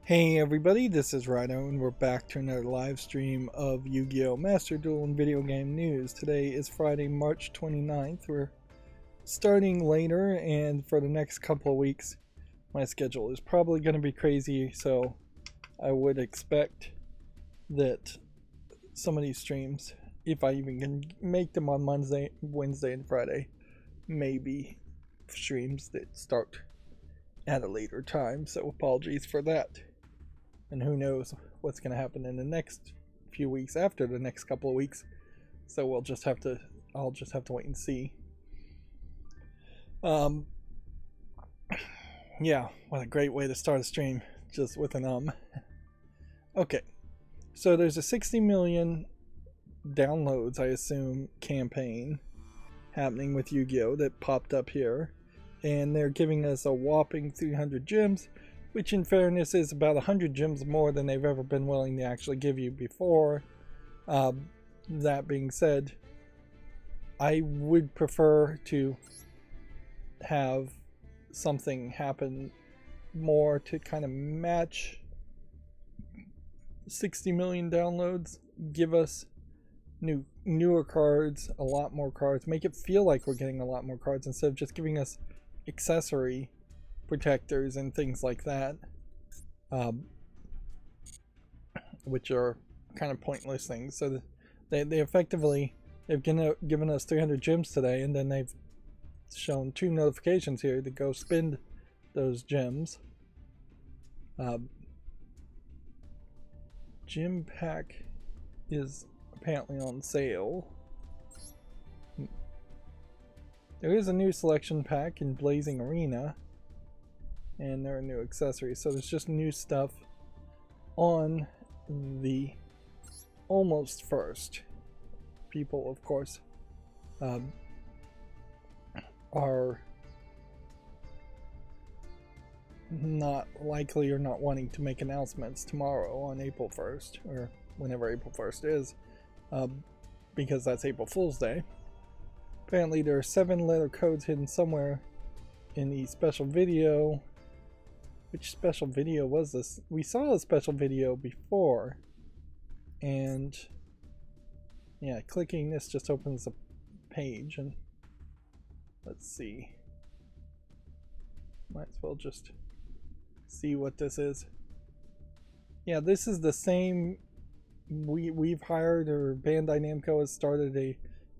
Hey everybody, this is Rydo and we're back to another live stream of Yu-Gi-Oh! Master Duel and video game news. Today is Friday, March 29th. We're starting later, and for the next couple of weeks my schedule is probably going to be crazy, so I would expect that some of these streams, if I even can make them on Monday, Wednesday, and Friday, may be streams that start at a later time, so apologies for that. And who knows what's going to happen in the next few weeks after the next couple of weeks, so I'll just have to wait and see. Yeah, what a great way to start a stream, just with an Okay, so there's a 60 million downloads, I assume, campaign happening with Yu-Gi-Oh! That popped up here, and they're giving us a whopping 300 gems, which in fairness is about 100 gems more than they've ever been willing to actually give you before. That being said, I would prefer to have something happen more to kind of match 60 million downloads, give us newer cards, a lot more cards, make it feel like we're getting a lot more cards instead of just giving us accessory protectors and things like that, which are kind of pointless things. So they effectively, they've given us 300 gems today, and then they've shown 2 notifications here to go spend those gems. Gem pack is apparently on sale. There is a new selection pack in Blazing Arena, and there are new accessories, so there's just new stuff on the almost first. People, of course, are not likely or not wanting to make announcements tomorrow on April 1st, or whenever April 1st is, because that's April Fool's Day. Apparently there are 7 letter codes hidden somewhere in the special video. Which special video was this? We saw a special video before, and yeah, clicking this just opens a page, and let's see. Might as well just see what this is. Yeah, this is the same. We've hired, or Bandai Namco has started a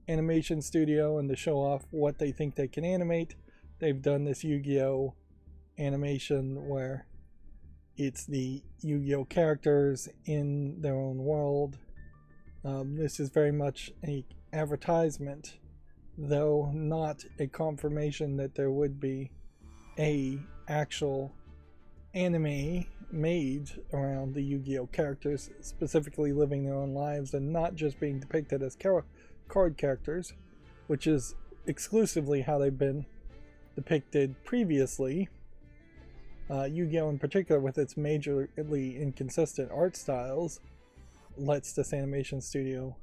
animation studio, and to show off what they think they can animate, they've done this Yu-Gi-Oh! Animation where it's the Yu-Gi-Oh! Characters in their own world. This is very much an advertisement, though not a confirmation that there would be a actual anime made around the Yu-Gi-Oh! Characters, specifically living their own lives and not just being depicted as card characters, which is exclusively how they've been depicted previously. Yu-Gi-Oh! In particular, with its majorly inconsistent art styles, lets this animation studio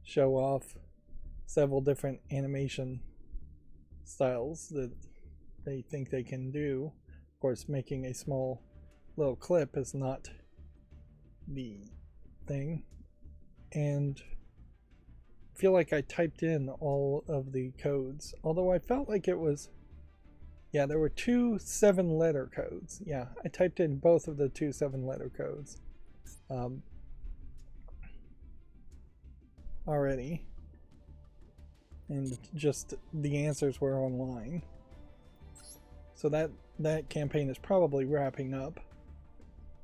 show off several different animation styles that they think they can do. Of course, making a small little clip is not the thing, and I feel like I typed in all of the codes, although I felt like it was, yeah, there were 2 7-letter codes. Yeah, I typed in both of the 2 7-letter codes already, and just the answers were online. So that campaign is probably wrapping up,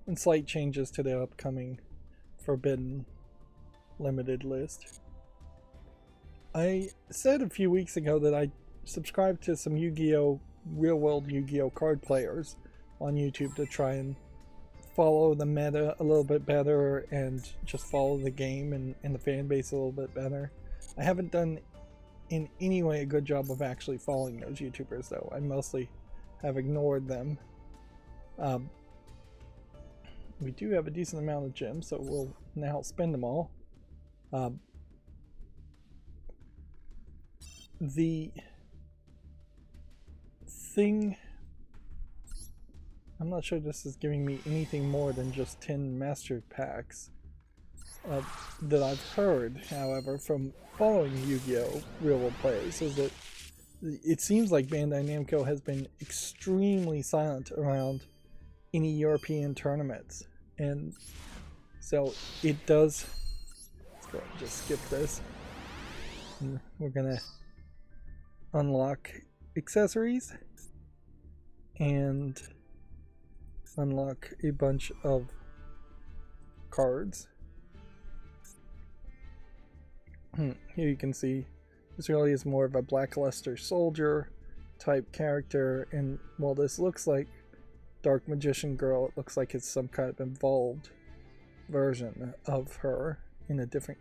and slight changes to the upcoming Forbidden limited list. I said a few weeks ago that I subscribed to some Yu-Gi-Oh! Real-world Yu-Gi-Oh! Card players on YouTube to try and follow the meta a little bit better and just follow the game and the fan base a little bit better. I haven't done in any way a good job of actually following those YouTubers, though. I mostly have ignored them. We do have a decent amount of gems, so we'll now spend them all. The thing I'm not sure this is giving me anything more than just 10 master packs. That I've heard, however, from following Yu-Gi-Oh! Real-world players, is that it seems like Bandai Namco has been extremely silent around any European tournaments. And so it does... Let's go ahead and just skip this. And we're gonna unlock accessories and unlock a bunch of cards. Here you can see this really is more of a Blackluster Soldier type character, and while this looks like Dark Magician Girl, it looks like it's some kind of involved version of her in a different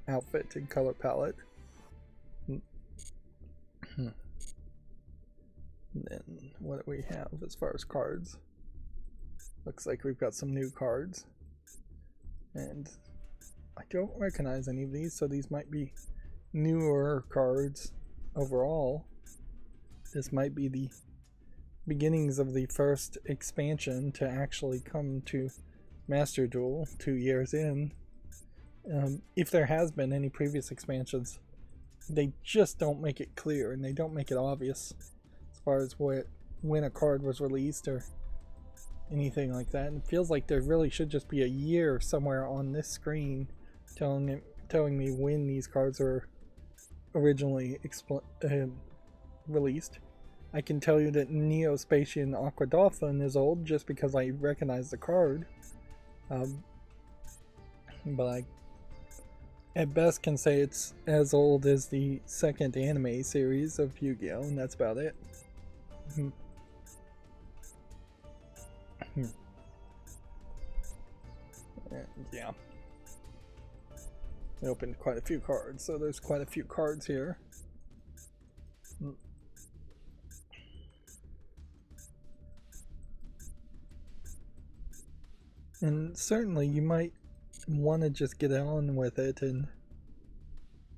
outfit and color palette. And then what do we have as far as cards? Looks like we've got some new cards, and I don't recognize any of these, so these might be newer cards overall. This might be the beginnings of the first expansion to actually come to Master Duel 2 years in. If there has been any previous expansions, they just don't make it clear and they don't make it obvious as far as when a card was released or anything like that. And it feels like there really should just be a year somewhere on this screen telling me when these cards were originally released. I can tell you that Neospatian Aqua Dolphin is old just because I recognize the card. But I at best can say it's as old as the second anime series of Yu-Gi-Oh! And that's about it. And yeah. I opened quite a few cards, so there's quite a few cards here. And certainly you might want to just get on with it and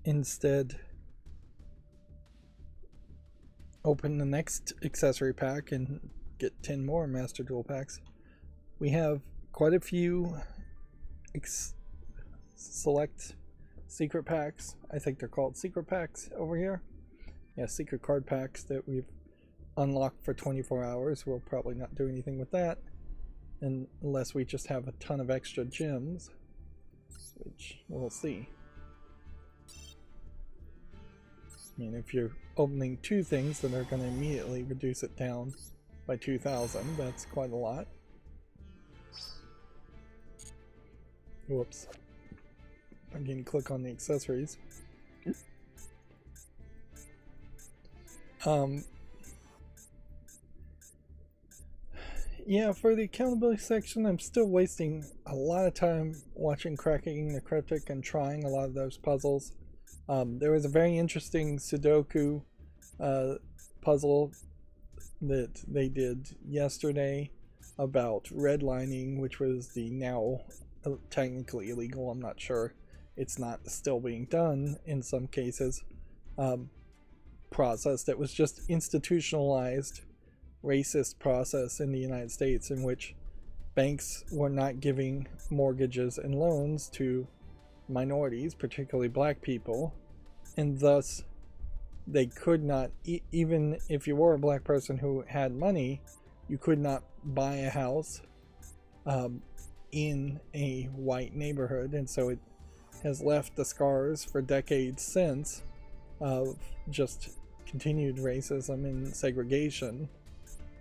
instead open the next accessory pack and get 10 more Master Duel packs. We have quite a few select secret packs. I think they're called secret packs over here. Yeah, secret card packs that we've unlocked for 24 hours. We'll probably not do anything with that unless we just have a ton of extra gems, which we'll see. I mean, if you're opening 2 things, then they're going to immediately reduce it down by 2,000. That's quite a lot. Whoops. Again, click on the accessories. Yeah, for the accountability section, I'm still wasting a lot of time watching Cracking the Cryptic and trying a lot of those puzzles. There was a very interesting Sudoku puzzle that they did yesterday about redlining, which was the now technically illegal, I'm not sure, it's not still being done in some cases, process that was just institutionalized racist process in the United States, in which banks were not giving mortgages and loans to minorities, particularly black people, and thus they could not, even if you were a black person who had money, you could not buy a house in a white neighborhood. And so it has left the scars for decades since of just continued racism and segregation.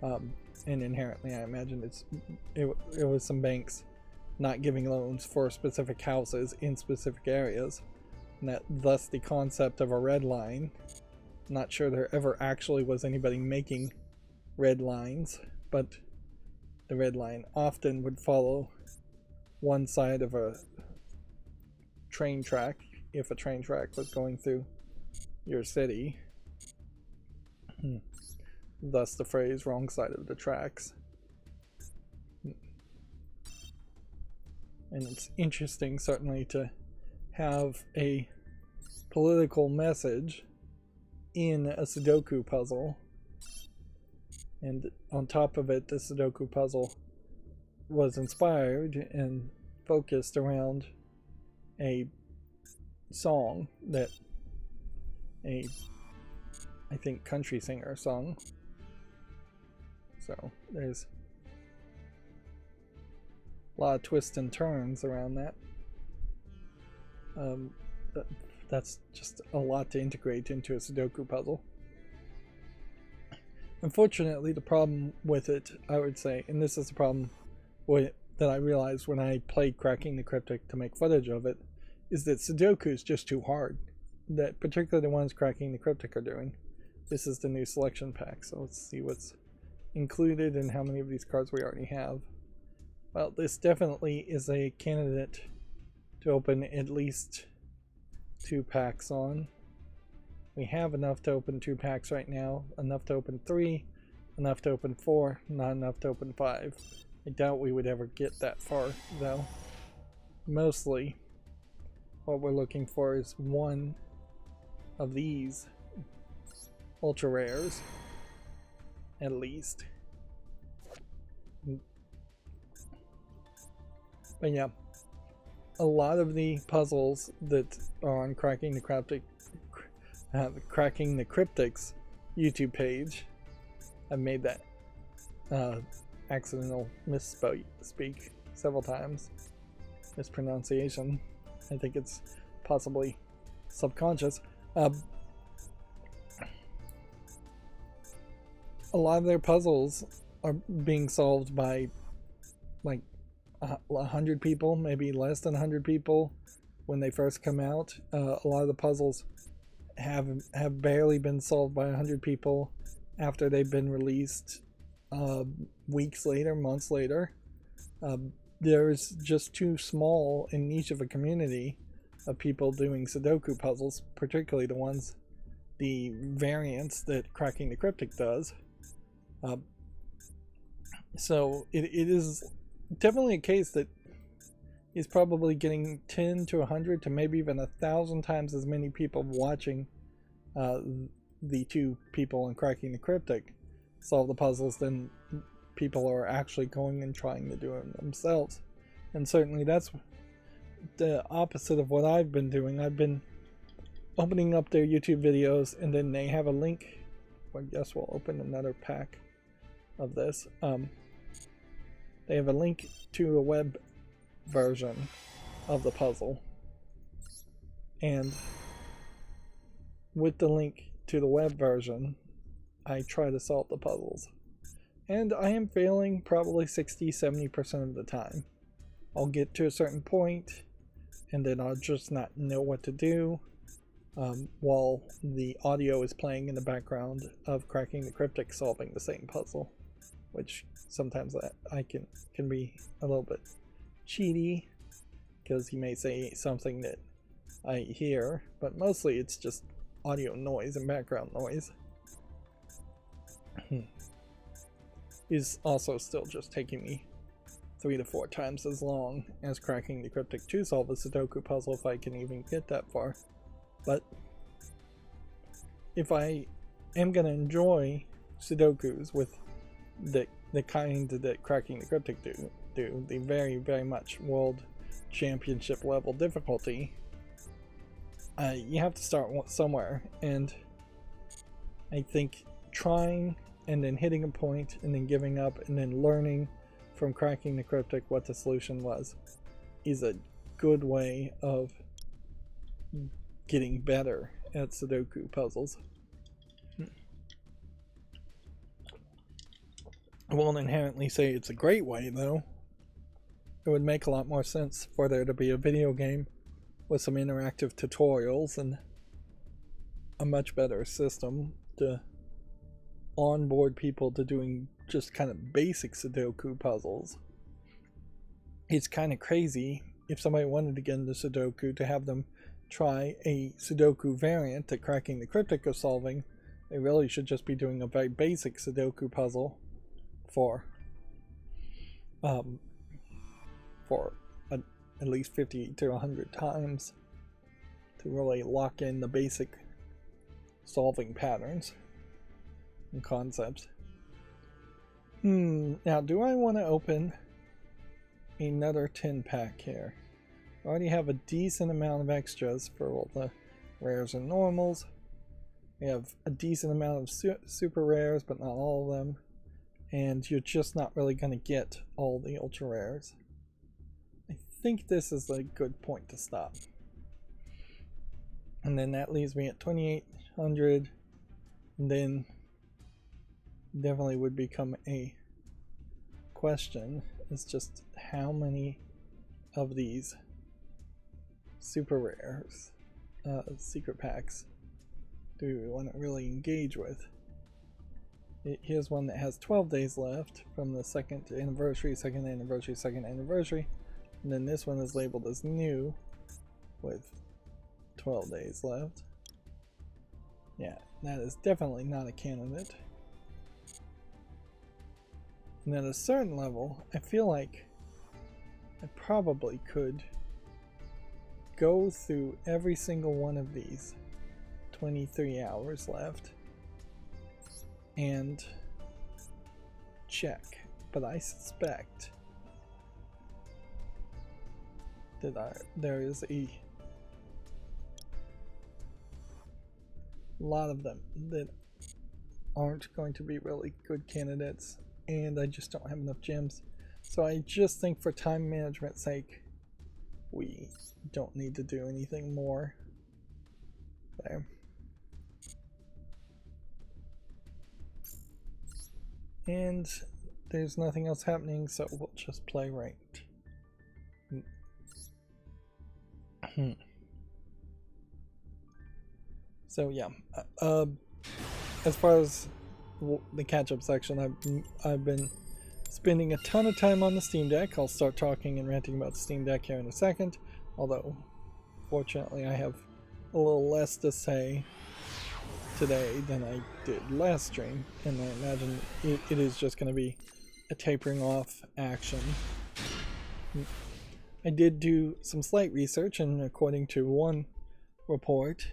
And inherently, I imagine it was some banks not giving loans for specific houses in specific areas, and that thus the concept of a red line. Not sure there ever actually was anybody making red lines, but the red line often would follow one side of a train track if a train track was going through your city. Thus the phrase wrong side of the tracks. And it's interesting certainly to have a political message in a Sudoku puzzle. And on top of it, the Sudoku puzzle was inspired and focused around a song that I think country singer sung. So there's a lot of twists and turns around that. That's just a lot to integrate into a Sudoku puzzle. Unfortunately, the problem with it, I would say, and this is the problem that I realized when I played Cracking the Cryptic to make footage of it, is that Sudoku is just too hard. That particularly the ones Cracking the Cryptic are doing. This is the new selection pack, so let's see what's included and how many of these cards we already have. Well, this definitely is a candidate to open at least 2 packs on. We have enough to open 2 packs right now, enough to open 3, enough to open 4, not enough to open 5. I doubt we would ever get that far, though. Mostly, what we're looking for is one of these ultra rares, at least. But yeah, a lot of the puzzles that are on Cracking the Cryptic's YouTube page, I've made that accidental misspeak several times. Mispronunciation. I think it's possibly subconscious. A lot of their puzzles are being solved by like 100 people, maybe less than 100 people when they first come out. A lot of the puzzles have barely been solved by 100 people after they've been released weeks later, months later. There's just too small a niche of a community of people doing Sudoku puzzles, particularly the variants that Cracking the Cryptic does. So it is definitely a case that is probably getting 10 to 100 to maybe even 1,000 times as many people watching the 2 people in Cracking the Cryptic solve the puzzles than people are actually going and trying to do them themselves. And certainly that's the opposite of what I've been doing. I've been opening up their YouTube videos, and then they have a link. I guess we'll open another pack of this. They have a link to a web version of the puzzle, and with the link to the web version, I try to solve the puzzles, and I am failing probably 60-70% of the time. I'll get to a certain point, and then I'll just not know what to do while the audio is playing in the background of Cracking the Cryptic solving the same puzzle, which sometimes I can be a little bit cheaty, because he may say something that I hear, but mostly it's just audio noise and background noise. Is also still just taking me 3 to 4 times as long as Cracking the Cryptic to solve a Sudoku puzzle, if I can even get that far. But if I am going to enjoy Sudokus with the kind that Cracking the Cryptic do the very, very much world championship level difficulty, you have to start somewhere, and I think trying and then hitting a point and then giving up and then learning from Cracking the Cryptic what the solution was is a good way of getting better at Sudoku puzzles. I won't inherently say it's a great way, though. It would make a lot more sense for there to be a video game with some interactive tutorials and a much better system to onboard people to doing just kind of basic Sudoku puzzles. It's kind of crazy if somebody wanted to get into Sudoku to have them try a Sudoku variant that Cracking the Cryptic is solving. They really should just be doing a very basic Sudoku puzzle for at least 50 to 100 times to really lock in the basic solving patterns and concepts. Now do I want to open another 10-pack here? I already have a decent amount of extras for all the rares and normals. We have a decent amount of super rares, but not all of them. And you're just not really going to get all the ultra rares. I think this is a good point to stop. And then that leaves me at 2,800. And then definitely would become a question. It's just how many of these super rares, secret packs, do we want to really engage with? Here's one that has 12 days left from the second anniversary, second anniversary. And then this one is labeled as new with 12 days left. Yeah, that is definitely not a candidate. And at a certain level, I feel like I probably could go through every single one of these 23 hours left and check, but I suspect that there is a lot of them that aren't going to be really good candidates, and I just don't have enough gems. So I just think for time management's sake, we don't need to do anything more there. And there's nothing else happening, so we'll just play ranked. So yeah, as far as the catch-up section, I've been spending a ton of time on the Steam Deck. I'll start talking and ranting about the Steam Deck here in a second, although fortunately I have a little less to say today than I did last stream, and I imagine it is just going to be a tapering off action. I did do some slight research, and according to one report,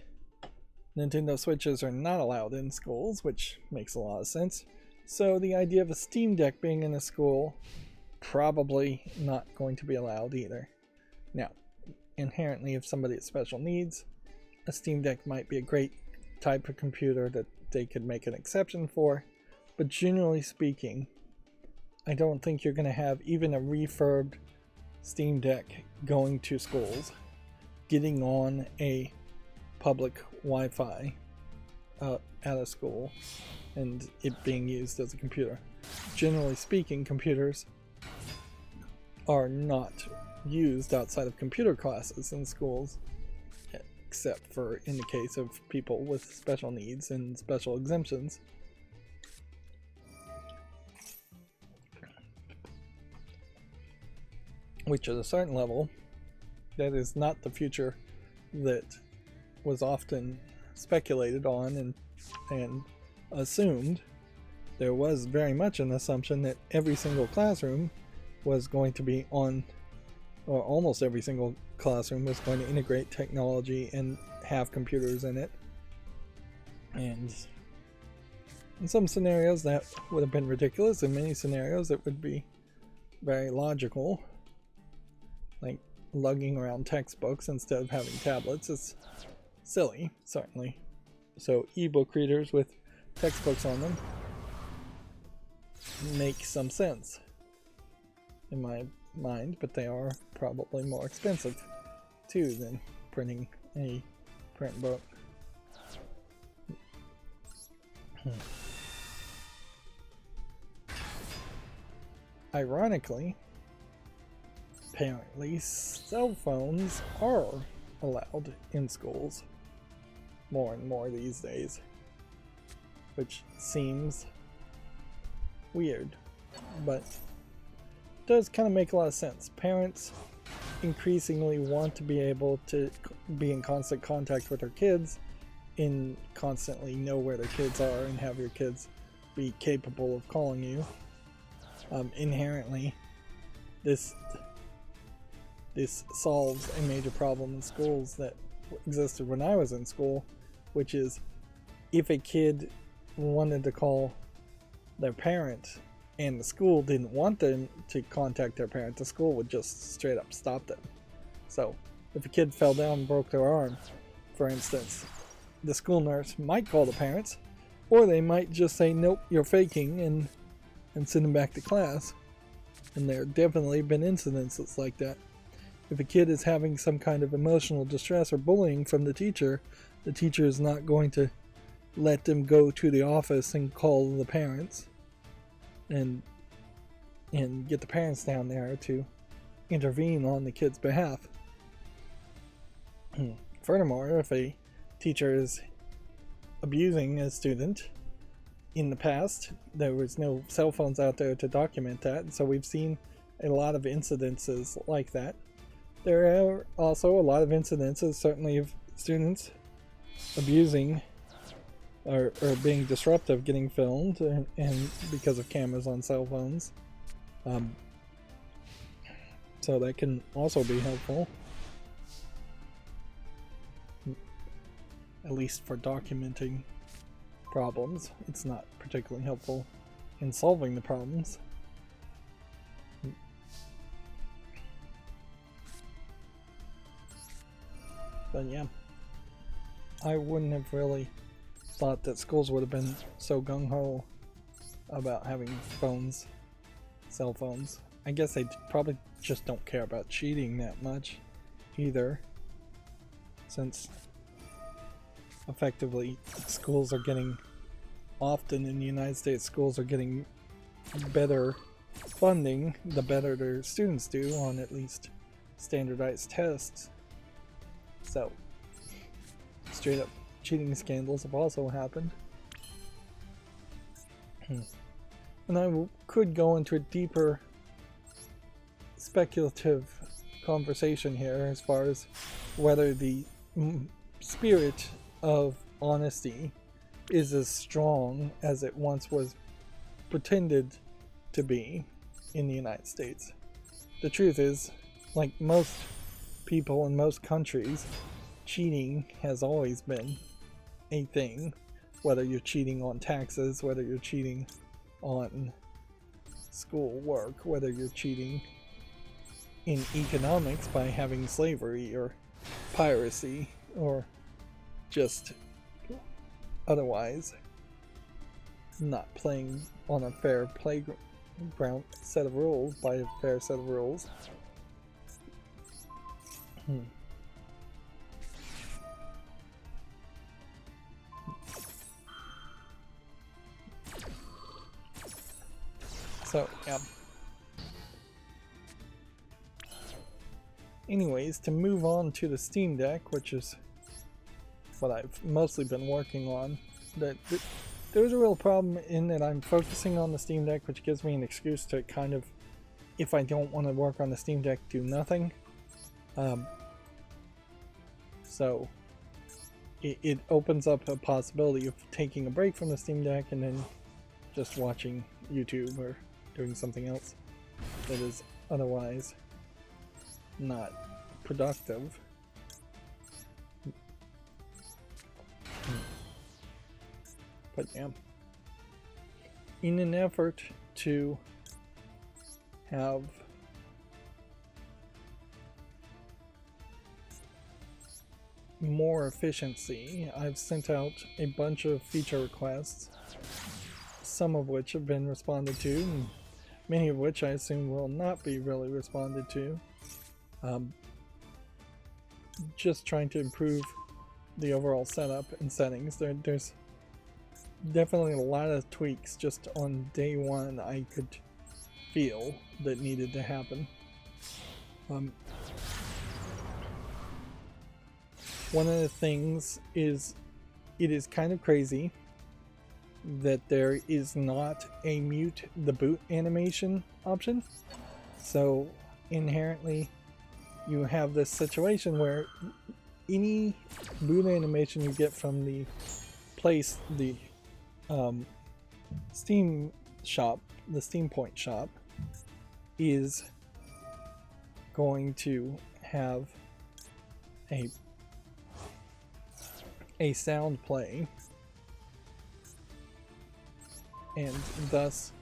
Nintendo Switches are not allowed in schools, which makes a lot of sense. So the idea of a Steam Deck being in a school, probably not going to be allowed either. Now, inherently, if somebody has special needs, a Steam Deck might be a great type of computer that they could make an exception for, but generally speaking, I don't think you're going to have even a refurbed Steam Deck going to schools, getting on a public Wi-Fi at a school, and it being used as a computer. Generally speaking, computers are not used outside of computer classes in schools, except for in the case of people with special needs and special exemptions. Which at a certain level, that is not the future that was often speculated on and assumed. There was very much an assumption that every single classroom was going to be on, or almost every single classroom was going to integrate technology and have computers in it. And in some scenarios that would have been ridiculous. In many scenarios it would be very logical. Like lugging around textbooks instead of having tablets is silly, certainly. So ebook readers with textbooks on them make some sense in my mind, but they are probably more expensive too than printing a print book. Ironically, apparently cell phones are allowed in schools more and more these days, which seems weird, but does kind of make a lot of sense. Parents increasingly want to be able to be in constant contact with their kids and constantly know where their kids are and have your kids be capable of calling you. Inherently, this solves a major problem in schools that existed when I was in school, which is if a kid wanted to call their parent and the school didn't want them to contact their parent, the school would just straight up stop them. So if a kid fell down and broke their arm, for instance, the school nurse might call the parents, or they might just say, nope, you're faking, and send them back to class. And there have definitely been incidences like that. If a kid is having some kind of emotional distress or bullying from the teacher is not going to let them go to the office and call the parents and get the parents down there to intervene on the kid's behalf. Furthermore, if a teacher is abusing a student, in the past there was no cell phones out there to document that, so we've seen a lot of incidences like that. There are also a lot of incidences, certainly, of students abusing or being disruptive, getting filmed, and because of cameras on cell phones. So that can also be helpful, at least for documenting problems. It's not particularly helpful in solving the problems. But yeah, I wouldn't have really thought that schools would have been so gung-ho about having phones, cell phones. I guess they probably just don't care about cheating that much either, since effectively schools are getting, often in the United States, schools are getting better funding the better their students do on at least standardized tests. So straight up cheating scandals have also happened. And I could go into a deeper speculative conversation here as far as whether the spirit of honesty is as strong as it once was pretended to be in the United States. The truth is, like most people in most countries, cheating has always been a thing. Whether you're cheating on taxes, whether you're cheating on school work, whether you're cheating in economics by having slavery or piracy, or just otherwise not playing on a fair playground set of rules, by a fair set of rules. So, yeah. Anyways, to move on to the Steam Deck, which is what I've mostly been working on, there's a real problem in that I'm focusing on the Steam Deck, which gives me an excuse to kind of, if I don't want to work on the Steam Deck, do nothing. So it opens up a possibility of taking a break from the Steam Deck and then just watching YouTube or doing something else that is otherwise not productive. But yeah, in an effort to have more efficiency, I've sent out a bunch of feature requests, some of which have been responded to, and many of which I assume will not be really responded to. Just trying to improve the overall setup and settings. There's definitely a lot of tweaks just on day one I could feel that needed to happen. One of the things is, it is kind of crazy that there is not a mute the boot animation option. So inherently you have this situation where any boot animation you get from the Steam shop, the Steam Point shop, is going to have a sound play, and thus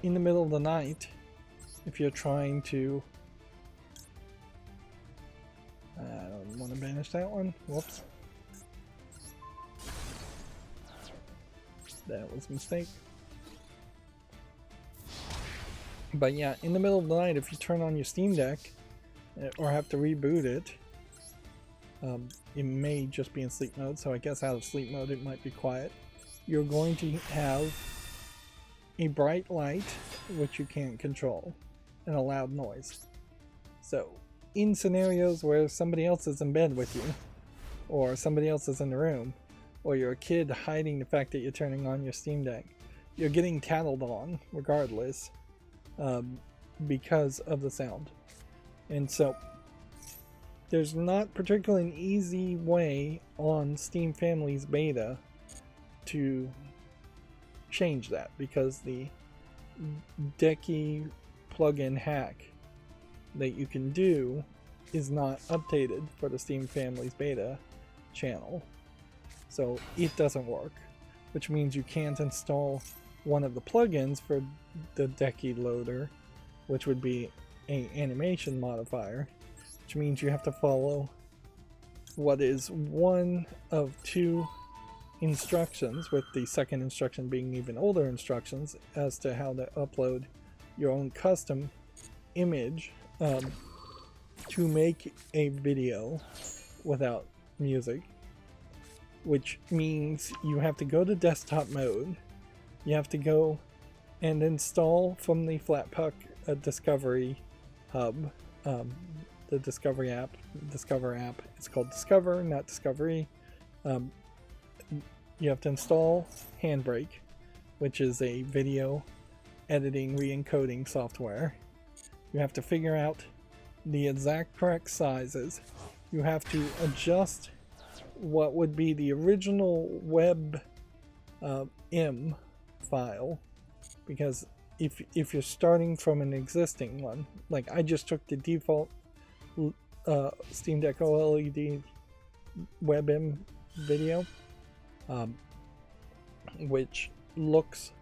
in the middle of the night, if you're trying to... I don't want to banish that one. Whoops. That was a mistake. But yeah, in the middle of the night, if you turn on your Steam Deck or have to reboot it, it may just be in sleep mode, so I guess out of sleep mode it might be quiet. You're going to have a bright light, which you can't control, and a loud noise. So, in scenarios where somebody else is in bed with you, or somebody else is in the room, or you're a kid hiding the fact that you're turning on your Steam Deck, you're getting tattled on, regardless, because of the sound. And so, there's not particularly an easy way on Steam Family's beta to change that, because the Decky plugin hack that you can do is not updated for the Steam Family's beta channel. So it doesn't work, which means you can't install one of the plugins for the Decky loader, which would be an animation modifier, which means you have to follow what is one of two instructions, with the second instruction being even older instructions as to how to upload your own custom image to make a video without music, which means you have to go to desktop mode, you have to go and install from the Flatpak Discovery Hub, the Discover app, it's called Discover, not Discovery. You have to install Handbrake, which is a video editing re-encoding software. You have to figure out the exact correct sizes. You have to adjust what would be the original web M file, because if you're starting from an existing one, like I just took the default Steam Deck OLED WebM video, which looks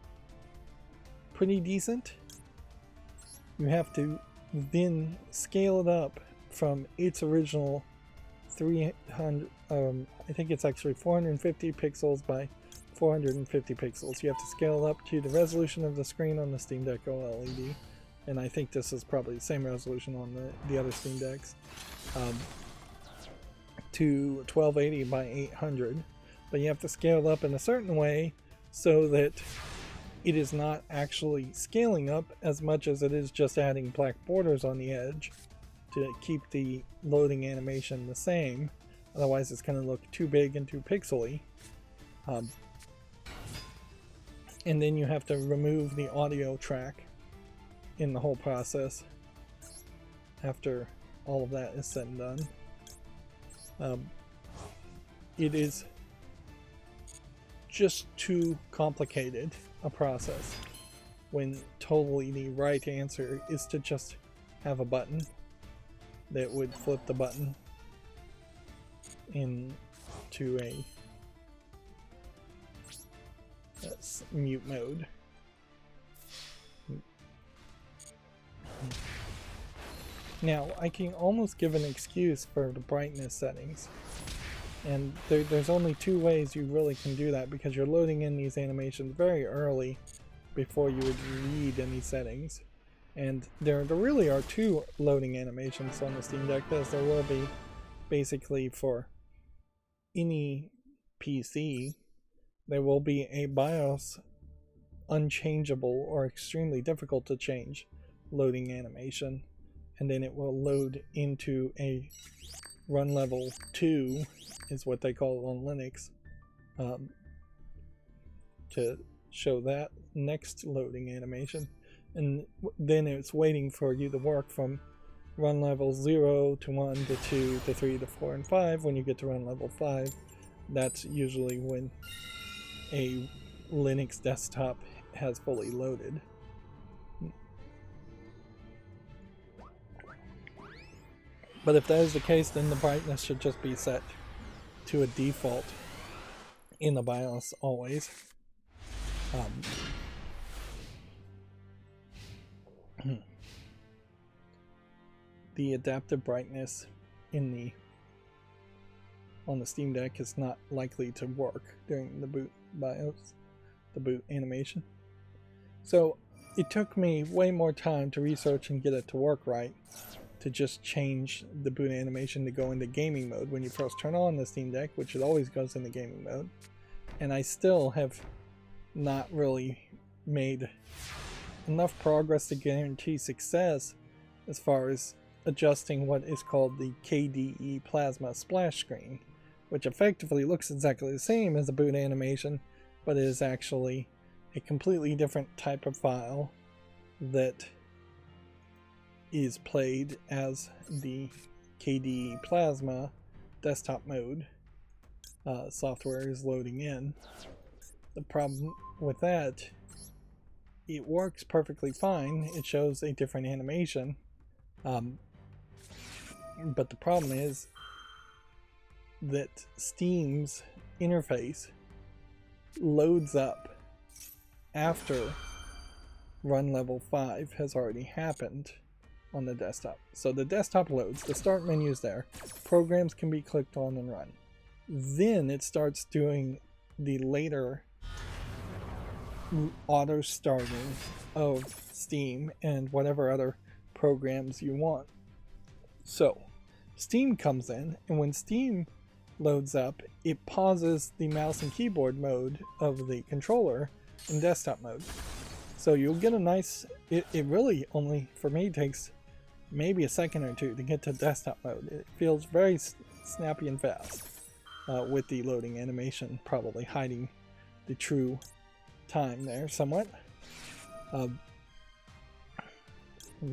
pretty decent. You have to then scale it up from its original 300, I think it's actually 450 pixels by 450 pixels. You have to scale it up to the resolution of the screen on the Steam Deck OLED, and I think this is probably the same resolution on the other Steam Decks, to 1280 by 800. But you have to scale it up in a certain way so that it is not actually scaling up as much as it is just adding black borders on the edge to keep the loading animation the same. Otherwise it's going to look too big and too pixely. And then you have to remove the audio track in the whole process after all of that is said and done. It is just too complicated a process, when totally the right answer is to just have a button that would flip the button into a mute mode. Now I can almost give an excuse for the brightness settings, and there's only two ways you really can do that, because you're loading in these animations very early before you would read any settings. And there really are two loading animations on the Steam Deck, as there will be basically for any PC. There will be a BIOS unchangeable or extremely difficult to change loading animation, and then it will load into a run level 2 is what they call it on Linux, to show that next loading animation, and then it's waiting for you to work from run level 0 to 1 to 2 to 3 to 4 and 5. When you get to run level 5, that's usually when a Linux desktop has fully loaded. But if that is the case, then the brightness should just be set to a default in the BIOS always. the adaptive brightness in the on the Steam Deck is not likely to work during the boot BIOS, the boot animation. So it took me way more time to research and get it to work right, to just change the boot animation to go into gaming mode when you first turn on the Steam Deck, which it always goes into gaming mode. And I still have not really made enough progress to guarantee success as far as adjusting what is called the KDE Plasma splash screen, which effectively looks exactly the same as the boot animation, but is actually a completely different type of file that is played as the KDE Plasma desktop mode software is loading in. The problem with that, it works perfectly fine. It shows a different animation. But the problem is that Steam's interface loads up after run level 5 has already happened on the desktop. So the desktop loads, the start menu is there, programs can be clicked on and run. Then it starts doing the later auto starting of Steam and whatever other programs you want. So Steam comes in, and when Steam loads up, it pauses the mouse and keyboard mode of the controller in desktop mode. So you'll get a nice, it really only, for me, takes maybe a second or two to get to desktop mode. It feels very snappy and fast, with the loading animation probably hiding the true time there somewhat.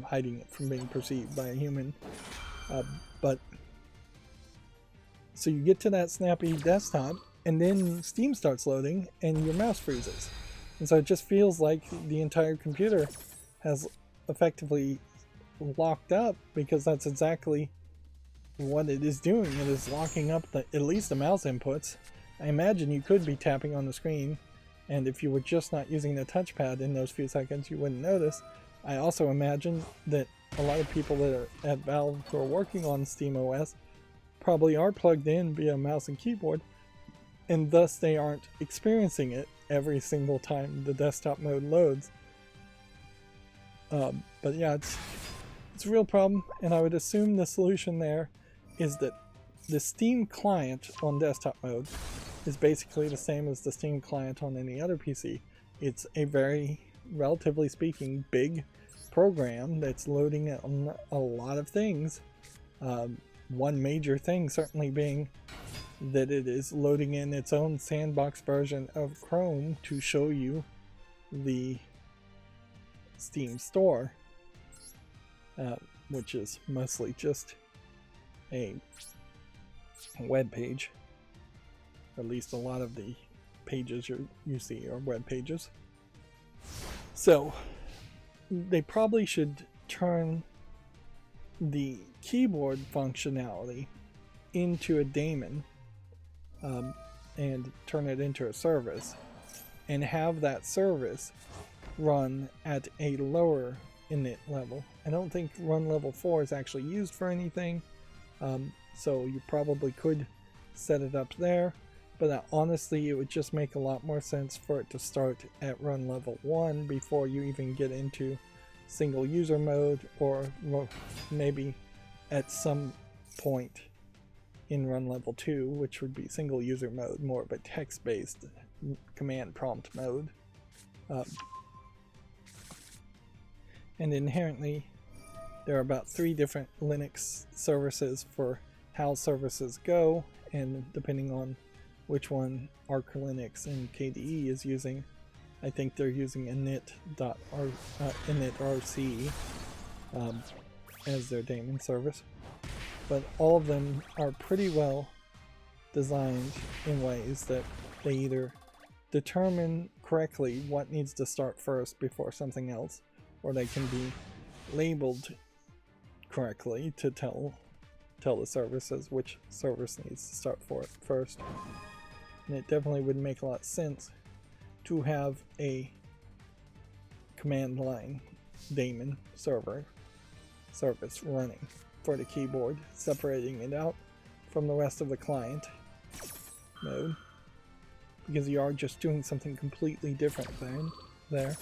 Hiding it from being perceived by a human. But so you get to that snappy desktop, and then Steam starts loading and your mouse freezes. And so it just feels like the entire computer has effectively locked up, because that's exactly what it is doing. It is locking up at least the mouse inputs. I imagine you could be tapping on the screen, and if you were just not using the touchpad in those few seconds, you wouldn't notice. I also imagine that a lot of people that are at Valve who are working on SteamOS probably are plugged in via mouse and keyboard, and thus they aren't experiencing it every single time the desktop mode loads. But yeah, it's a real problem, and I would assume the solution there is that the Steam client on desktop mode is basically the same as the Steam client on any other PC. It's a very, relatively speaking, big program that's loading on a lot of things. One major thing certainly being that it is loading in its own sandbox version of Chrome to show you the Steam store, which is mostly just a web page. At least a lot of the pages you see are web pages. So they probably should turn the keyboard functionality into a daemon, and turn it into a service, and have that service run at a lower init level. I don't think run level 4 is actually used for anything, so you probably could set it up there, but honestly it would just make a lot more sense for it to start at run level 1 before you even get into single user mode, or maybe at some point in run level 2, which would be single user mode, more of a text-based command prompt mode. And inherently there are about 3 different Linux services for how services go, and depending on which one Arch Linux and KDE is using, I think they're using init.rc as their daemon service. But all of them are pretty well designed in ways that they either determine correctly what needs to start first before something else, or they can be labeled correctly to tell the services which service needs to start for it first. And it definitely would make a lot of sense to have a command line daemon service running for the keyboard, separating it out from the rest of the client mode, because you are just doing something completely different there.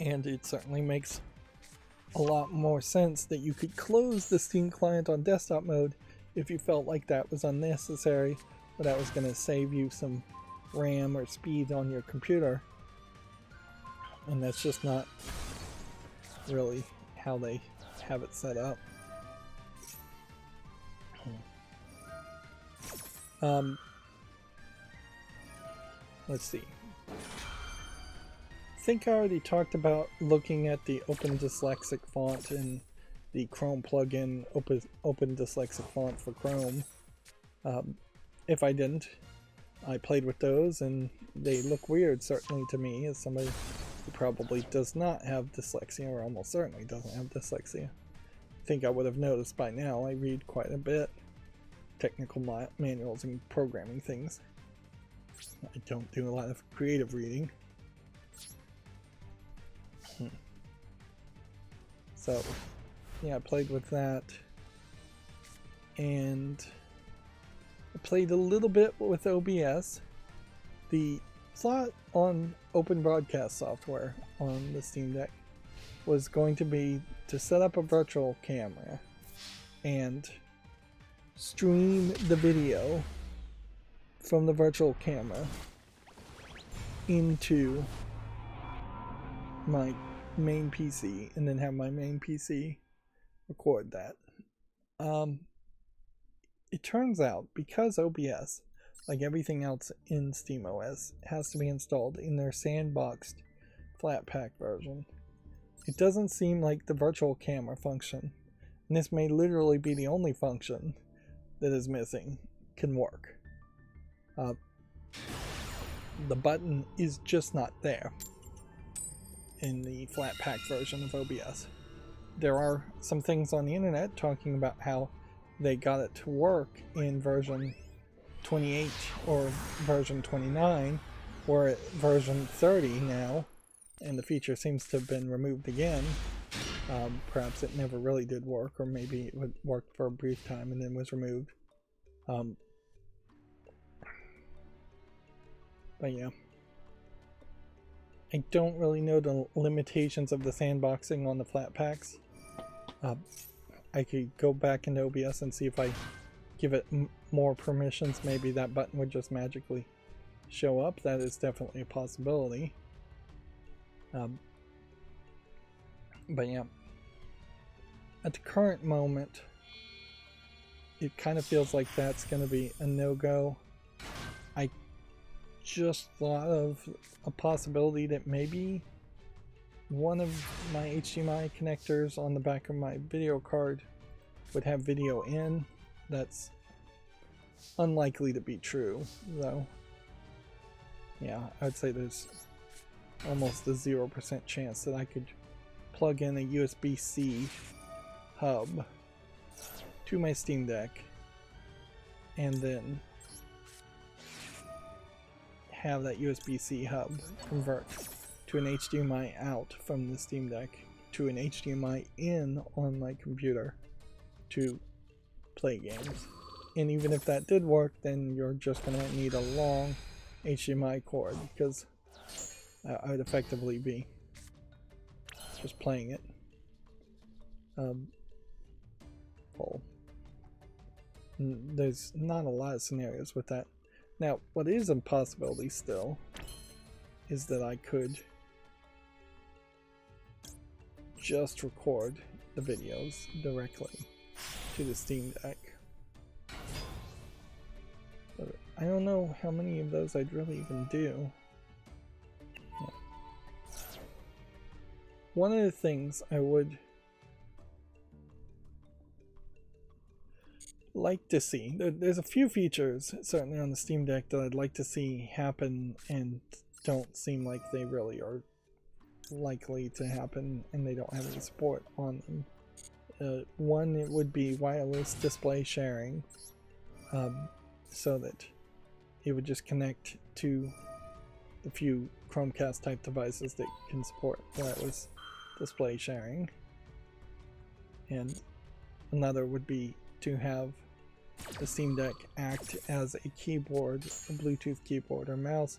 And it certainly makes a lot more sense that you could close the Steam client on desktop mode if you felt like that was unnecessary, or that was going to save you some RAM or speed on your computer. And that's just not really how they have it set up. Let's see. I think I already talked about looking at the Open Dyslexic font and the Chrome plugin Open Dyslexic font for Chrome. If I didn't, I played with those and they look weird, certainly to me, as somebody who probably does not have dyslexia, or almost certainly doesn't have dyslexia. I think I would have noticed by now. I read quite a bit. Technical manuals and programming things. I don't do a lot of creative reading. So, yeah, I played with that. And I played a little bit with OBS. The thought on open broadcast software on the Steam Deck was going to be to set up a virtual camera and stream the video from the virtual camera into my main PC, and then have my main PC record that. It turns out, because OBS, like everything else in SteamOS, has to be installed in their sandboxed Flatpak version, it doesn't seem like the virtual camera function, and this may literally be the only function that is missing, can work. The button is just not there in the Flatpak version of OBS. There are some things on the internet talking about how they got it to work in version 28 or version 29, or at version 30 now, and the feature seems to have been removed again. Perhaps it never really did work, or maybe it worked for a brief time and then was removed. But yeah, I don't really know the limitations of the sandboxing on the Flatpaks. I could go back into OBS and see if I give it more permissions, maybe that button would just magically show up. That is definitely a possibility. But yeah, at the current moment, it kind of feels like that's going to be a no-go. I just thought of a possibility that maybe one of my HDMI connectors on the back of my video card would have video in. That's unlikely to be true, though. Yeah, I would say there's almost a 0% chance that I could plug in a USB-C hub to my Steam Deck and then have that USB-C hub convert to an HDMI out from the Steam Deck to an HDMI in on my computer to play games. And even if that did work, then you're just going to need a long HDMI cord, because I would effectively be just playing it full. There's not a lot of scenarios with that. Now, what is a possibility still is that I could just record the videos directly to the Steam Deck. But I don't know how many of those I'd really even do. Yeah. One of the things I would like to see, there's a few features certainly on the Steam Deck that I'd like to see happen and don't seem like they really are likely to happen, and they don't have any support on them. One, it would be wireless display sharing, so that it would just connect to the few Chromecast type devices that can support wireless display sharing. And another would be to have the Steam Deck act as a keyboard, a Bluetooth keyboard or mouse,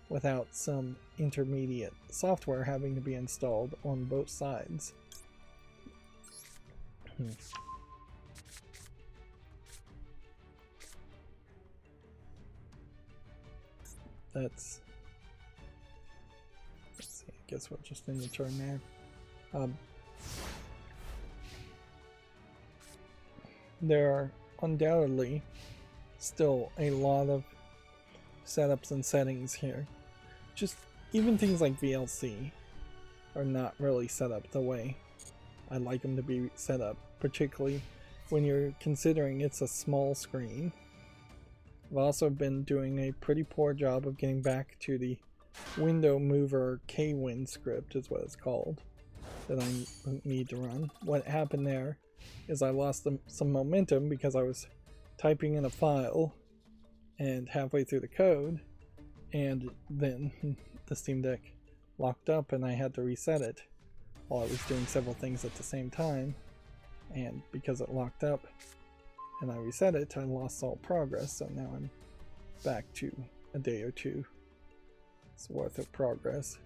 without some intermediate software having to be installed on both sides. Let's see, I guess we're just in the turn there. There are undoubtedly still a lot of setups and settings here. Just even things like VLC are not really set up the way I like them to be set up, particularly when you're considering it's a small screen. I've also been doing a pretty poor job of getting back to the window mover kwin script is what it's called that I need to run. What happened there is I lost some momentum because I was typing in a file and halfway through the code, and then the Steam Deck locked up and I had to reset it while I was doing several things at the same time, and because it locked up and I reset it, I lost all progress, so now I'm back to a day or two's worth of progress,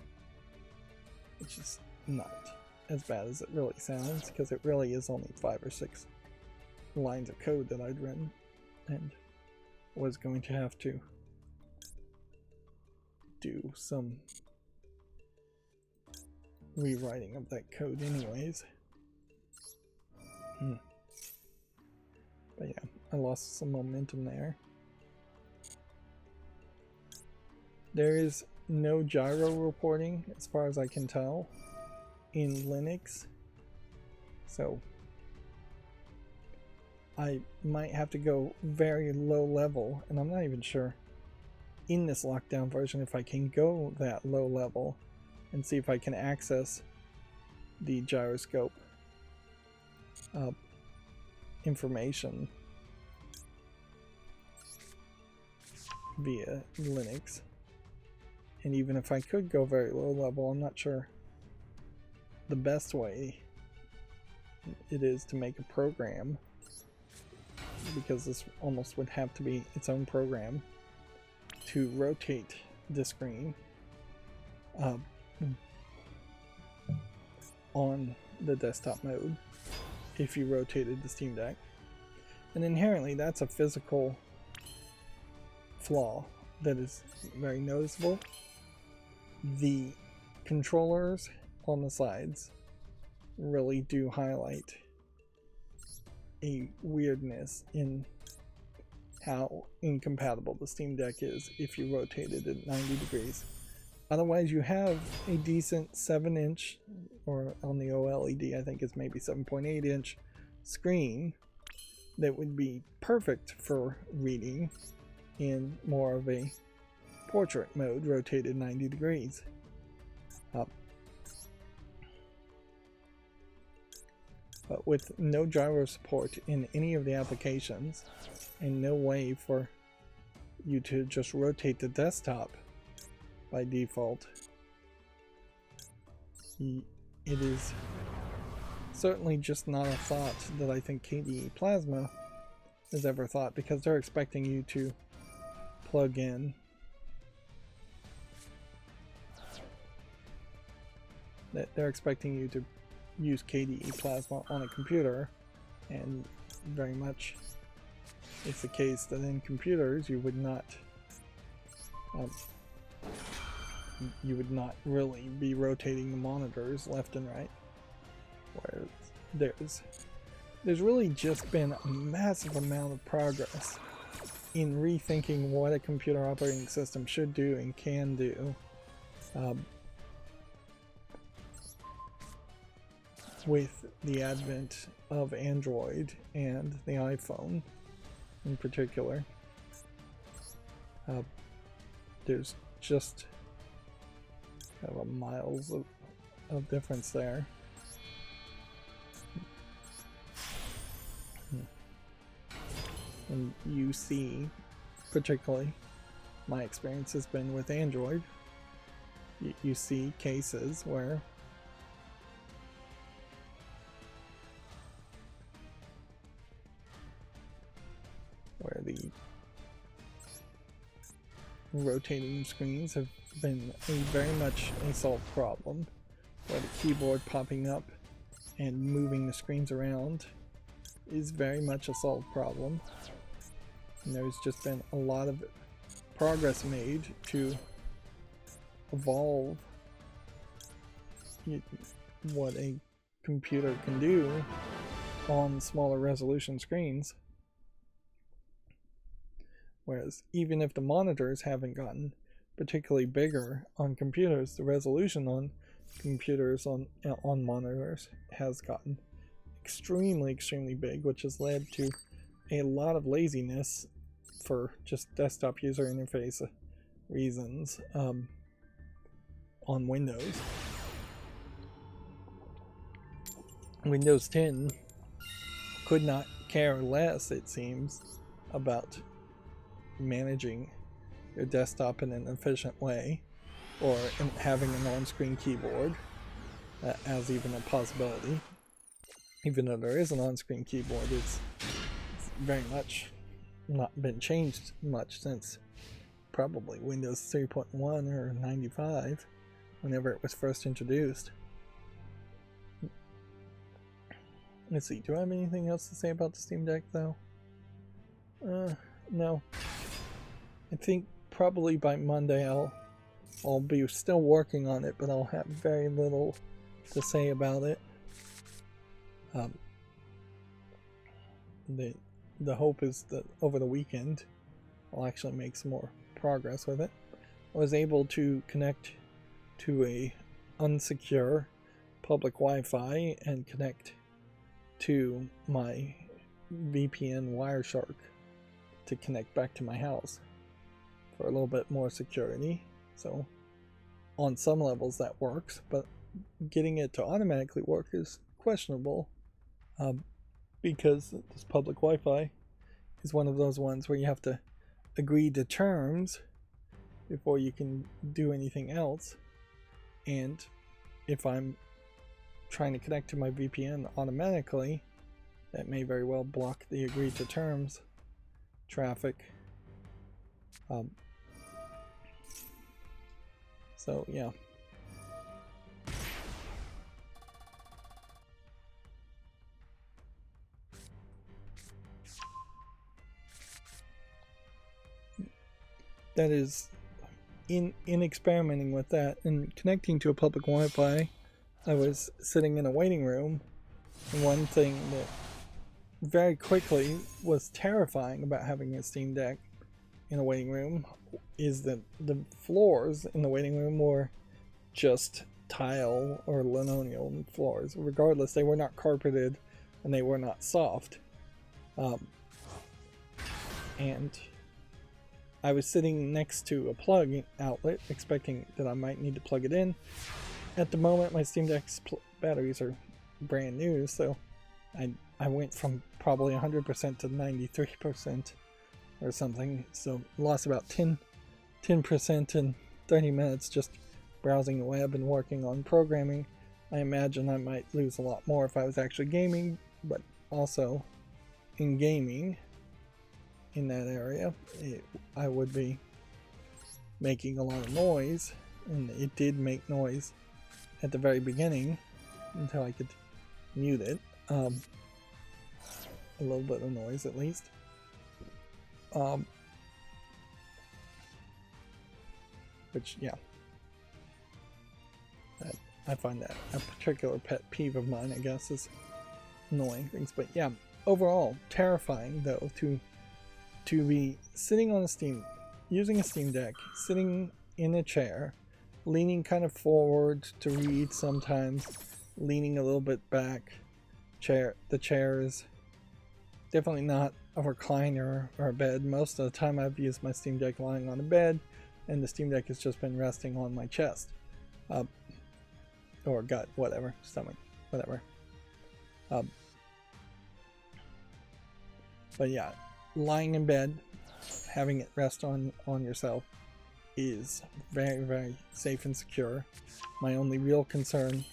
which is not as bad as it really sounds, because it really is only 5 or 6 lines of code that I'd written and was going to have to do some rewriting of that code anyways. But yeah, I lost some momentum there. There is no gyro reporting as far as I can tell in Linux, so I might have to go very low level, and I'm not even sure in this lockdown version if I can go that low level and see if I can access the gyroscope information via Linux. And even if I could go very low level, I'm not sure the best way it is to make a program, because this almost would have to be its own program to rotate the screen on the desktop mode if you rotated the Steam Deck. And inherently that's a physical flaw that is very noticeable. The controllers on the sides really do highlight a weirdness in how incompatible the Steam Deck is if you rotate it at 90 degrees. Otherwise, you have a decent 7-inch, or on the OLED I think it's maybe 7.8-inch screen that would be perfect for reading in more of a portrait mode, rotated 90 degrees. But with no gyro support in any of the applications, and no way for you to just rotate the desktop by default, it is certainly just not a thought that I think KDE Plasma has ever thought, because they're expecting you to plug in they're expecting you to use KDE Plasma on a computer, and very much it's the case that in computers you would not really be rotating the monitors left and right, where there's really just been a massive amount of progress in rethinking what a computer operating system should do and can do. With the advent of Android and the iPhone in particular, there's just kind of a miles of difference there. And you see, particularly, my experience has been with Android, you see cases where rotating screens have been very much a solved problem, where the keyboard popping up and moving the screens around is very much a solved problem. And there's just been a lot of progress made to evolve what a computer can do on smaller resolution screens. Whereas even if the monitors haven't gotten particularly bigger on computers, the resolution on computers on monitors has gotten extremely big, which has led to a lot of laziness for just desktop user interface reasons on Windows. Windows 10 could not care less, it seems, about managing your desktop in an efficient way, or having an on-screen keyboard as even a possibility. Even though there is an on-screen keyboard, it's very much not been changed much since probably Windows 3.1 or 95, whenever it was first introduced. Let's see, do I have anything else to say about the Steam Deck though? No. I think probably by Monday I'll be still working on it, but I'll have very little to say about it. The hope is that over the weekend I'll actually make some more progress with it. I was able to connect to a unsecure public Wi-Fi and connect to my VPN Wireshark to connect back to my house for a little bit more security. So on some levels that works, but getting it to automatically work is questionable, because this public Wi-Fi is one of those ones where you have to agree to terms before you can do anything else. And if I'm trying to connect to my VPN automatically, that may very well block the agreed to terms traffic. So yeah. That is, in experimenting with that and connecting to a public Wi-Fi, I was sitting in a waiting room, and one thing that very quickly was terrifying about having a Steam Deck in a waiting room is that the floors in the waiting room were just tile or linoleum floors. Regardless, they were not carpeted and they were not soft. And I was sitting next to a plug outlet, expecting that I might need to plug it in. At the moment, my Steam Deck's batteries are brand new, so I went from probably 100% to 93% or something, so lost about 10% in 30 minutes just browsing the web and working on programming. I imagine I might lose a lot more if I was actually gaming, but also in gaming in that area, I would be making a lot of noise, and it did make noise at the very beginning until I could mute it. A little bit of noise at least. Which, yeah, I find that a particular pet peeve of mine, I guess, is annoying things. But yeah, overall terrifying though to be sitting on using a Steam Deck, sitting in a chair, leaning kind of forward to read sometimes, leaning a little bit back. The chair is definitely not a recliner or a bed. Most of the time I've used my Steam Deck lying on a bed, and the Steam Deck has just been resting on my chest. Or gut, whatever, stomach, whatever. But yeah, lying in bed, having it rest on yourself is very safe and secure. My only real concern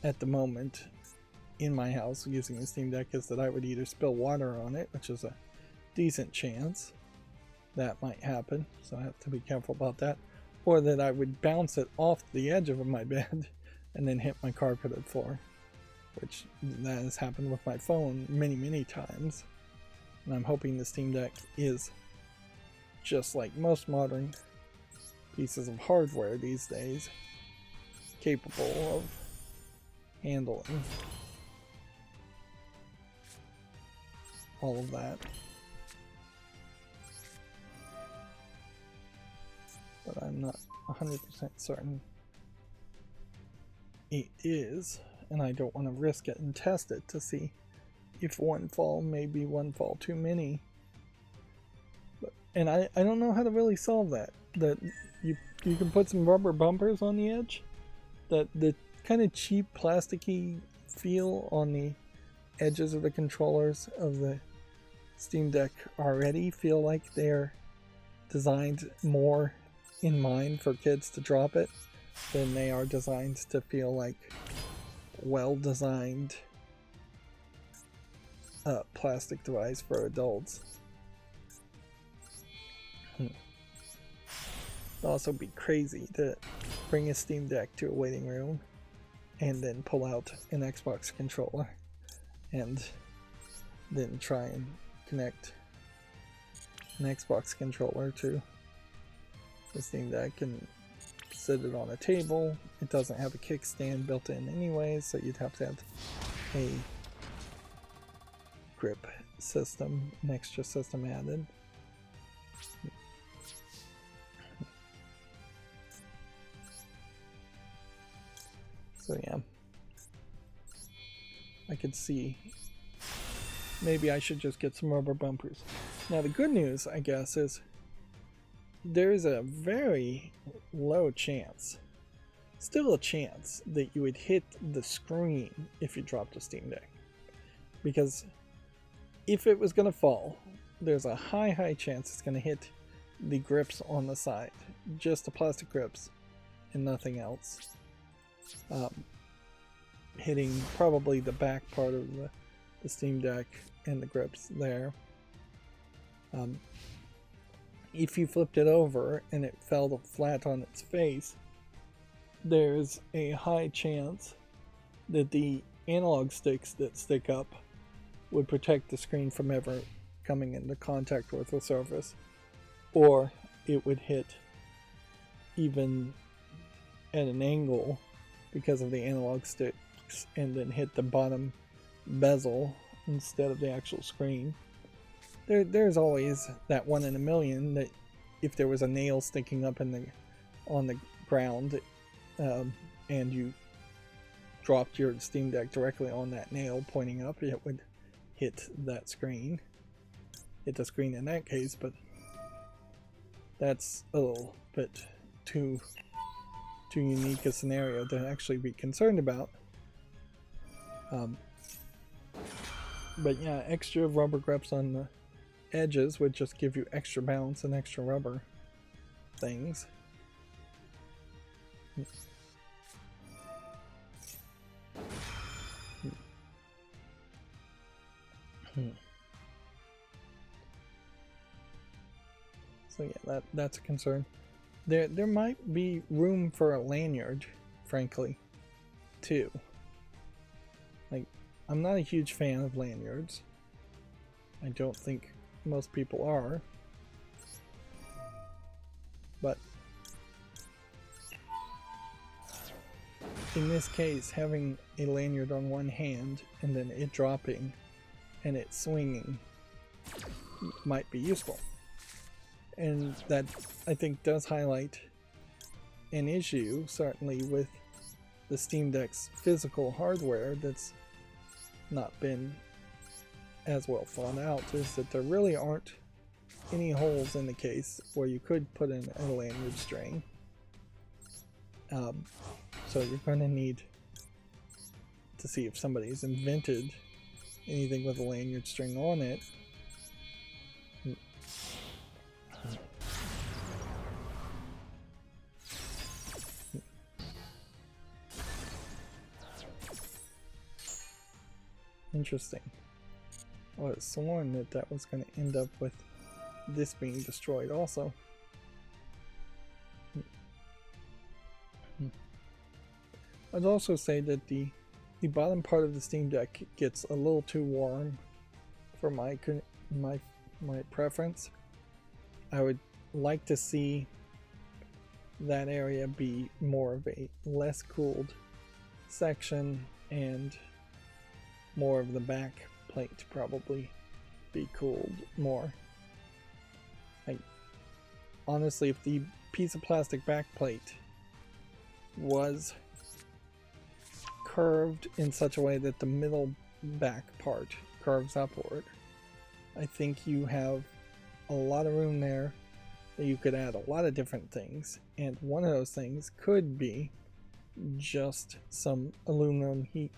at the moment in my house using the Steam Deck is that I would either spill water on it, which is a decent chance that might happen, so I have to be careful about that. Or that I would bounce it off the edge of my bed and then hit my carpeted floor, which that has happened with my phone many times. And I'm hoping the Steam Deck is just like most modern pieces of hardware these days, capable of handling all of that. But I'm not 100% certain it is, and I don't want to risk it and test it to see if one fall may be one fall too many. And I don't know how to really solve that. That you can put some rubber bumpers on the edge. That the kind of cheap plasticky feel on the edges of the controllers of the Steam Deck already feel like they're designed more in mind for kids to drop it than they are designed to feel like well-designed plastic device for adults. It'd also be crazy to bring a Steam Deck to a waiting room and then pull out an Xbox controller and then try and connect an Xbox controller to the Steam Deck and sit it on a table. It doesn't have a kickstand built in anyway, so you'd have to have a grip system, an extra system added. So yeah, I could see maybe I should just get some rubber bumpers. Now the good news, I guess, is there's a very low chance, still a chance, that you would hit the screen if you dropped a Steam Deck. Because if it was going to fall, there's a high chance it's going to hit the grips on the side, just the plastic grips and nothing else. Hitting probably the back part of the Steam Deck and the grips there. If you flipped it over and it fell flat on its face, there's a high chance that the analog sticks that stick up would protect the screen from ever coming into contact with the surface, or it would hit even at an angle because of the analog sticks and then hit the bottom bezel instead of the actual screen. There's always that 1 in a million that if there was a nail sticking up on the ground and you dropped your Steam Deck directly on that nail pointing up, it would hit that screen. Hit the screen in that case, but that's a little bit too unique a scenario to actually be concerned about. But yeah, extra rubber grips on the edges would just give you extra bounce and extra rubber things. So yeah, that's a concern. There might be room for a lanyard, frankly, too. Like, I'm not a huge fan of lanyards. I don't think most people are. But in this case, having a lanyard on one hand and then it dropping and it swinging might be useful. And that, I think, does highlight an issue, certainly, with the Steam Deck's physical hardware that's not been as well thought out, is that there really aren't any holes in the case where you could put in a lanyard string. So you're going to need to see if somebody's invented anything with a lanyard string on it. Interesting. I was sworn that was going to end up with this being destroyed also. I'd also say that the bottom part of the Steam Deck gets a little too warm for my preference. I would like to see that area be more of a less cooled section, and more of the back plate probably be cooled more. Honestly, if the piece of plastic back plate was curved in such a way that the middle back part curves upward, I think you have a lot of room there that you could add a lot of different things, and one of those things could be just some aluminum heat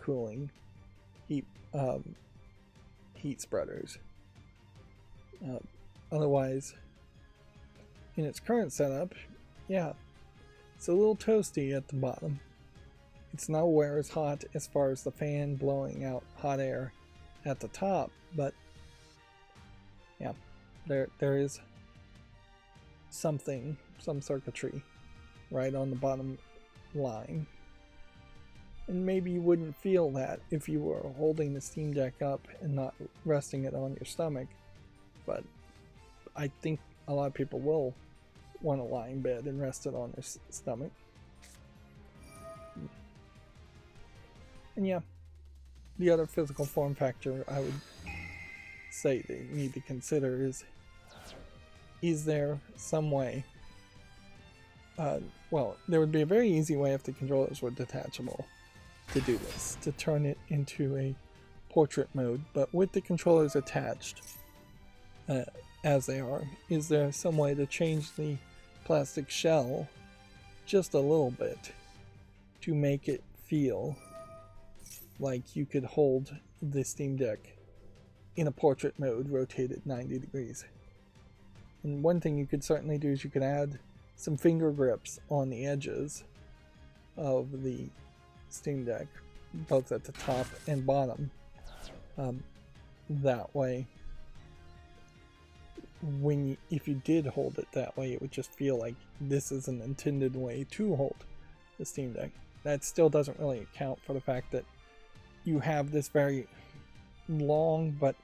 spreaders. Otherwise, in its current setup, yeah, it's a little toasty at the bottom. It's nowhere as hot as far as the fan blowing out hot air at the top, but yeah, there is some circuitry right on the bottom line. And maybe you wouldn't feel that if you were holding the Steam Deck up and not resting it on your stomach, but I think a lot of people will want to lie in bed and rest it on their stomach. And yeah, the other physical form factor I would say they need to consider is there some way, well, there would be a very easy way if the controllers were detachable to do this, to turn it into a portrait mode, but with the controllers attached as they are, is there some way to change the plastic shell just a little bit to make it feel like you could hold the Steam Deck in a portrait mode rotated 90 degrees? And one thing you could certainly do is you could add some finger grips on the edges of the Steam Deck, both at the top and bottom. That way, if you did hold it that way, it would just feel like this is an intended way to hold the Steam Deck. That still doesn't really account for the fact that you have this very long but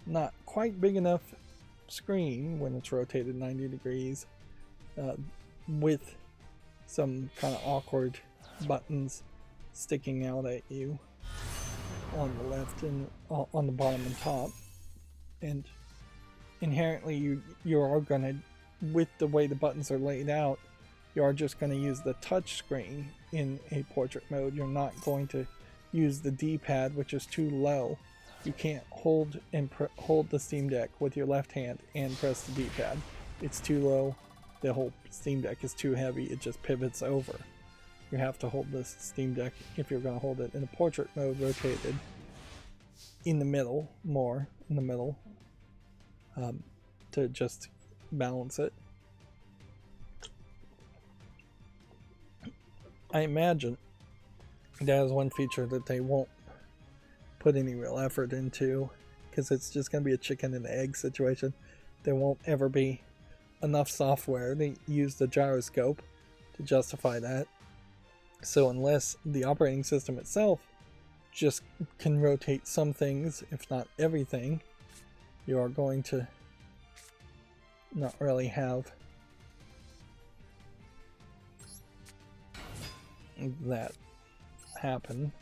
not quite big enough screen when it's rotated 90 degrees, with some kind of awkward buttons sticking out at you on the left and on the bottom and top. And inherently you are going to, with the way the buttons are laid out, you are just going to use the touch screen in a portrait mode. You're not going to use the D-pad, which is too low. You can't hold the Steam Deck with your left hand and press the D-pad. It's too low. The whole Steam Deck is too heavy. It just pivots over. You have to hold this Steam Deck, if you're going to hold it in a portrait mode, rotated in the middle, more in the middle, to just balance it. I imagine that is one feature that they won't put any real effort into, because it's just going to be a chicken and egg situation. There won't ever be enough software to use the gyroscope to justify that. So unless the operating system itself just can rotate some things, if not everything, you are going to not really have that happen.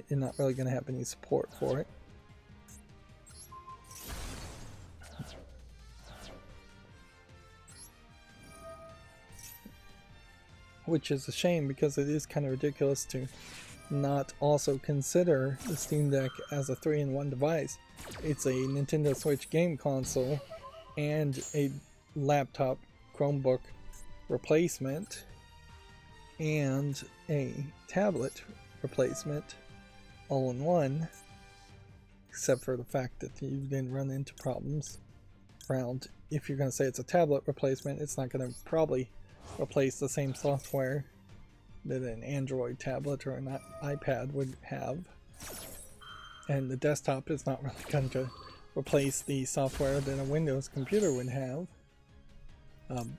You're not really going to have any support for it. Which is a shame, because it is kind of ridiculous to not also consider the Steam Deck as a 3-in-1 device. It's a Nintendo Switch game console and a laptop Chromebook replacement and a tablet replacement all in one, except for the fact that you didn't run into problems around, if you're going to say it's a tablet replacement, it's not going to probably replace the same software that an Android tablet or an iPad would have, and the desktop is not really going to replace the software that a Windows computer would have. And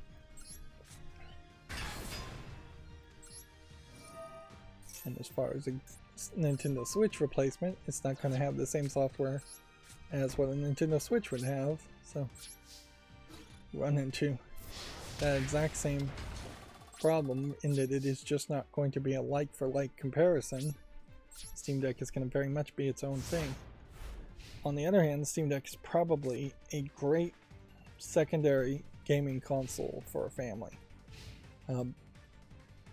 as far as a Nintendo Switch replacement, it's not going to have the same software as what a Nintendo Switch would have, so you run into that exact same problem in that it is just not going to be a like-for-like comparison. Steam Deck is going to very much be its own thing. On the other hand, the Steam Deck is probably a great secondary gaming console for a family.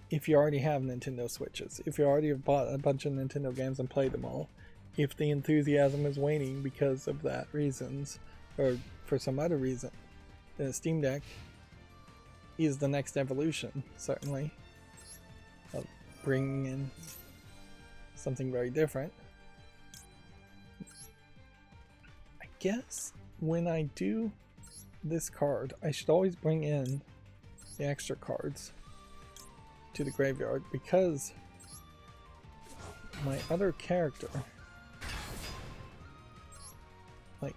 If you already have Nintendo Switches, if you already have bought a bunch of Nintendo games and played them all, if the enthusiasm is waning because of that reasons, or for some other reason, the Steam Deck is the next evolution, certainly, of bringing in something very different. I guess when I do this card, I should always bring in the extra cards to the graveyard, because my other character, like,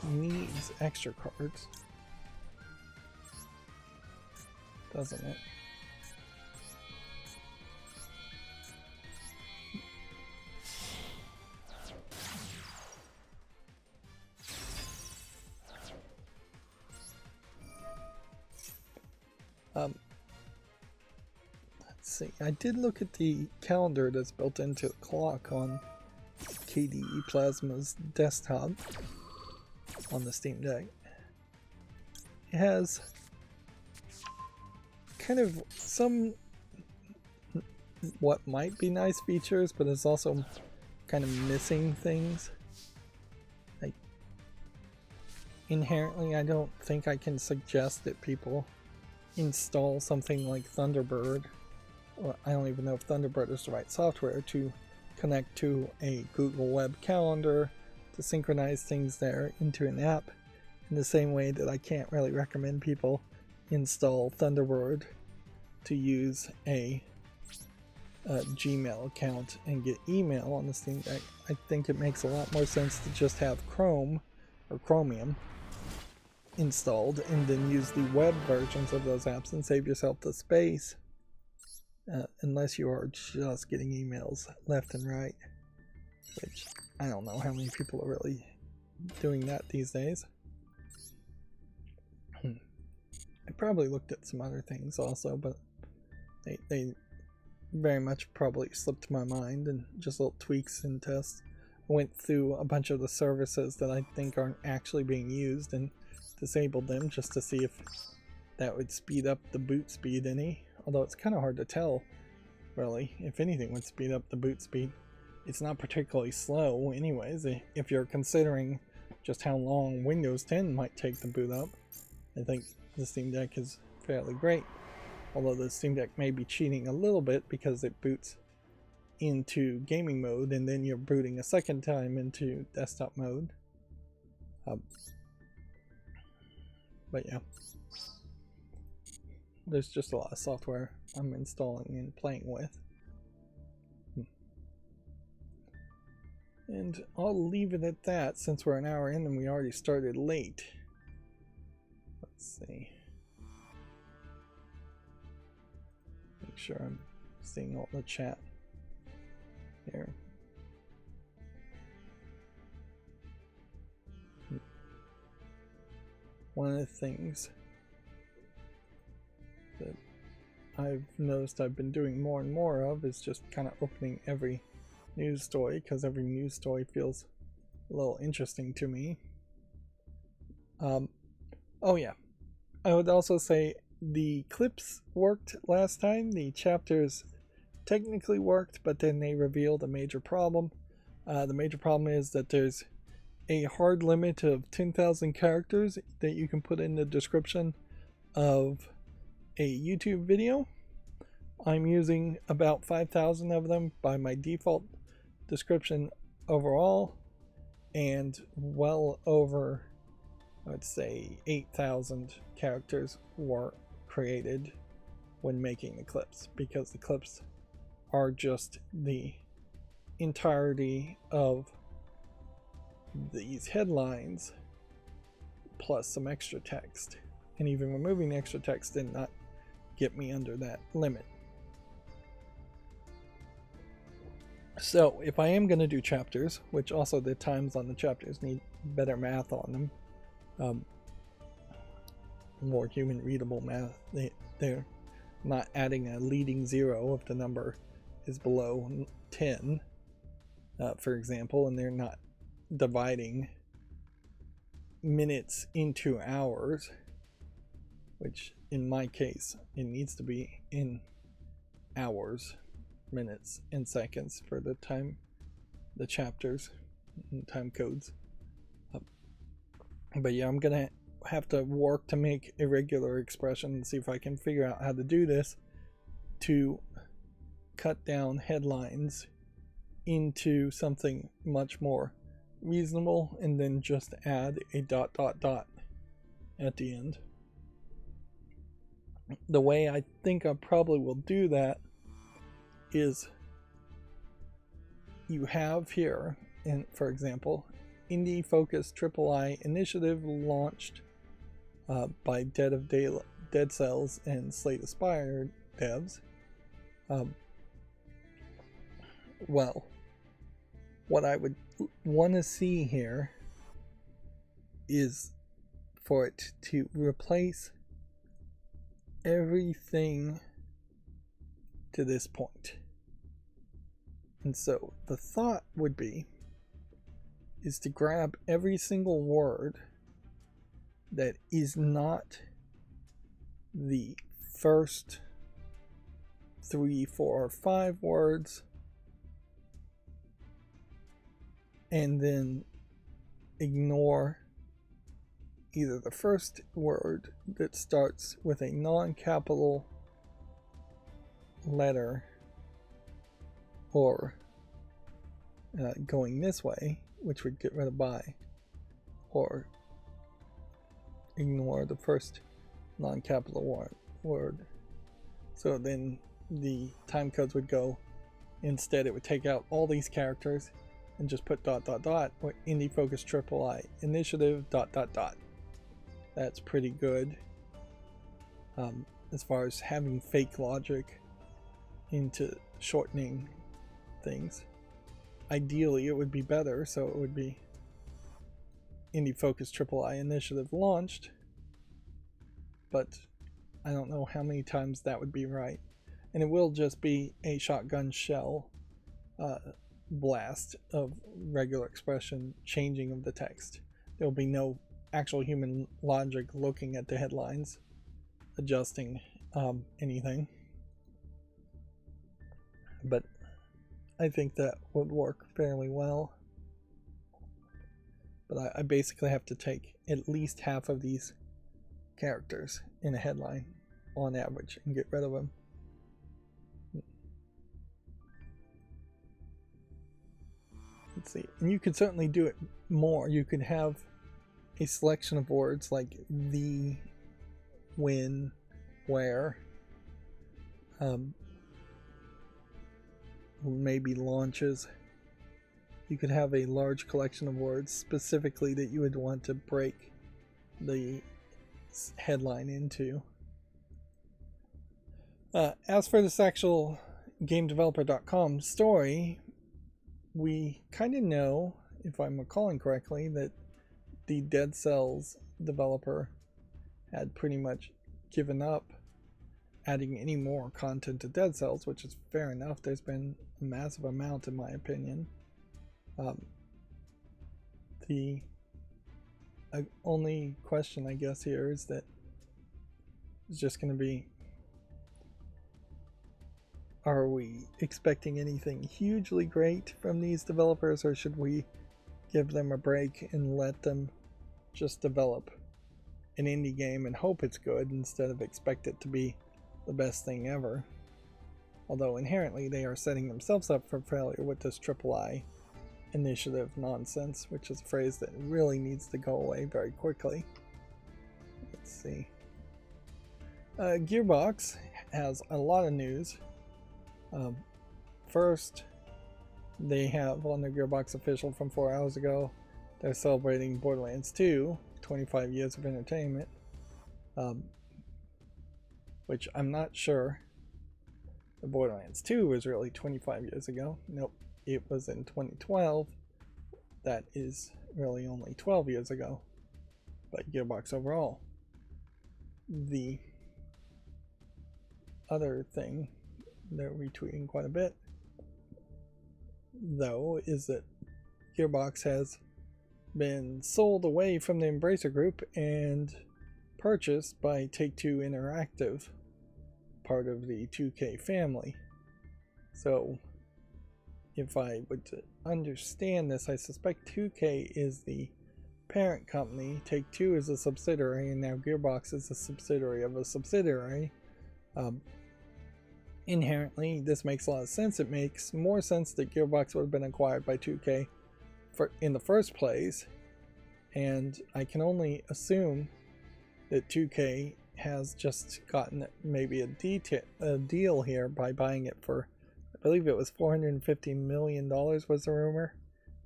needs extra cards, doesn't it? Let's see. I did look at the calendar that's built into the clock on KDE Plasma's desktop on the Steam Deck. It has kind of some what might be nice features, but it's also kind of missing things. Like, inherently, I don't think I can suggest that people install something like Thunderbird, or I don't even know if Thunderbird is the right software, to connect to a Google Web Calendar to synchronize things there into an app, in the same way that I can't really recommend people install Thunderbird to use a Gmail account and get email on the Steam Deck. I think it makes a lot more sense to just have Chrome or Chromium installed and then use the web versions of those apps and save yourself the space, unless you are just getting emails left and right, which I don't know how many people are really doing that these days. I probably looked at some other things also, but they very much probably slipped my mind, and just little tweaks and tests. I went through a bunch of the services that I think aren't actually being used and disabled them just to see if that would speed up the boot speed any, although it's kind of hard to tell really if anything would speed up the boot speed. It's not particularly slow anyways, if you're considering just how long Windows 10 might take to boot up. I think the Steam Deck is fairly great, although the Steam Deck may be cheating a little bit because it boots into gaming mode and then you're booting a second time into desktop mode. But yeah, there's just a lot of software I'm installing and playing with. And I'll leave it at that since we're an hour in and we already started late. Let's see. Make sure I'm seeing all the chat here. One of the things that I've noticed I've been doing more and more of is just kind of opening every news story, because every news story feels a little interesting to me. Oh yeah, I would also say the clips worked last time. The chapters technically worked, but then they revealed a major problem. The major problem is that there's a hard limit of 10,000 characters that you can put in the description of a YouTube video. I'm using about 5,000 of them by my default description overall, and well over, I would say, 8,000 characters were created when making the clips, because the clips are just the entirety of these headlines plus some extra text. And even removing the extra text did not get me under that limit. So if I am going to do chapters, which also the times on the chapters need better math on them, more human readable math, they're not adding a leading zero if the number is below 10, for example, and they're not dividing minutes into hours, which in my case it needs to be in hours, minutes, and seconds for the time, the chapters and time codes. But yeah, I'm gonna have to work to make a regular expression and see if I can figure out how to do this to cut down headlines into something much more reasonable, and then just add a ... at the end. The way I think I probably will do that is you have here, in, for example, indie focused III initiative launched by Dead Cells and Slate Aspire devs. Well, what I would want to see here is for it to replace everything to this point. And so the thought would be is to grab every single word that is not the first 3, 4, or 5 words, and then ignore either the first word that starts with a non-capital letter or going this way, which would get rid of by, or ignore the first non-capital word. So then the time codes would go, instead it would take out all these characters and just put ... or indie focused III initiative ... That's pretty good as far as having fake logic into shortening things. Ideally it would be better, so it would be indie focused III initiative launched, but I don't know how many times that would be right. And it will just be a shotgun shell blast of regular expression changing of the text. There will be no actual human logic looking at the headlines, adjusting anything. But I think that would work fairly well. But I basically have to take at least half of these characters in a headline on average and get rid of them. Let's see. And you could certainly do it more. You could have a selection of words like the, when, where, maybe launches. You could have a large collection of words specifically that you would want to break the headline into. As for this actual GameDeveloper.com story, we kind of know, if I'm recalling correctly, that the Dead Cells developer had pretty much given up adding any more content to Dead Cells, which is fair enough. There's been a massive amount, in my opinion. The only question, I guess, here is that it's just going to be, are we expecting anything hugely great from these developers, or should we give them a break and let them just develop an indie game and hope it's good instead of expect it to be the best thing ever? Although inherently they are setting themselves up for failure with this III initiative nonsense, which is a phrase that really needs to go away very quickly. Let's see. Gearbox has a lot of news. First, they have on their Gearbox official from 4 hours ago they're celebrating Borderlands 2, 25 years of entertainment, which I'm not sure the Borderlands 2 was really 25 years ago. Nope, it was in 2012. That is really only 12 years ago, but Gearbox overall. The other thing they're retweeting quite a bit, though, is that Gearbox has been sold away from the Embracer Group and purchased by Take-Two Interactive, part of the 2K family. So, if I would understand this, I suspect 2K is the parent company, Take-Two is a subsidiary, and now Gearbox is a subsidiary of a subsidiary. Inherently, this makes a lot of sense. It makes more sense that Gearbox would have been acquired by 2K in the first place, and I can only assume that 2K has just gotten maybe a deal here by buying it for, I believe it was $450 million was the rumor,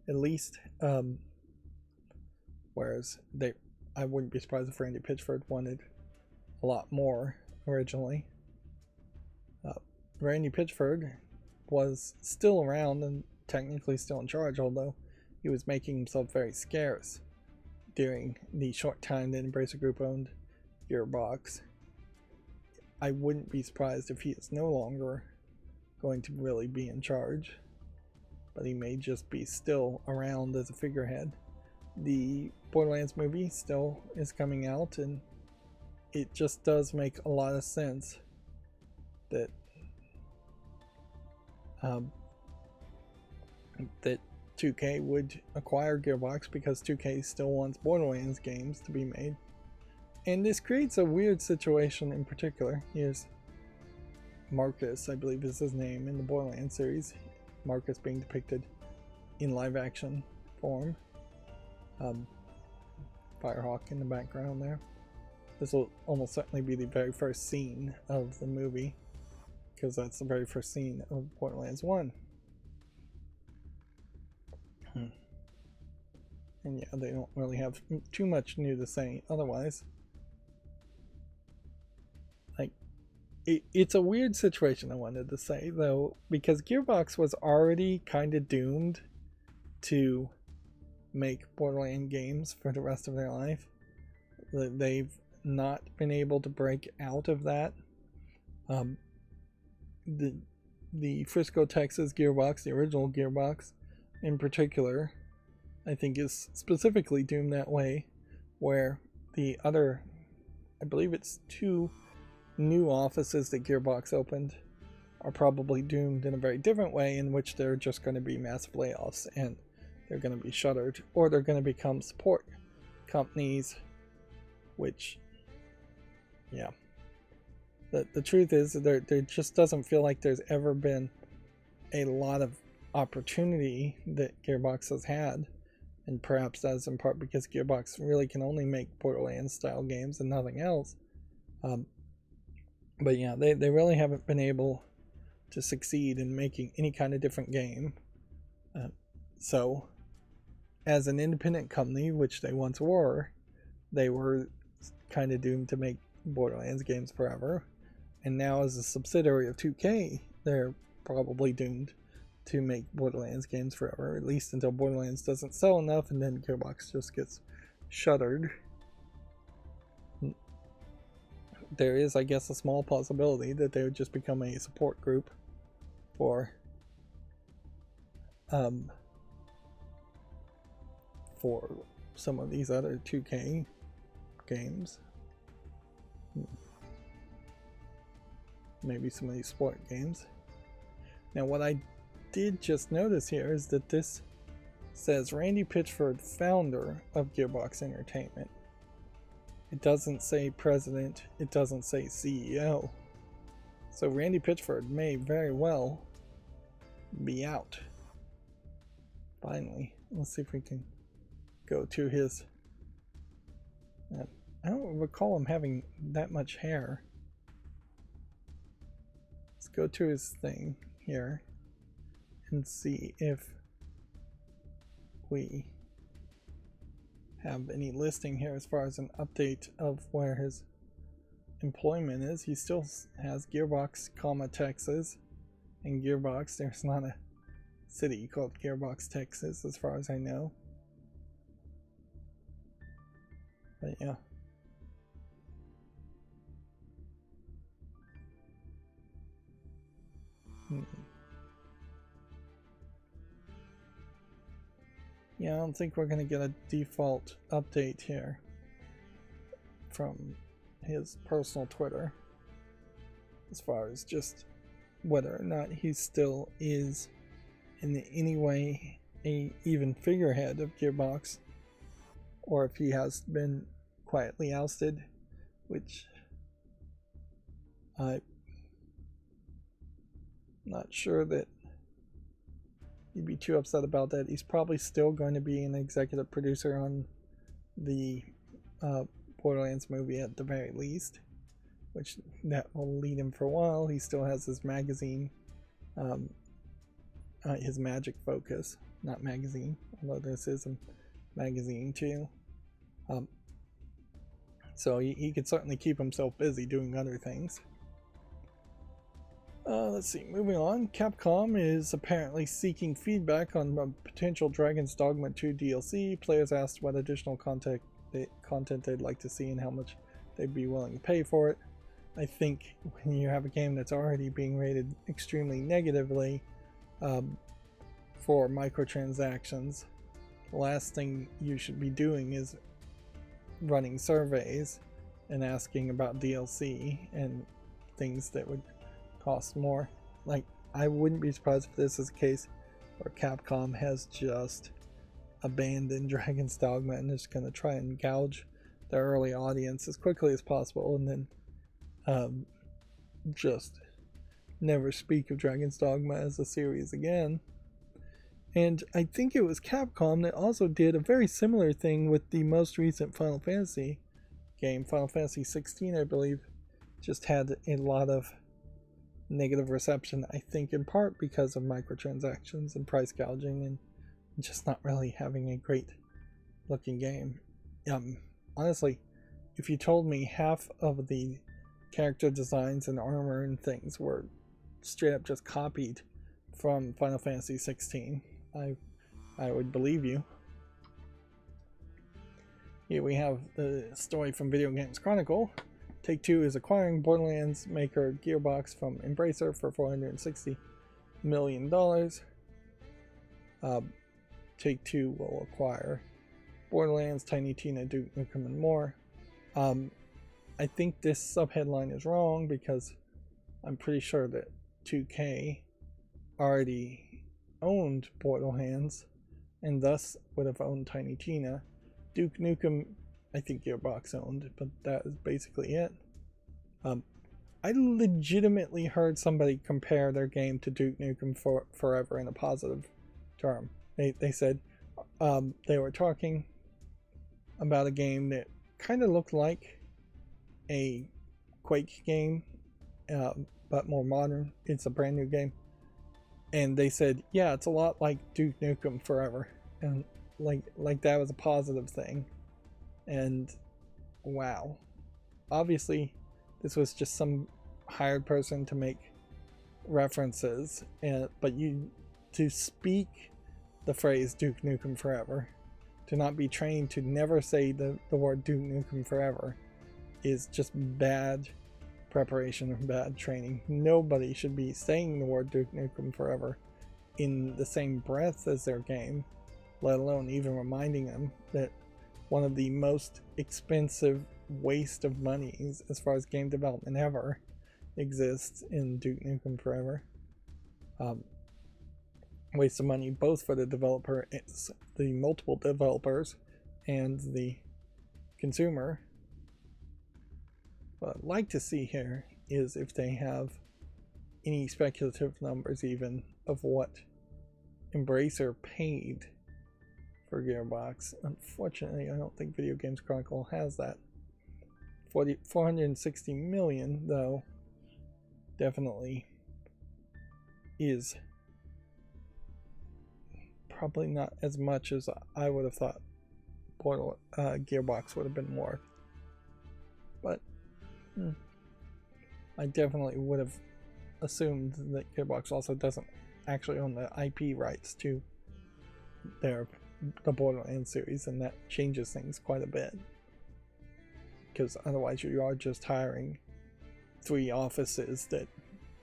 at least. Whereas I wouldn't be surprised if Randy Pitchford wanted a lot more originally. Randy Pitchford was still around and technically still in charge, although he was making himself very scarce during the short time that Embracer Group owned Gearbox. I wouldn't be surprised if he is no longer going to really be in charge, but he may just be still around as a figurehead. The Borderlands movie still is coming out, and it just does make a lot of sense that that 2K would acquire Gearbox, because 2K still wants Borderlands games to be made. And this creates a weird situation in particular. Here's Marcus, I believe is his name, in the Borderlands series. Marcus being depicted in live action form. Firehawk in the background there. This will almost certainly be the very first scene of the movie, because that's the very first scene of Borderlands 1. And yeah, they don't really have too much new to say otherwise. Like, it's a weird situation, I wanted to say, though, because Gearbox was already kind of doomed to make Borderlands games for the rest of their life. They've not been able to break out of that. The Frisco, Texas Gearbox, the original Gearbox in particular, I think is specifically doomed that way, where the other, I believe it's 2 new offices that Gearbox opened, are probably doomed in a very different way, in which they're just going to be massive layoffs and they're going to be shuttered, or they're going to become support companies, which, yeah. The truth is that there just doesn't feel like there's ever been a lot of opportunity that Gearbox has had, and perhaps that's in part because Gearbox really can only make Borderlands style games and nothing else. But yeah, they really haven't been able to succeed in making any kind of different game. So, as an independent company, which they once were, they were kind of doomed to make Borderlands games forever. And now, as a subsidiary of 2K, they're probably doomed to make Borderlands games forever, at least until Borderlands doesn't sell enough, and then Gearbox just gets shuttered. There is, I guess, a small possibility that they would just become a support group for some of these other 2K games. Maybe some of these sport games. Now, what I did just notice here is that this says Randy Pitchford, founder of Gearbox Entertainment. It doesn't say president, it doesn't say CEO. So Randy Pitchford may very well be out. Finally, let's see if we can go to his... I don't recall him having that much hair. Let's go to his thing here and see if we have any listing here as far as an update of where his employment is. He still has Gearbox, Texas, and Gearbox. There's not a city called Gearbox, Texas, as far as I know. But yeah. Yeah, I don't think we're gonna get a default update here from his personal Twitter as far as just whether or not he still is in any way a even figurehead of Gearbox, or if he has been quietly ousted, which I'm not sure that he'd be too upset about that. He's probably still going to be an executive producer on the Borderlands movie at the very least, which that will lead him for a while. He still has his magazine, his Magic Focus, not magazine, although this is a magazine too. So he could certainly keep himself busy doing other things. Let's see, moving on. Capcom is apparently seeking feedback on a potential Dragon's Dogma 2 DLC. Players asked what additional content they'd like to see and how much they'd be willing to pay for it. I think when you have a game that's already being rated extremely negatively for microtransactions, the last thing you should be doing is running surveys and asking about DLC and things that would cost more. Like, I wouldn't be surprised if this is a case where Capcom has just abandoned Dragon's Dogma and is going to try and gouge their early audience as quickly as possible, and then just never speak of Dragon's Dogma as a series again. And I think it was Capcom that also did a very similar thing with the most recent Final Fantasy game. Final Fantasy 16, I believe, just had a lot of negative reception, I think in part because of microtransactions and price gouging and just not really having a great looking game. Honestly, if you told me half of the character designs and armor and things were straight up just copied from Final Fantasy 16, I would believe you. Here we have the story from Video Games Chronicle. Take-Two is acquiring Borderlands maker Gearbox from Embracer for $460 million. Take-Two will acquire Borderlands, Tiny Tina, Duke Nukem, and more. I think this subheadline is wrong because I'm pretty sure that 2K already owned Borderlands and thus would have owned Tiny Tina. Duke Nukem, I think Gearbox owned, but that is basically it. I legitimately heard somebody compare their game to Duke Nukem Forever in a positive term. They said they were talking about a game that kind of looked like a Quake game, but more modern. It's a brand new game. And they said, yeah, it's a lot like Duke Nukem Forever. And like that was a positive thing. And wow. Obviously, this was just some hired person to make references, but to speak the phrase Duke Nukem Forever, to not be trained to never say the word Duke Nukem Forever, is just bad preparation and bad training. Nobody should be saying the word Duke Nukem Forever in the same breath as their game, let alone even reminding them that one of the most expensive waste of money as far as game development ever exists in Duke Nukem Forever. Waste of money both for the developer, the multiple developers, and the consumer. What I'd like to see here is if they have any speculative numbers even of what Embracer paid for Gearbox. Unfortunately, I don't think Video Games Chronicle has that. 460 million, though, definitely is probably not as much as I would have thought Portal Gearbox would have been more. But I definitely would have assumed that Gearbox also doesn't actually own the IP rights to the Borderlands series, and that changes things quite a bit. Because otherwise you are just hiring 3 offices that,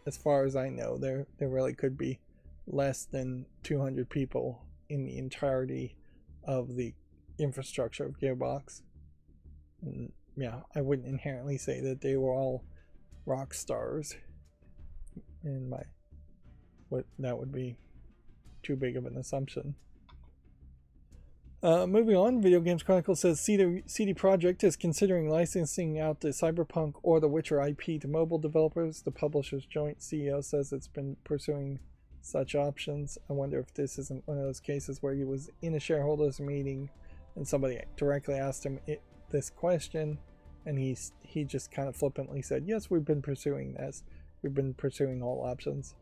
as far as I know, there really could be less than 200 people in the entirety of the infrastructure of Gearbox. And yeah, I wouldn't inherently say that they were all rock stars. In that would be too big of an assumption. Moving on, Video Games Chronicle says CD Projekt is considering licensing out the Cyberpunk or the Witcher IP to mobile developers. The publisher's joint CEO says it's been pursuing such options. I wonder if this isn't one of those cases where he was in a shareholders meeting and somebody directly asked him this question, and he just kind of flippantly said, yes, we've been pursuing this. We've been pursuing all options.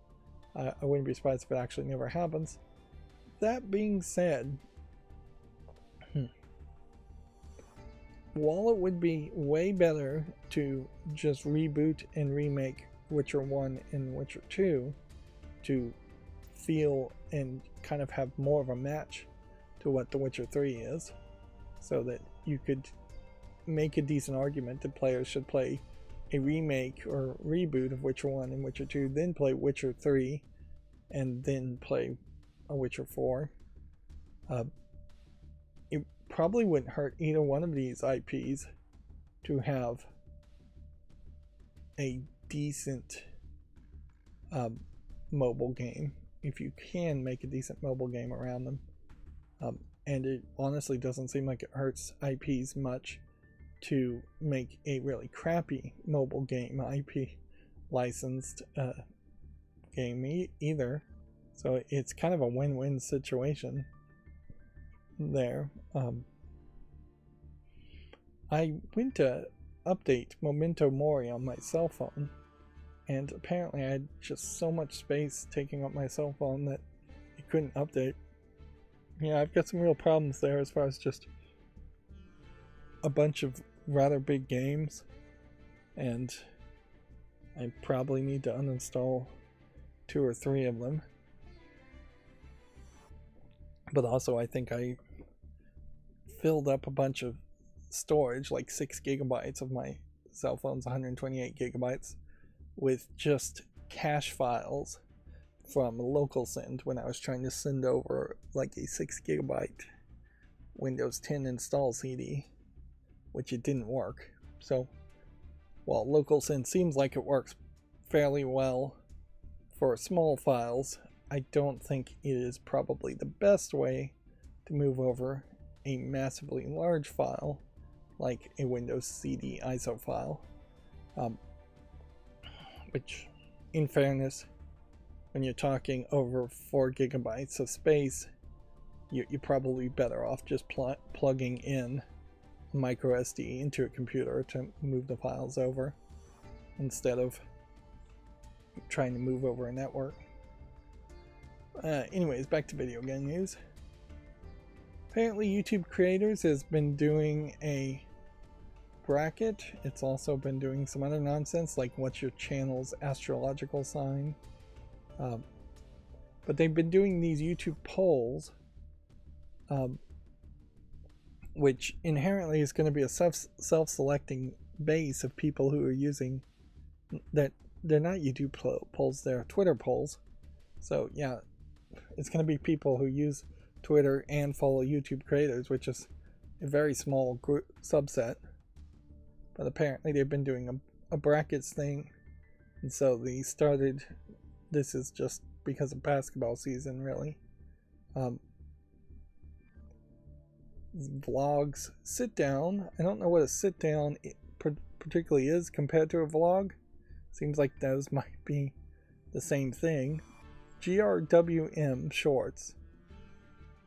I wouldn't be surprised if it actually never happens. That being said, while it would be way better to just reboot and remake Witcher 1 and Witcher 2 to feel and kind of have more of a match to what The Witcher 3 is, so that you could make a decent argument that players should play a remake or reboot of Witcher 1 and Witcher 2, then play Witcher 3, and then play a Witcher 4. It probably wouldn't hurt either one of these IPs to have a decent mobile game, if you can make a decent mobile game around them. And it honestly doesn't seem like it hurts IPs much to make a really crappy mobile game IP licensed game either. So it's kind of a win-win situation there. I went to update Memento Mori on my cell phone, and apparently I had just so much space taking up my cell phone that it couldn't update. Yeah, I've got some real problems there as far as just a bunch of rather big games, and I probably need to uninstall 2 or 3 of them. But also I think I filled up a bunch of storage, like 6 gigabytes of my cell phone's 128 gigabytes, with just cache files from local send when I was trying to send over like a 6 gigabyte Windows 10 install CD, which it didn't work. So while local send seems like it works fairly well for small files, I don't think it is probably the best way to move over a massively large file like a Windows CD ISO file. Which, in fairness, when you're talking over 4 gigabytes of space, you're probably better off just plugging in a micro SD into a computer to move the files over, instead of trying to move over a network. Anyways, back to video game news. Apparently YouTube Creators has been doing a bracket. It's also been doing some other nonsense, like what's your channel's astrological sign. But they've been doing these YouTube polls, which inherently is going to be a self-selecting base of people who are using that. They're not YouTube polls, they're Twitter polls. So yeah, it's going to be people who use Twitter and follow YouTube creators, which is a very small group subset. But apparently they've been doing a brackets thing, and so they started. This is just because of basketball season, really. Vlogs, sit down. I don't know what a sit down particularly is compared to a vlog. Seems like those might be the same thing. GRWM shorts.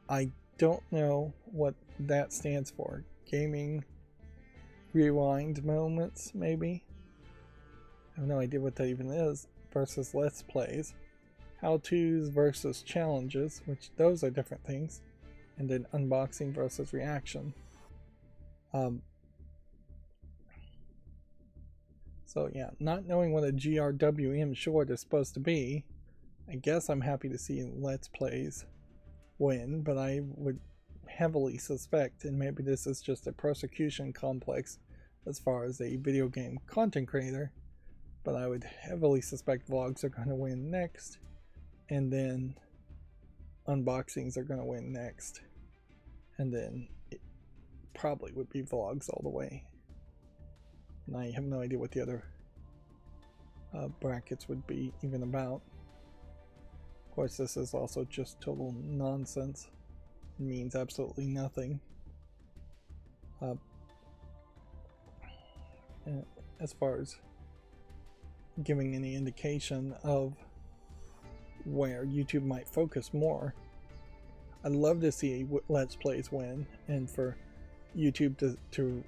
I don't know what that stands for. Gaming rewind moments, maybe? I have no idea what that even is. Versus let's plays. How-tos versus challenges, which those are different things. And then unboxing versus reaction. So yeah, not knowing what a GRWM short is supposed to be, I guess I'm happy to see Let's Plays win, but I would heavily suspect, and maybe this is just a persecution complex as far as a video game content creator, but I would heavily suspect vlogs are going to win next, and then unboxings are going to win next, and then it probably would be vlogs all the way. And I have no idea what the other brackets would be even about. Of course, this is also just total nonsense. It means absolutely nothing. As far as giving any indication of where YouTube might focus more. I'd love to see Let's Plays win, and for YouTube to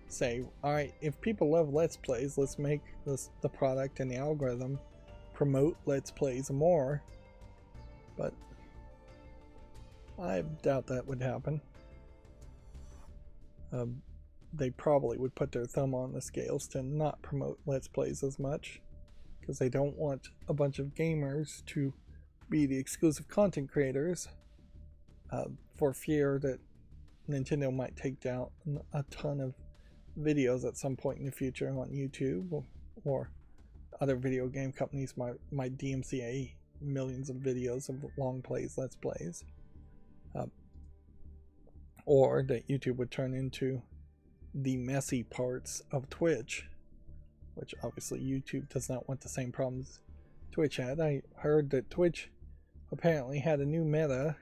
say, alright, if people love Let's Plays, let's make the product and the algorithm promote Let's Plays more. But I doubt that would happen. They probably would put their thumb on the scales to not promote Let's Plays as much, because they don't want a bunch of gamers to be the exclusive content creators, for fear that Nintendo might take down a ton of videos at some point in the future on YouTube, or other video game companies might DMCA millions of videos of long plays, Let's Plays, or that YouTube would turn into the messy parts of Twitch, which obviously YouTube does not want the same problems Twitch had. I heard that Twitch apparently had a new meta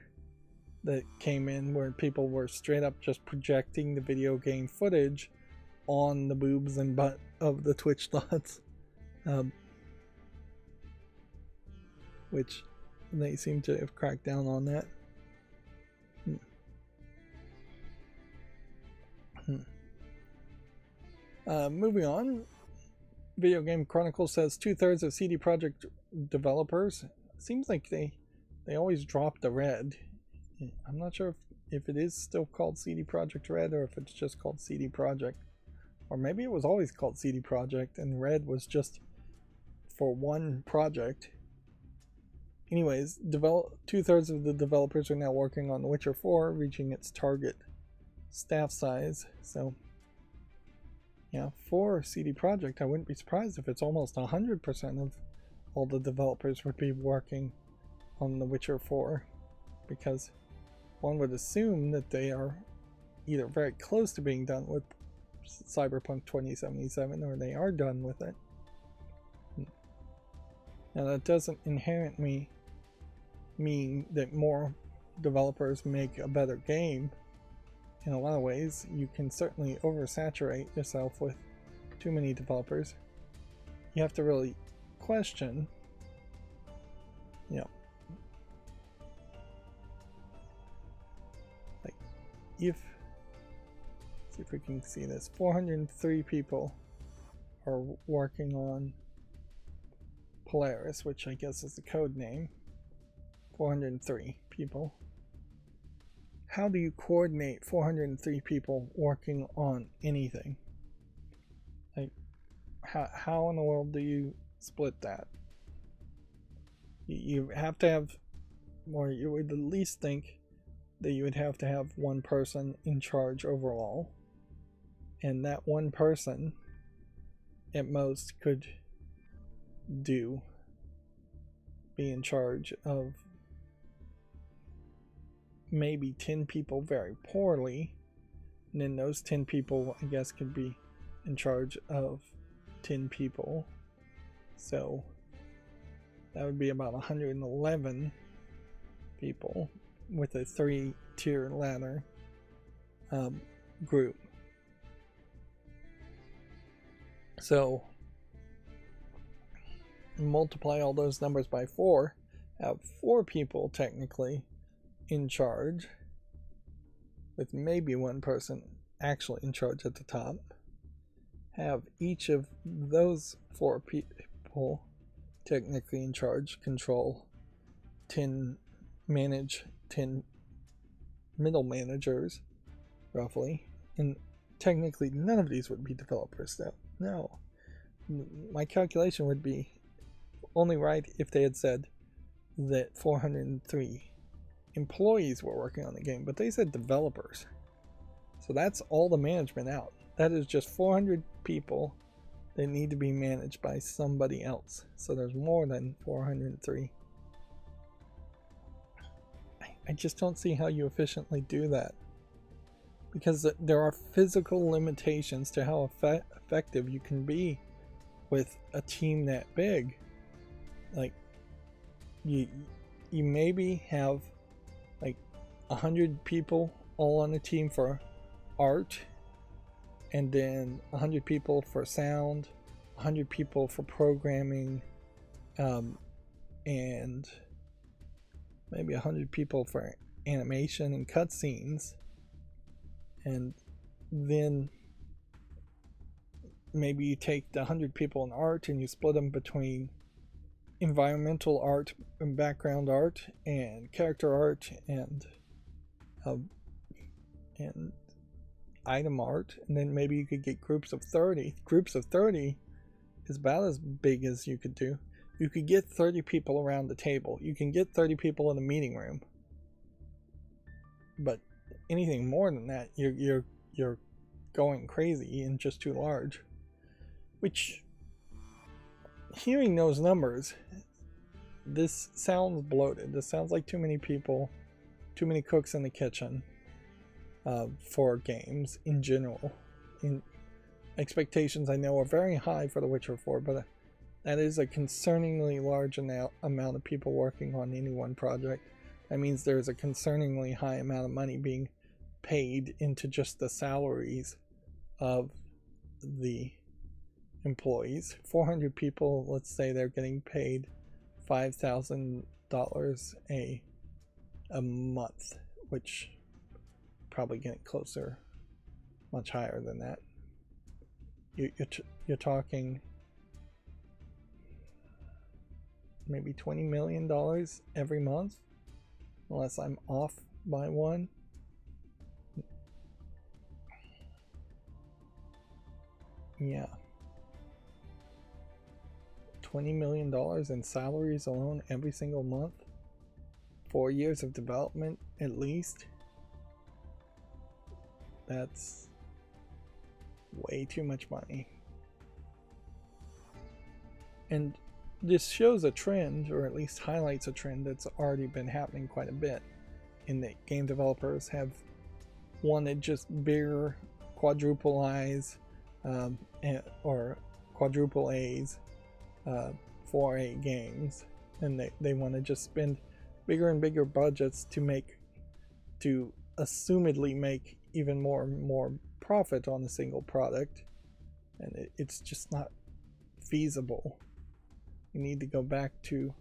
that came in where people were straight up just projecting the video game footage on the boobs and butt of the Twitch dots, which they seem to have cracked down on that. Moving on, Video Game Chronicle says 2/3 of CD Projekt developers, seems like they always drop the red. I'm not sure if it is still called CD Projekt Red or if it's just called CD Projekt, or maybe it was always called CD Projekt and red was just for one project. Anyways, 2/3 of the developers are now working on The Witcher 4, reaching its target staff size. So yeah, for CD Projekt, I wouldn't be surprised if it's almost 100% of all the developers would be working on The Witcher 4, because one would assume that they are either very close to being done with Cyberpunk 2077 or they are done with it. Now that doesn't inherently mean that more developers make a better game. In a lot of ways, you can certainly oversaturate yourself with too many developers. You have to really question, like, let's see if we can see this. 403 people are working on Polaris, which I guess is the code name. 403 people. How do you coordinate 403 people working on anything? Like, how in the world do you split that? You have to have, or you would at least think that you would have to have one person in charge overall, and that one person at most could be in charge of maybe 10 people very poorly, and then those 10 people, I guess, could be in charge of 10 people. So that would be about 111 people with a 3-tier ladder group. So multiply all those numbers by 4, have 4 people technically in charge, with maybe one person actually in charge at the top. Have each of those 4 people technically in charge control 10, manage 10 middle managers roughly, and technically none of these would be developers though. No. My calculation would be only right if they had said that 403 employees were working on the game, but they said developers. So that's all the management out. That is just 400 people that need to be managed by somebody else. So there's more than 403. I just don't see how you efficiently do that, because there are physical limitations to how effective you can be with a team that big. Like, you maybe have like 100 people all on a team for art, and then 100 people for sound, 100 people for programming, and maybe 100 people for animation and cutscenes, and then maybe you take the 100 people in art and you split them between environmental art and background art and character art and item art, and then maybe you could get groups of 30. Groups of 30 is about as big as you could do. You could get 30 people around the table. You can get 30 people in a meeting room. But anything more than that, you're going crazy and just too large. Which, hearing those numbers, this sounds bloated. This sounds like too many people, too many cooks in the kitchen for games in general. In expectations, I know, are very high for The Witcher 4, but that is a concerningly large amount of people working on any one project. That means there's a concerningly high amount of money being paid into just the salaries of the employees. 400 people, let's say they're getting paid $5,000 a month, which probably getting closer, much higher than that. You're talking maybe $20 million every month, unless I'm off by one. Yeah. $20 million in salaries alone every single month. 4 years of development at least. That's way too much money. And this shows a trend, or at least highlights a trend that's already been happening quite a bit, in that game developers have wanted just bigger quadruple I's or quadruple A's for A games, and they want to just spend bigger and bigger budgets to assumedly make even more and more profit on a single product, and it's just not feasible. You need to go back to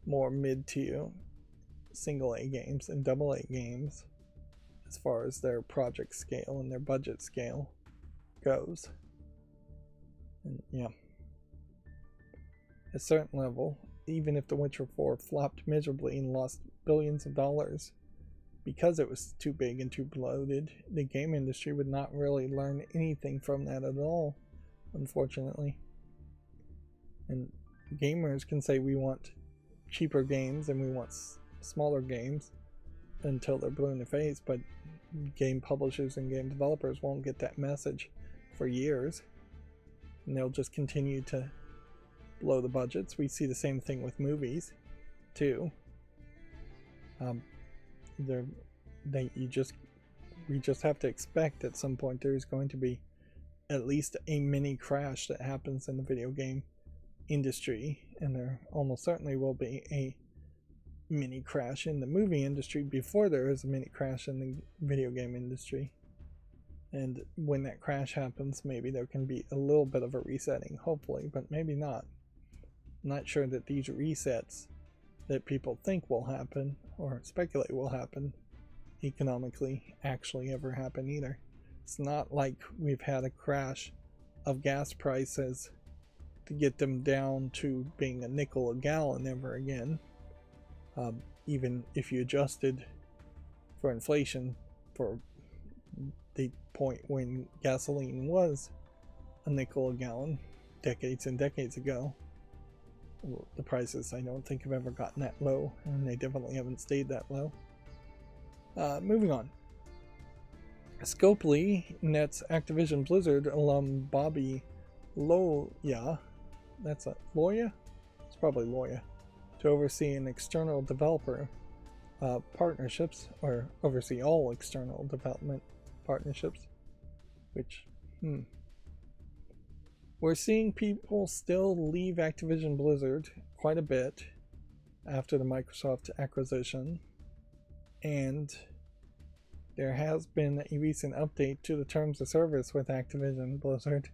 more mid-tier single A games and double A games as far as their project scale and their budget scale goes. And yeah, at a certain level, even if The Witcher 4 flopped miserably and lost billions of dollars because it was too big and too bloated, the game industry would not really learn anything from that at all, unfortunately. And gamers can say we want cheaper games and we want smaller games until they're blue in the face, but game publishers and game developers won't get that message for years, and they'll just continue to blow the budgets. We see the same thing with movies too. We just have to expect at some point there's going to be at least a mini crash that happens in the video game industry, and there almost certainly will be a mini crash in the movie industry before there is a mini crash in the video game industry. And when that crash happens, maybe there can be a little bit of a resetting, hopefully, but maybe not. I'm not sure that these resets that people think will happen or speculate will happen economically actually ever happen either. It's not like we've had a crash of gas prices to get them down to being a nickel a gallon ever again. Even if you adjusted for inflation for the point when gasoline was a nickel a gallon decades and decades ago. The prices I don't think have ever gotten that low, and they definitely haven't stayed that low. Moving on. Scopely nets Activision Blizzard alum Bobby Loya, that's a Loya? It's probably Loya, to oversee an external developer partnerships, or oversee all external development partnerships, which, We're seeing people still leave Activision Blizzard quite a bit after the Microsoft acquisition, and there has been a recent update to the terms of service with Activision Blizzard,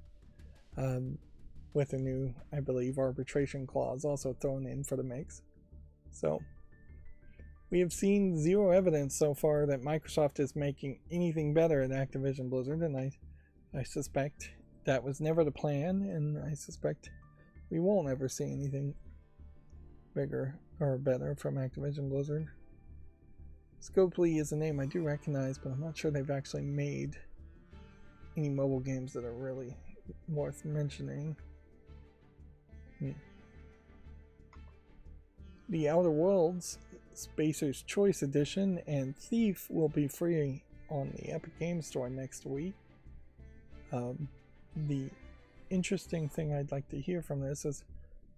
with a new, I believe, arbitration clause also thrown in for the mix. So we have seen zero evidence so far that Microsoft is making anything better at Activision Blizzard, and I suspect that was never the plan, and I suspect we won't ever see anything bigger or better from Activision Blizzard. Scopely is a name I do recognize, but I'm not sure they've actually made any mobile games that are really worth mentioning. The Outer Worlds Spacer's Choice Edition and Thief will be free on the Epic Games Store next week. The interesting thing I'd like to hear from this is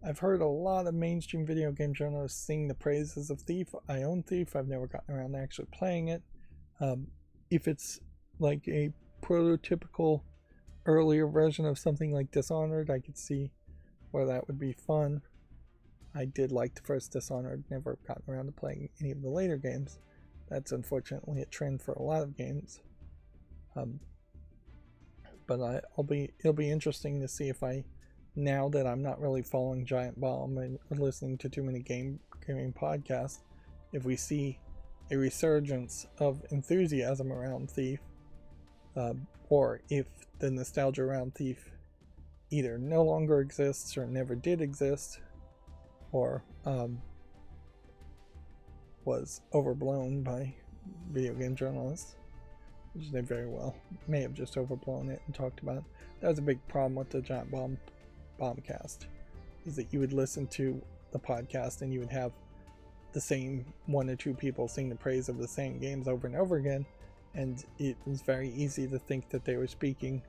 I've heard a lot of mainstream video game journalists sing the praises of Thief. I own Thief. I've never gotten around to actually playing it. If it's like a prototypical earlier version of something like Dishonored, I could see where that would be fun. I did like the first Dishonored, never gotten around to playing any of the later games. That's unfortunately a trend for a lot of games. But it'll be interesting to see if now that I'm not really following Giant Bomb and listening to too many gaming podcasts, if we see a resurgence of enthusiasm around Thief, or if the nostalgia around Thief either no longer exists or never did exist, or was overblown by video game journalists, which they very well may have just overblown it and talked about. That was a big problem with the Giant Bombcast, is that you would listen to the podcast and you would have the same one or two people sing the praise of the same games over and over again, and it was very easy to think that they were speaking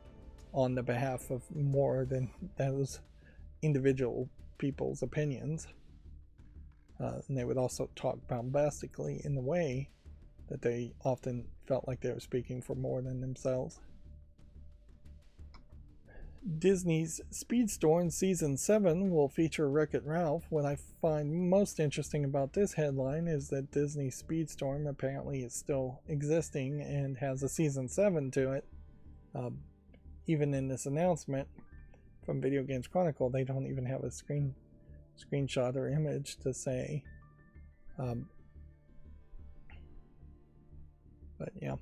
on the behalf of more than those individual people's opinions. And they would also talk bombastically in the way that they often felt like they were speaking for more than themselves. Disney's Speedstorm Season 7 will feature Wreck-It Ralph. What I find most interesting about this headline is that Disney Speedstorm apparently is still existing and has a Season 7 to it. Even in this announcement from Video Games Chronicle, they don't even have a screenshot or image to say. But yeah,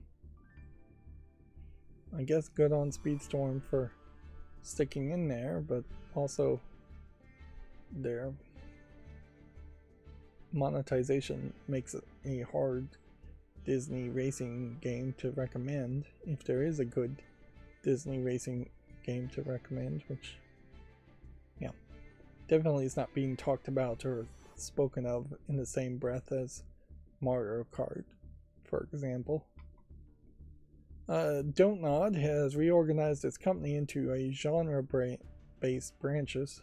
I guess good on Speedstorm for sticking in there, but also their monetization makes it a hard Disney racing game to recommend, if there is a good Disney racing game to recommend, which, yeah, definitely is not being talked about or spoken of in the same breath as Mario Kart, for example. Don't Nod has reorganized its company into a genre-based branches,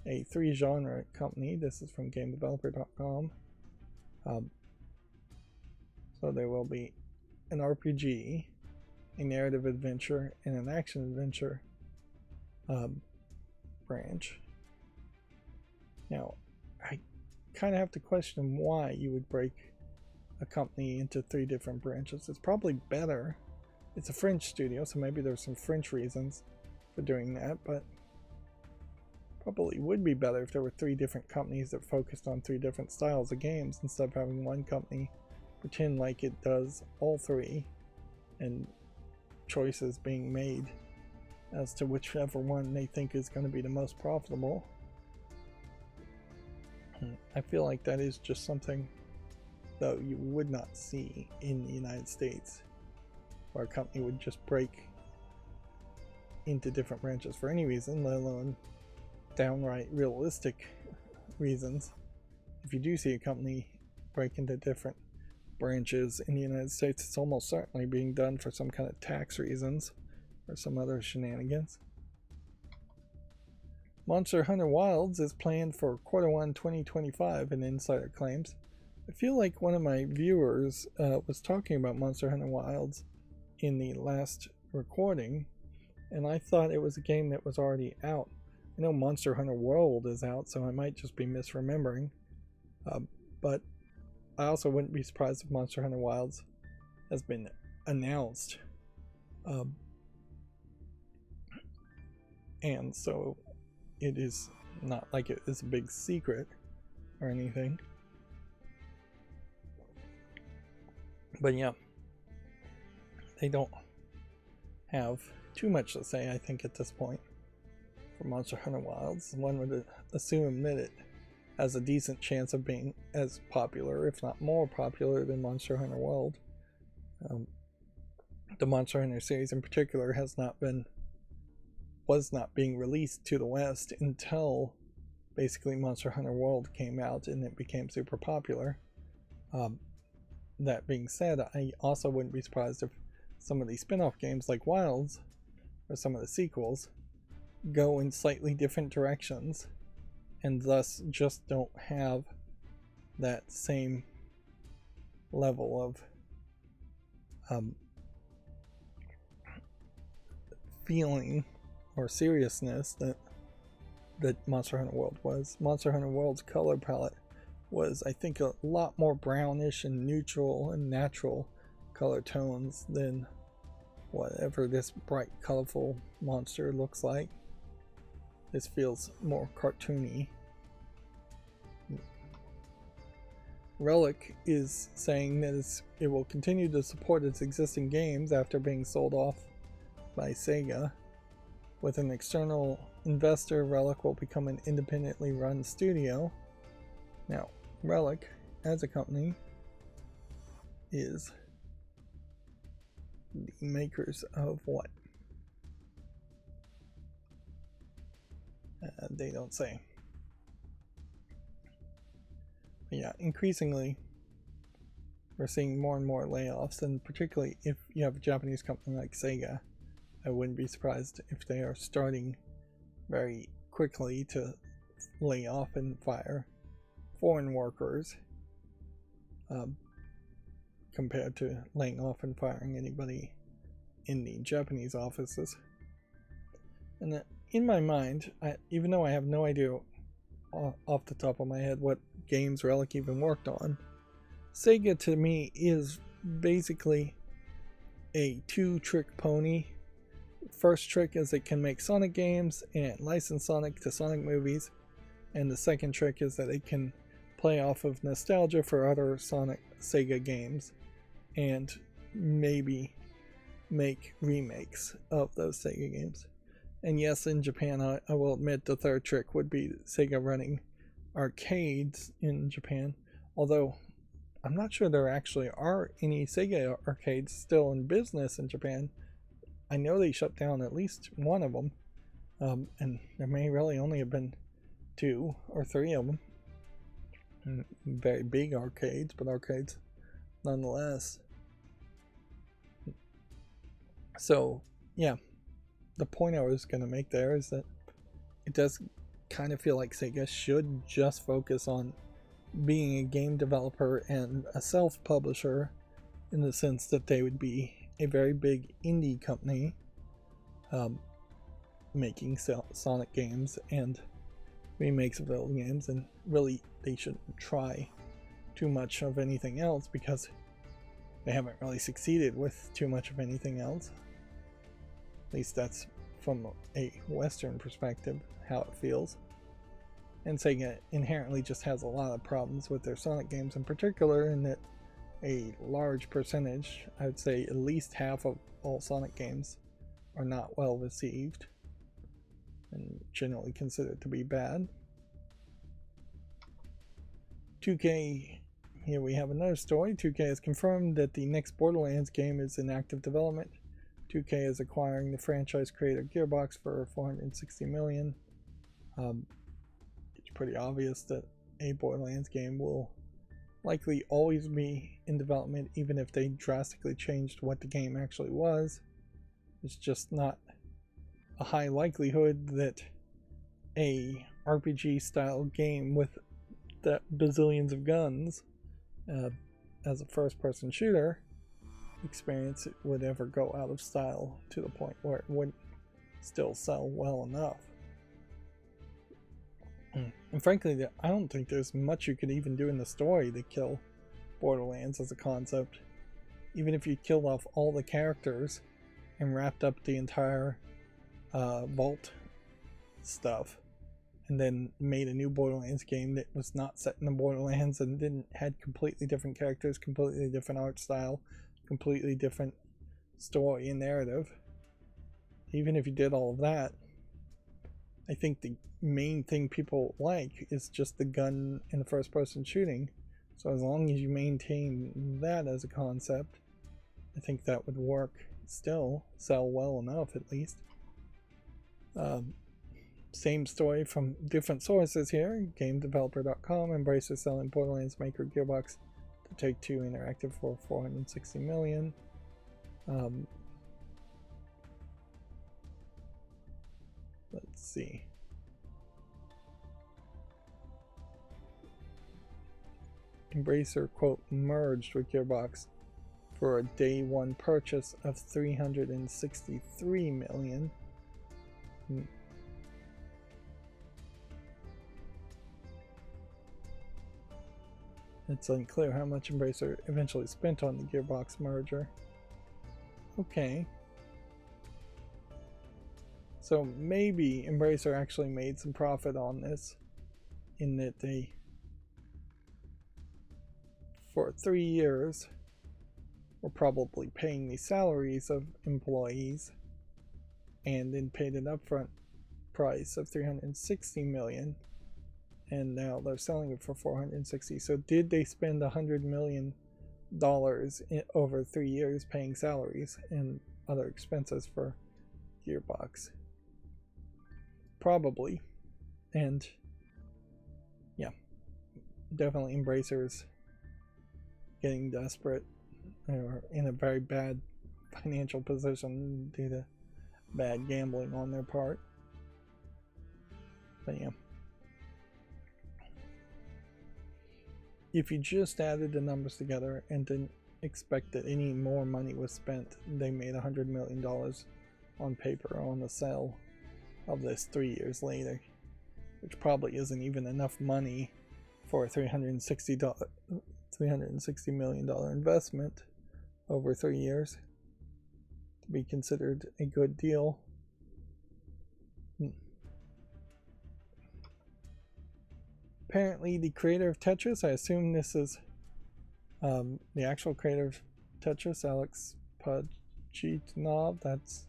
a 3-genre company. This is from GameDeveloper.com. So there will be an RPG, a narrative adventure, and an action adventure branch. Now, I kind of have to question why you would break a company into 3 different branches. It's probably better. It's a French studio, so maybe there's some French reasons for doing that, but probably would be better if there were 3 different companies that focused on 3 different styles of games instead of having one company pretend like it does all 3 and choices being made as to whichever one they think is going to be the most profitable. I feel like that is just something, though, you would not see in the United States. where a company would just break into different branches for any reason, let alone downright realistic reasons. If you do see a company break into different branches in the United States, it's almost certainly being done for some kind of tax reasons or some other shenanigans. Monster Hunter Wilds is planned for Q1 2025, an insider claims. I feel like one of my viewers was talking about Monster Hunter Wilds in the last recording, and I thought it was a game that was already out. I know Monster Hunter World is out, so I might just be misremembering. But I also wouldn't be surprised if Monster Hunter Wilds has been announced. And so it is not like it is a big secret or anything. But yeah, they don't have too much to say, I think, at this point for Monster Hunter Wilds. One would assume that it has a decent chance of being as popular, if not more popular, than Monster Hunter World. The Monster Hunter series in particular was not being released to the West until basically Monster Hunter World came out and it became super popular. That being said, I also wouldn't be surprised if some of these spin-off games like Wilds, or some of the sequels, go in slightly different directions and thus just don't have that same level of feeling or seriousness that Monster Hunter World was. Monster Hunter World's color palette was, I think, a lot more brownish and neutral and natural color tones than whatever this bright, colorful monster looks like. This feels more cartoony. Relic is saying that it will continue to support its existing games after being sold off by Sega. With an external investor, Relic will become an independently run studio. Now, Relic, as a company, is the makers of what? They don't say. But yeah, increasingly, we're seeing more and more layoffs, and particularly if you have a Japanese company like Sega, I wouldn't be surprised if they are starting very quickly to lay off and fire foreign workers compared to laying off and firing anybody in the Japanese offices. And in my mind, even though I have no idea off the top of my head what games Relic even worked on, Sega to me is basically a two-trick pony. First trick is it can make Sonic games and license Sonic to Sonic movies, and the second trick is that it can play off of nostalgia for other Sega games and maybe make remakes of those Sega games. And yes, in Japan, I will admit the third trick would be Sega running arcades in Japan, although I'm not sure there actually are any Sega arcades still in business in Japan. I know they shut down at least one of them, and there may really only have been 2 or 3 of them. Very big arcades, but arcades nonetheless. So, yeah, the point I was going to make there is that it does kind of feel like Sega should just focus on being a game developer and a self-publisher, in the sense that they would be a very big indie company making Sonic games and remakes of those games, and really they shouldn't try too much of anything else because they haven't really succeeded with too much of anything else. At least that's from a Western perspective how it feels. And Sega inherently just has a lot of problems with their Sonic games in particular, in that a large percentage, I would say at least half of all Sonic games, are not well received and generally considered to be bad. 2K Here we have another story. 2K has confirmed that the next Borderlands game is in active development. 2K is acquiring the franchise creator Gearbox for $460 million. It's pretty obvious that a Borderlands game will likely always be in development, even if they drastically changed what the game actually was. It's just not a high likelihood that a RPG style game with that bazillions of guns as a first person shooter experience would ever go out of style to the point where it wouldn't still sell well enough. And frankly, I don't think there's much you could even do in the story to kill Borderlands as a concept. Even if you killed off all the characters and wrapped up the entire vault stuff, and then made a new Borderlands game that was not set in the Borderlands and had completely different characters, completely different art style, completely different story and narrative. Even if you did all of that, I think the main thing people like is just the gun and the first person shooting. So as long as you maintain that as a concept, I think that would work still, sell well enough at least. Same story from different sources here. GameDeveloper.com, Embracer selling Borderlands maker Gearbox to Take-Two Interactive for $460 million. Let's see. Embracer, quote, merged with Gearbox for a day one purchase of $363 million. It's unclear how much Embracer eventually spent on the Gearbox merger. Okay. So maybe Embracer actually made some profit on this, in that they, for 3 years, were probably paying the salaries of employees and then paid an upfront price of $360 million, and now they're selling it for $460. So did they spend $100 million over 3 years paying salaries and other expenses for Gearbox? Probably. And yeah, definitely Embracer's getting desperate, or in a very bad financial position due to bad gambling on their part. But yeah, if you just added the numbers together and didn't expect that any more money was spent, they made $100 million on paper on the sale of this 3 years later, which probably isn't even enough money for a $360 million investment over 3 years to be considered a good deal. Apparently the creator of Tetris, I assume this is the actual creator of Tetris, Alex Pajitnov, that's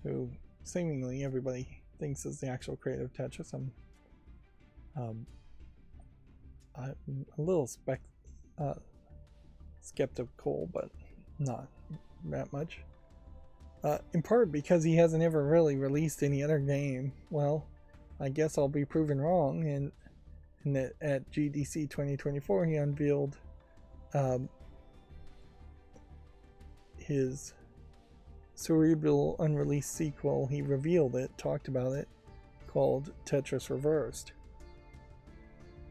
who seemingly everybody thinks is the actual creator of Tetris. I'm a little skeptical, but not that much. In part because he hasn't ever really released any other game. Well, I guess I'll be proven wrong, and that at GDC 2024 he unveiled his cerebral unreleased sequel. He revealed it, talked about it, called Tetris Reversed.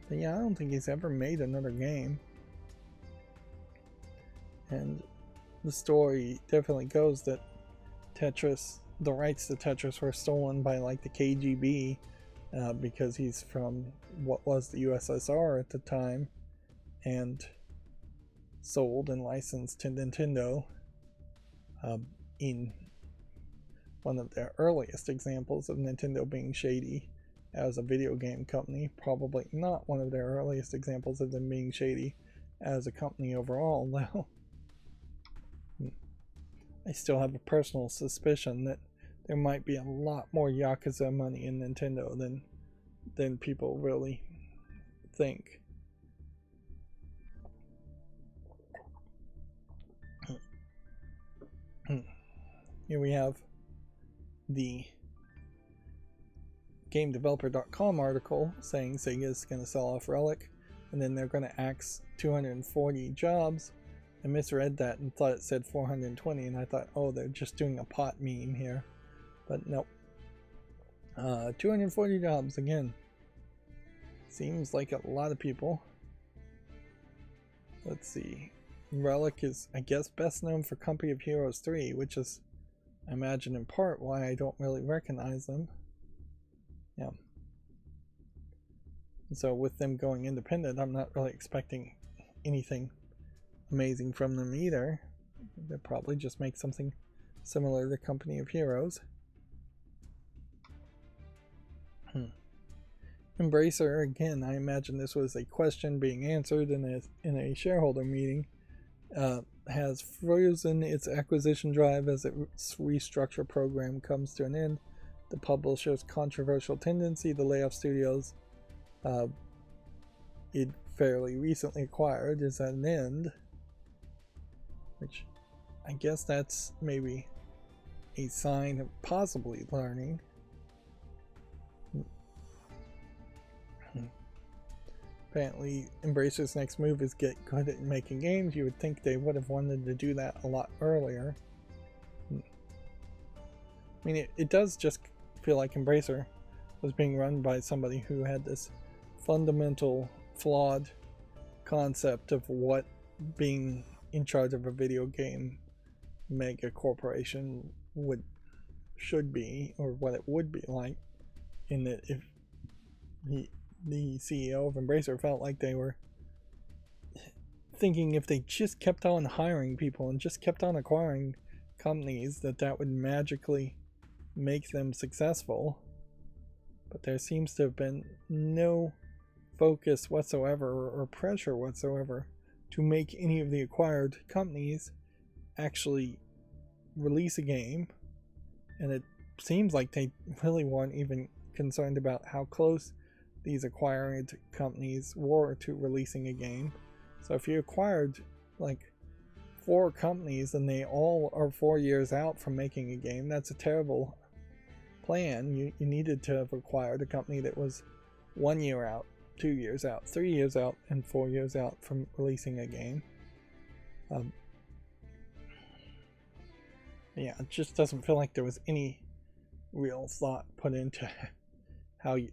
But yeah, I don't think he's ever made another game. And the story definitely goes that Tetris, the rights to Tetris were stolen by like the KGB, because he's from what was the USSR at the time, and sold and licensed to Nintendo in one of their earliest examples of Nintendo being shady as a video game company. Probably not one of their earliest examples of them being shady as a company overall, though. I still have a personal suspicion that there might be a lot more Yakuza money in Nintendo than people really think. here we have the GameDeveloper.com article saying Sega is going to sell off Relic, and then they're going to axe 240 jobs. I misread that and thought it said 420, and I thought, oh, they're just doing a pot meme here. But nope. 240 jobs again. Seems like a lot of people. Let's see. Relic is, I guess, best known for Company of Heroes 3, which is, I imagine, in part why I don't really recognize them. Yeah. So with them going independent, I'm not really expecting anything amazing from them either. They'll probably just make something similar to Company of Heroes. Embracer, again, I imagine this was a question being answered in a shareholder meeting, has frozen its acquisition drive as its restructure program comes to an end. The publisher's controversial tendency to lay off studios it fairly recently acquired is at an end, which I guess that's maybe a sign of possibly learning. Apparently, Embracer's next move is get good at making games. You would think they would have wanted to do that a lot earlier. I mean, it does just feel like Embracer was being run by somebody who had this fundamental, flawed concept of what being in charge of a video game mega corporation should be, or what it would be like, in that if the CEO of Embracer felt like they were thinking if they just kept on hiring people and just kept on acquiring companies, that would magically make them successful. But there seems to have been no focus whatsoever or pressure whatsoever to make any of the acquired companies actually release a game. And it seems like they really weren't even concerned about how close these acquired companies were to releasing a game. So if you acquired like 4 companies and they all are 4 years out from making a game, that's a terrible plan. You needed to have acquired a company that was 1 year out, 2 years out, 3 years out, and 4 years out from releasing a game. Yeah, it just doesn't feel like there was any real thought put into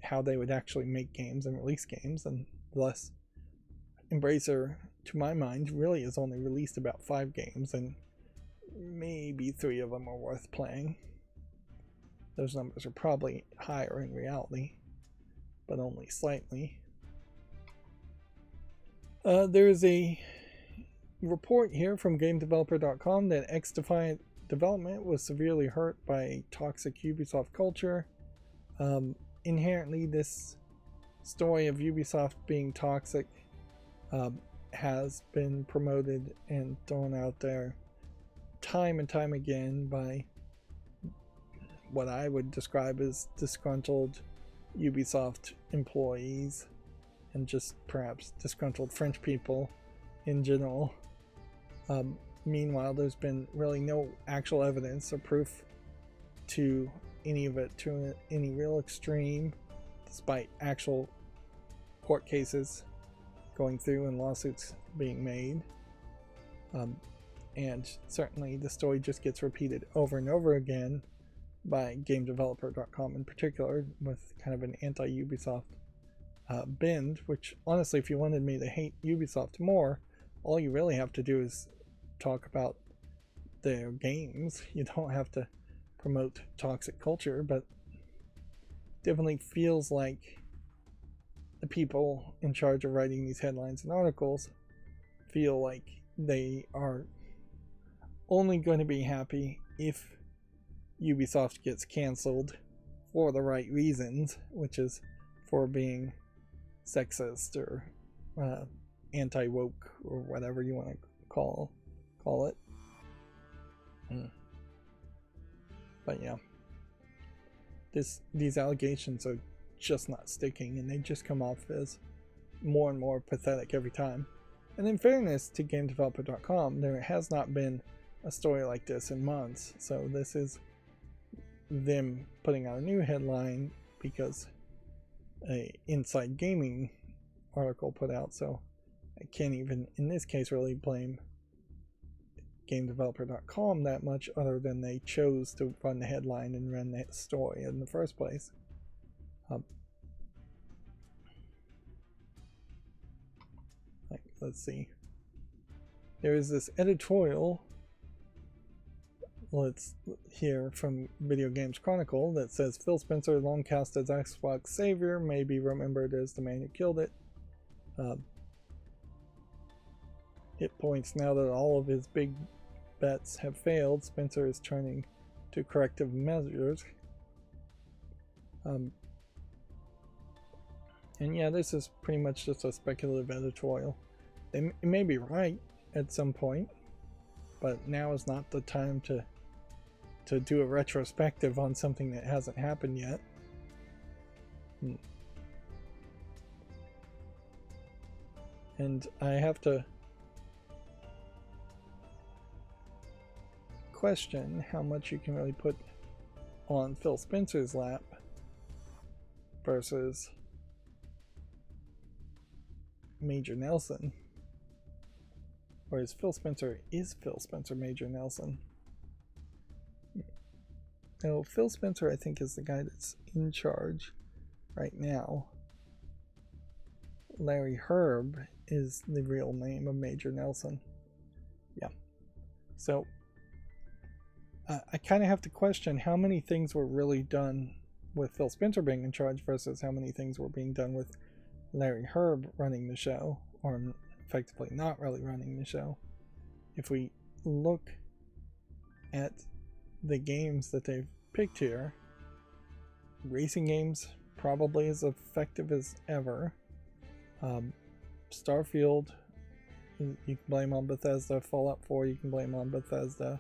how they would actually make games and release games, and thus Embracer, to my mind, really has only released about 5 games, and maybe 3 of them are worth playing. Those numbers are probably higher in reality, but only slightly. There is a report here from GameDeveloper.com that XDefiant Development was severely hurt by toxic Ubisoft culture. Inherently, this story of Ubisoft being toxic has been promoted and thrown out there time and time again by what I would describe as disgruntled Ubisoft employees and just perhaps disgruntled French people in general. Meanwhile, there's been really no actual evidence or proof to any of it to any real extreme, despite actual court cases going through and lawsuits being made. And certainly the story just gets repeated over and over again by GameDeveloper.com in particular, with kind of an anti-Ubisoft bend, which honestly, if you wanted me to hate Ubisoft more, all you really have to do is talk about their games. You don't have to promote toxic culture, but definitely feels like the people in charge of writing these headlines and articles feel like they are only going to be happy if Ubisoft gets canceled for the right reasons, which is for being sexist or anti-woke or whatever you want to call it. But yeah, these allegations are just not sticking, and they just come off as more and more pathetic every time. And in fairness to GameDeveloper.com, there has not been a story like this in months. So this is them putting out a new headline because a Inside Gaming article put out. So I can't even, in this case, really blame GameDeveloper.com that much, other than they chose to run the headline and run that story in the first place. Let's see. There is this editorial, let's hear from Video Games Chronicle, that says Phil Spencer, long cast as Xbox savior, may be remembered as the man who killed it. It points now that all of his big bets have failed. Spencer is turning to corrective measures. And yeah, this is pretty much just a speculative editorial. It may be right at some point, but now is not the time to do a retrospective on something that hasn't happened yet. And I have to question how much you can really put on Phil Spencer's lap versus Major Nelson. Whereas Phil Spencer Major Nelson. No, Phil Spencer, I think, is the guy that's in charge right now. Larry Herb is the real name of Major Nelson. Yeah. So I kind of have to question how many things were really done with Phil Spencer being in charge versus how many things were being done with Larry Herb running the show, or effectively not really running the show. If we look at the games that they've picked here, racing games probably as effective as ever. Starfield, you can blame on Bethesda. Fallout 4, you can blame on Bethesda.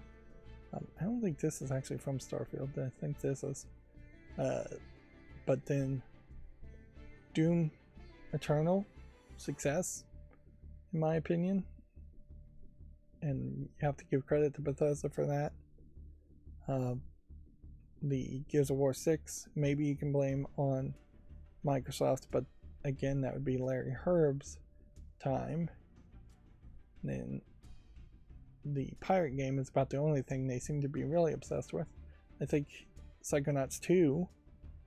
I don't think this is actually from Starfield. I think this is. But then Doom Eternal, success, in my opinion. And you have to give credit to Bethesda for that. The Gears of War 6, maybe you can blame on Microsoft, but again, that would be Larry Herb's time. And then the pirate game is about the only thing they seem to be really obsessed with. I think Psychonauts 2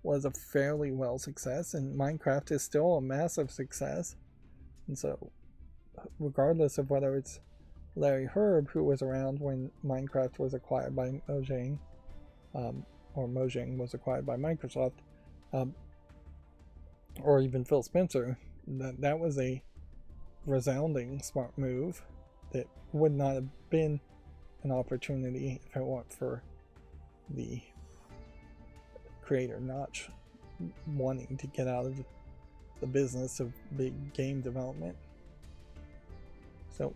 was a fairly well success, and Minecraft is still a massive success. And so, regardless of whether it's Larry Herb, who was around when Minecraft was acquired by Mojang, or Mojang was acquired by Microsoft, or even Phil Spencer, that was a resounding smart move that would not have been an opportunity if it weren't for the creator not wanting to get out of the business of big game development. So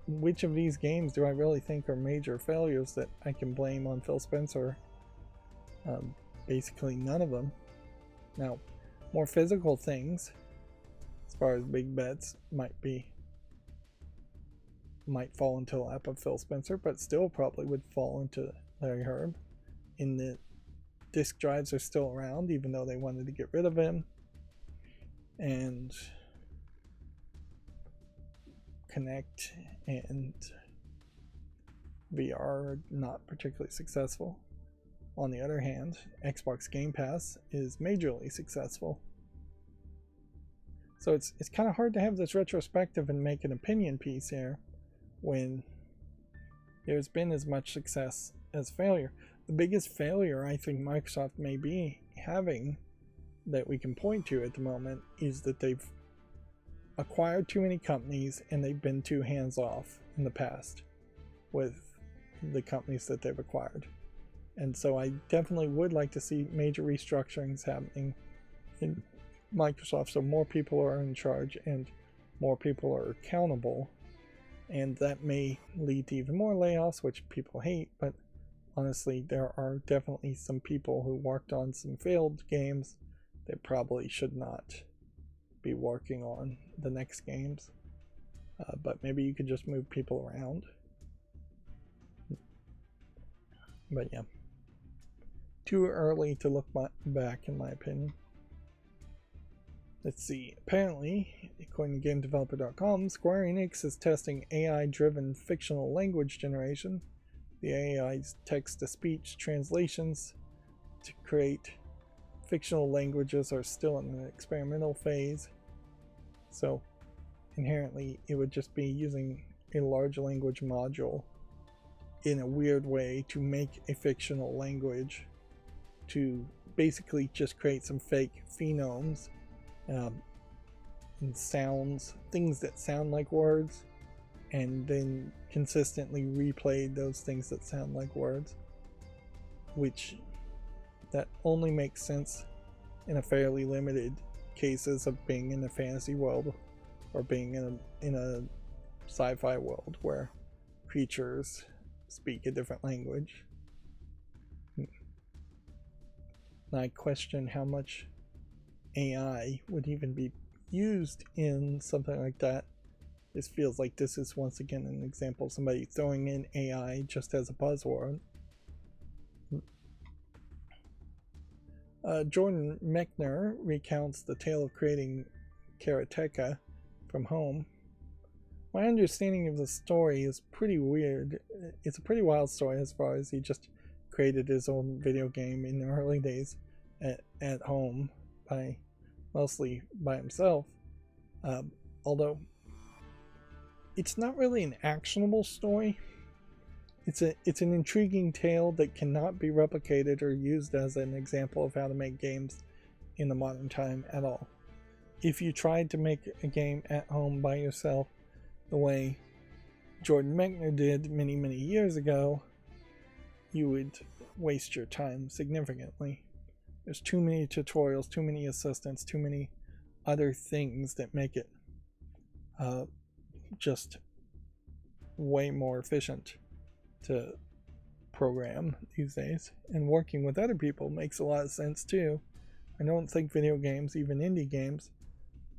which of these games do I really think are major failures that I can blame on Phil Spencer? Basically none of them. Now, more physical things, as far as big bets, might fall into the lap of Phil Spencer, but still probably would fall into Larry Herb. In the disk drives are still around, even though they wanted to get rid of him. And Connect and VR are not particularly successful. On the other hand, Xbox Game Pass is majorly successful. So it's kind of hard to have this retrospective and make an opinion piece here when there's been as much success as failure. The biggest failure I think Microsoft may be having that we can point to at the moment is that they've acquired too many companies and they've been too hands-off in the past with the companies that they've acquired. And so I definitely would like to see major restructurings happening in Microsoft so more people are in charge and more people are accountable. And that may lead to even more layoffs, which people hate, but honestly, there are definitely some people who worked on some failed games that probably should not be working on the next games. But maybe you could just move people around. But yeah, too early to look back, in my opinion. Let's see. Apparently, according to GameDeveloper.com, Square Enix is testing AI-driven fictional language generation. The AI's text-to-speech translations to create fictional languages are still in an experimental phase. So, inherently, it would just be using a large language module in a weird way to make a fictional language to basically just create some fake phonemes and sounds, things that sound like words, and then consistently replay those things that sound like words, which that only makes sense in a fairly limited cases of being in a fantasy world or being in a sci-fi world where creatures speak a different language. I question how much AI would even be used in something like that. This feels like this is once again an example of somebody throwing in AI just as a buzzword. Jordan Mechner recounts the tale of creating Karateka from home. My understanding of the story is pretty weird. It's a pretty wild story as far as he just created his own video game in the early days at home mostly by himself. Although it's not really an actionable story. It's an intriguing tale that cannot be replicated or used as an example of how to make games in the modern time at all. If you tried to make a game at home by yourself the way Jordan Mechner did many, many years ago, you would waste your time significantly. There's too many tutorials, too many assistants, too many other things that make it just way more efficient to program these days. And working with other people makes a lot of sense too. I don't think video games, even indie games,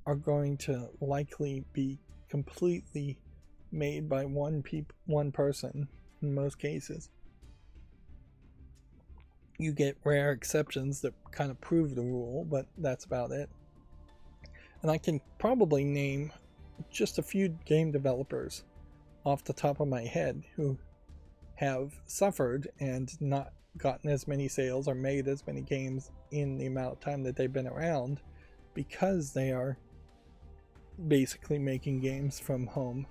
are going to likely be completely made by one person in most cases. You get rare exceptions that kind of prove the rule, but that's about it. And I can probably name just a few game developers off the top of my head who have suffered and not gotten as many sales or made as many games in the amount of time that they've been around because they are basically making games from home.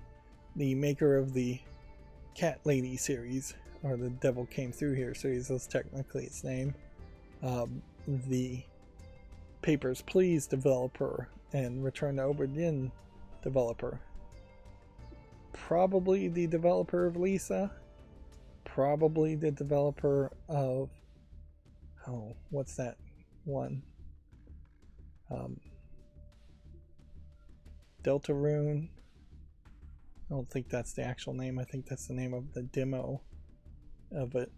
The maker of the Cat Lady series, or the Devil Came Through Here series is technically its name, the Papers, Please developer and Return to Obra Dinn developer, probably the developer of Lisa, probably the developer of what's that one, Deltarune. I don't think that's the actual name. I think that's the name of the demo of it.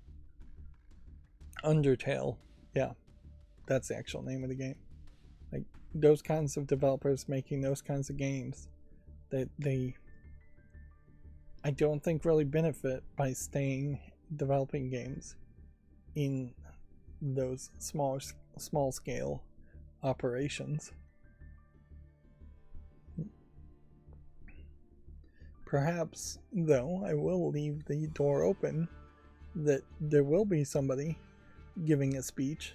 Undertale. Yeah, that's the actual name of the game. Like those kinds of developers making those kinds of games that they I don't think really benefit by staying developing games in those small scale operations. Perhaps, though, I will leave the door open that there will be somebody giving a speech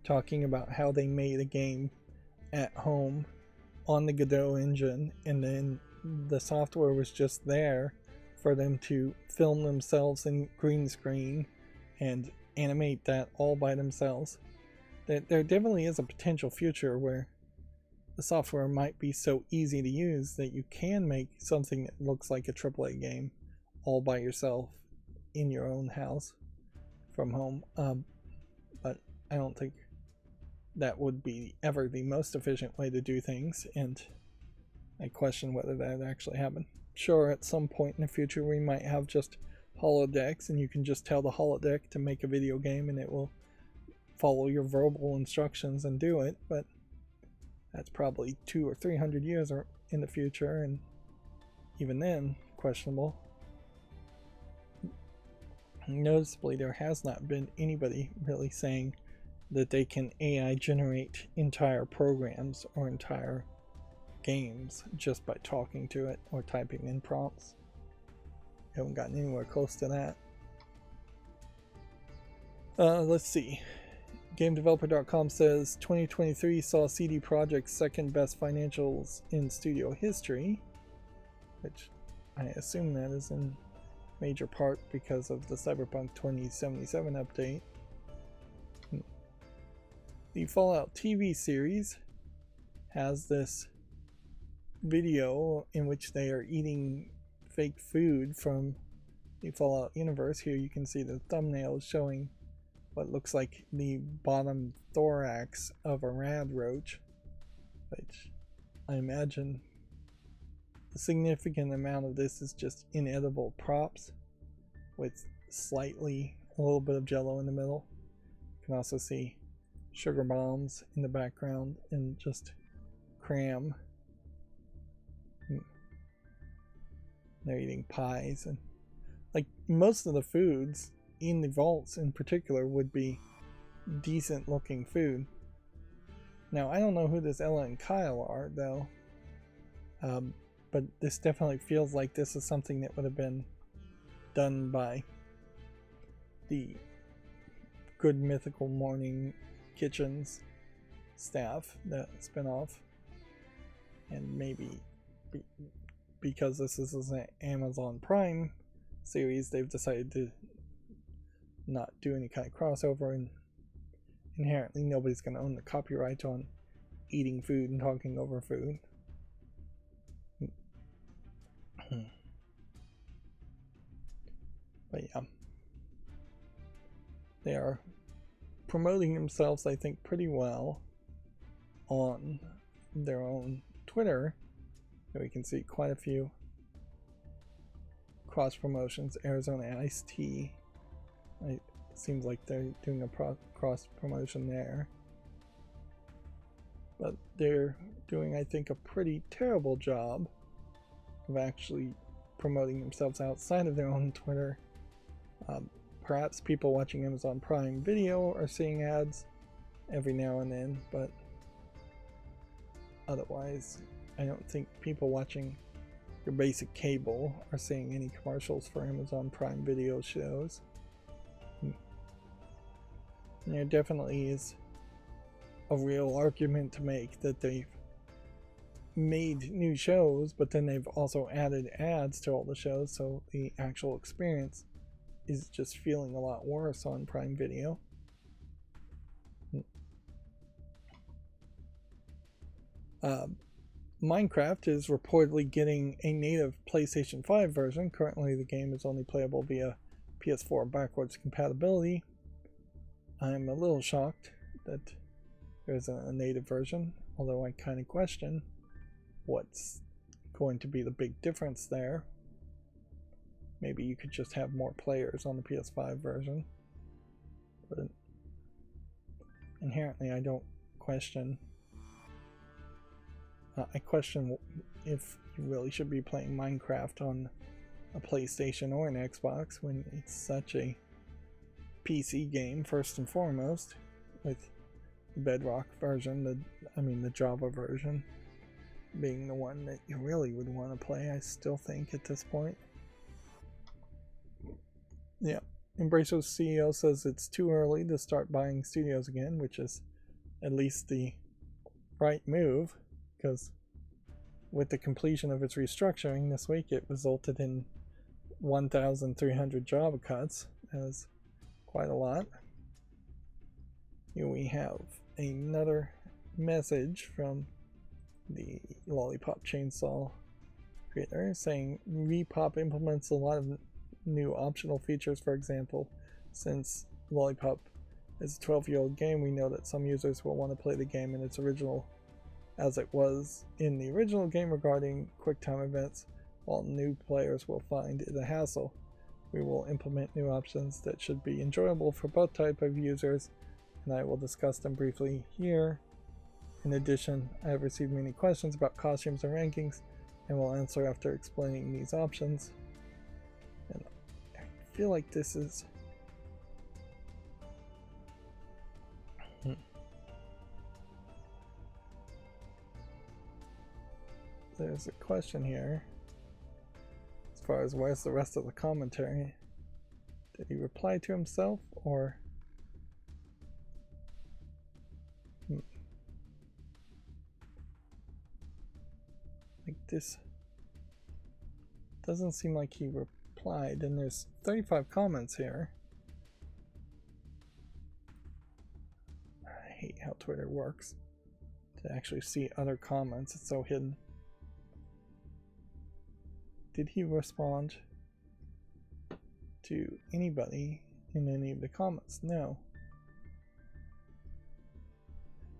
talking about how they made a game at home on the Godot engine, and then the software was just there for them to film themselves in green screen and animate that all by themselves. There definitely is a potential future where the software might be so easy to use that you can make something that looks like a AAA game all by yourself in your own house from home. But I don't think that would be ever the most efficient way to do things, and I question whether that would actually happen. Sure, at some point in the future we might have just holodecks and you can just tell the holodeck to make a video game and it will follow your verbal instructions and do it, but that's probably 200 or 300 years in the future, and even then, questionable. Noticeably, there has not been anybody really saying that they can AI generate entire programs or entire games just by talking to it or typing in prompts. We haven't gotten anywhere close to that. Let's see. GameDeveloper.com says 2023 saw CD Projekt's second best financials in studio history, which I assume that is in major part because of the Cyberpunk 2077 update. The Fallout TV series has this video in which they are eating fake food from the Fallout universe. Here you can see the thumbnail showing what looks like the bottom thorax of a rad roach, which I imagine a significant amount of this is just inedible props with a little bit of jello in the middle. You can also see sugar bombs in the background and just cram. They're eating pies, and like most of the foods in the vaults in particular would be decent looking food. Now I don't know who this Ella and Kyle are though, but this definitely feels like this is something that would have been done by the Good Mythical Morning Kitchens staff, the spinoff, and maybe because this is an Amazon Prime series, they've decided to not do any kind of crossover, and inherently nobody's going to own the copyright on eating food and talking over food. But yeah, they are promoting themselves, I think, pretty well on their own Twitter. We can see quite a few cross promotions. Arizona Iced Tea, it seems like they're doing a cross promotion there, but they're doing, I think, a pretty terrible job of actually promoting themselves outside of their own Twitter. Perhaps people watching Amazon Prime Video are seeing ads every now and then, but otherwise I don't think people watching your basic cable are seeing any commercials for Amazon Prime Video shows. And there definitely is a real argument to make that they've made new shows, but then they've also added ads to all the shows, so the actual experience is just feeling a lot worse on Prime Video. Minecraft is reportedly getting a native PlayStation 5 version. Currently the game is only playable via PS4 backwards compatibility. I'm a little shocked that there isn't a native version, although I kind of question what's going to be the big difference there. Maybe you could just have more players on the PS5 version, but inherently I don't question. I question if you really should be playing Minecraft on a PlayStation or an Xbox when it's such a PC game first and foremost, with the Bedrock version, the Java version being the one that you really would want to play, I still think, at this point. Yeah, Embracer's CEO says it's too early to start buying studios again, which is at least the right move, because with the completion of its restructuring this week, it resulted in 1,300 job cuts. That is quite a lot. Here we have another message from the Lollipop Chainsaw creator saying Repop implements a lot of new optional features. For example, since Lollipop is a 12-year-old game, we know that some users will want to play the game in its original as it was in the original game regarding QuickTime events, while new players will find it a hassle. We will implement new options that should be enjoyable for both type of users, and I will discuss them briefly here. In addition, I have received many questions about costumes and rankings, and will answer after explaining these options. And I feel like this is there's a question here. As far as where's the rest of the commentary? Did he reply to himself, or... Like this... Doesn't seem like he replied, and there's 35 comments here. I hate how Twitter works. To actually see other comments, it's so hidden. Did he respond to anybody in any of the comments? No.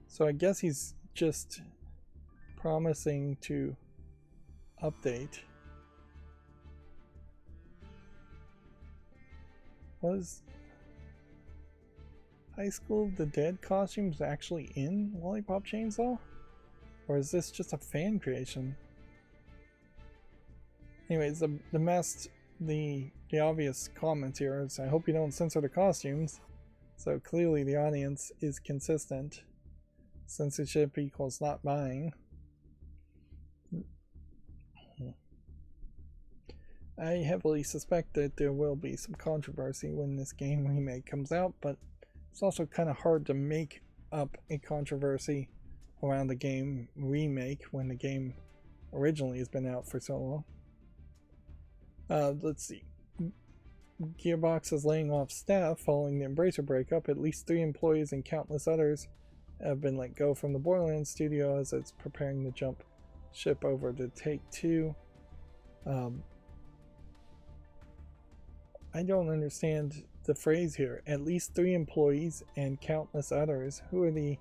So I guess he's just promising to update. Was High School of the Dead costumes actually in Lollipop Chainsaw? Or is this just a fan creation? Anyways, the obvious comment here is, I hope you don't censor the costumes. So clearly the audience is consistent. Censorship equals not buying. I heavily suspect that there will be some controversy when this game remake comes out, but it's also kind of hard to make up a controversy around the game remake when the game originally has been out for so long. Let's see. Gearbox is laying off staff following the Embracer breakup. At least 3 employees and countless others have been let go from the Borderlands studio as it's preparing to jump ship over to Take-Two. I don't understand the phrase here. At least 3 employees and countless others. Who are the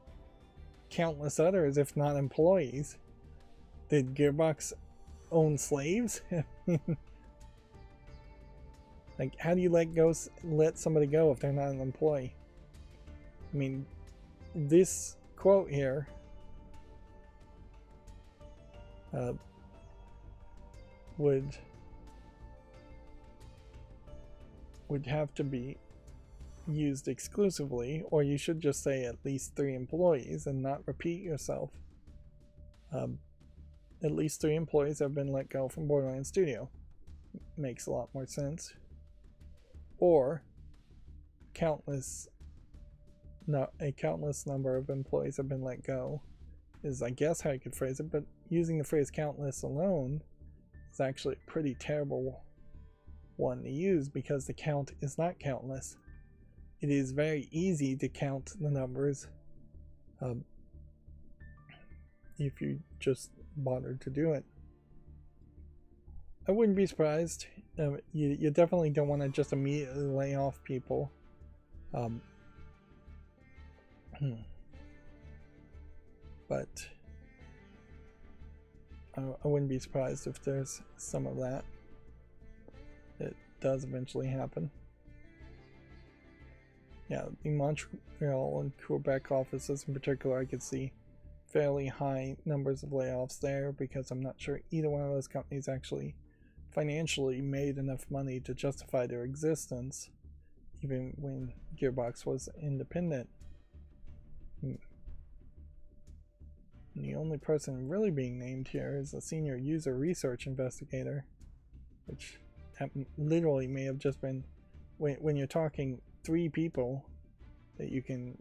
countless others if not employees? Did Gearbox own slaves? Like, how do you let somebody go if they're not an employee? I mean, this quote here would have to be used exclusively, or you should just say at least 3 employees and not repeat yourself. At least 3 employees have been let go from Borderlands Studio. Makes a lot more sense. Or a countless number of employees have been let go is, I guess, how you could phrase it, but using the phrase countless alone is actually a pretty terrible one to use, because the count is not countless. It is very easy to count the numbers if you just bothered to do it. I wouldn't be surprised. You definitely don't want to just immediately lay off people. But I wouldn't be surprised if there's some of that. It does eventually happen. Yeah, the Montreal and Quebec offices in particular, I could see fairly high numbers of layoffs there, because I'm not sure either one of those companies actually financially made enough money to justify their existence, even when Gearbox was independent. And the only person really being named here is a senior user research investigator, which literally may have just been, when you're talking 3 people that you can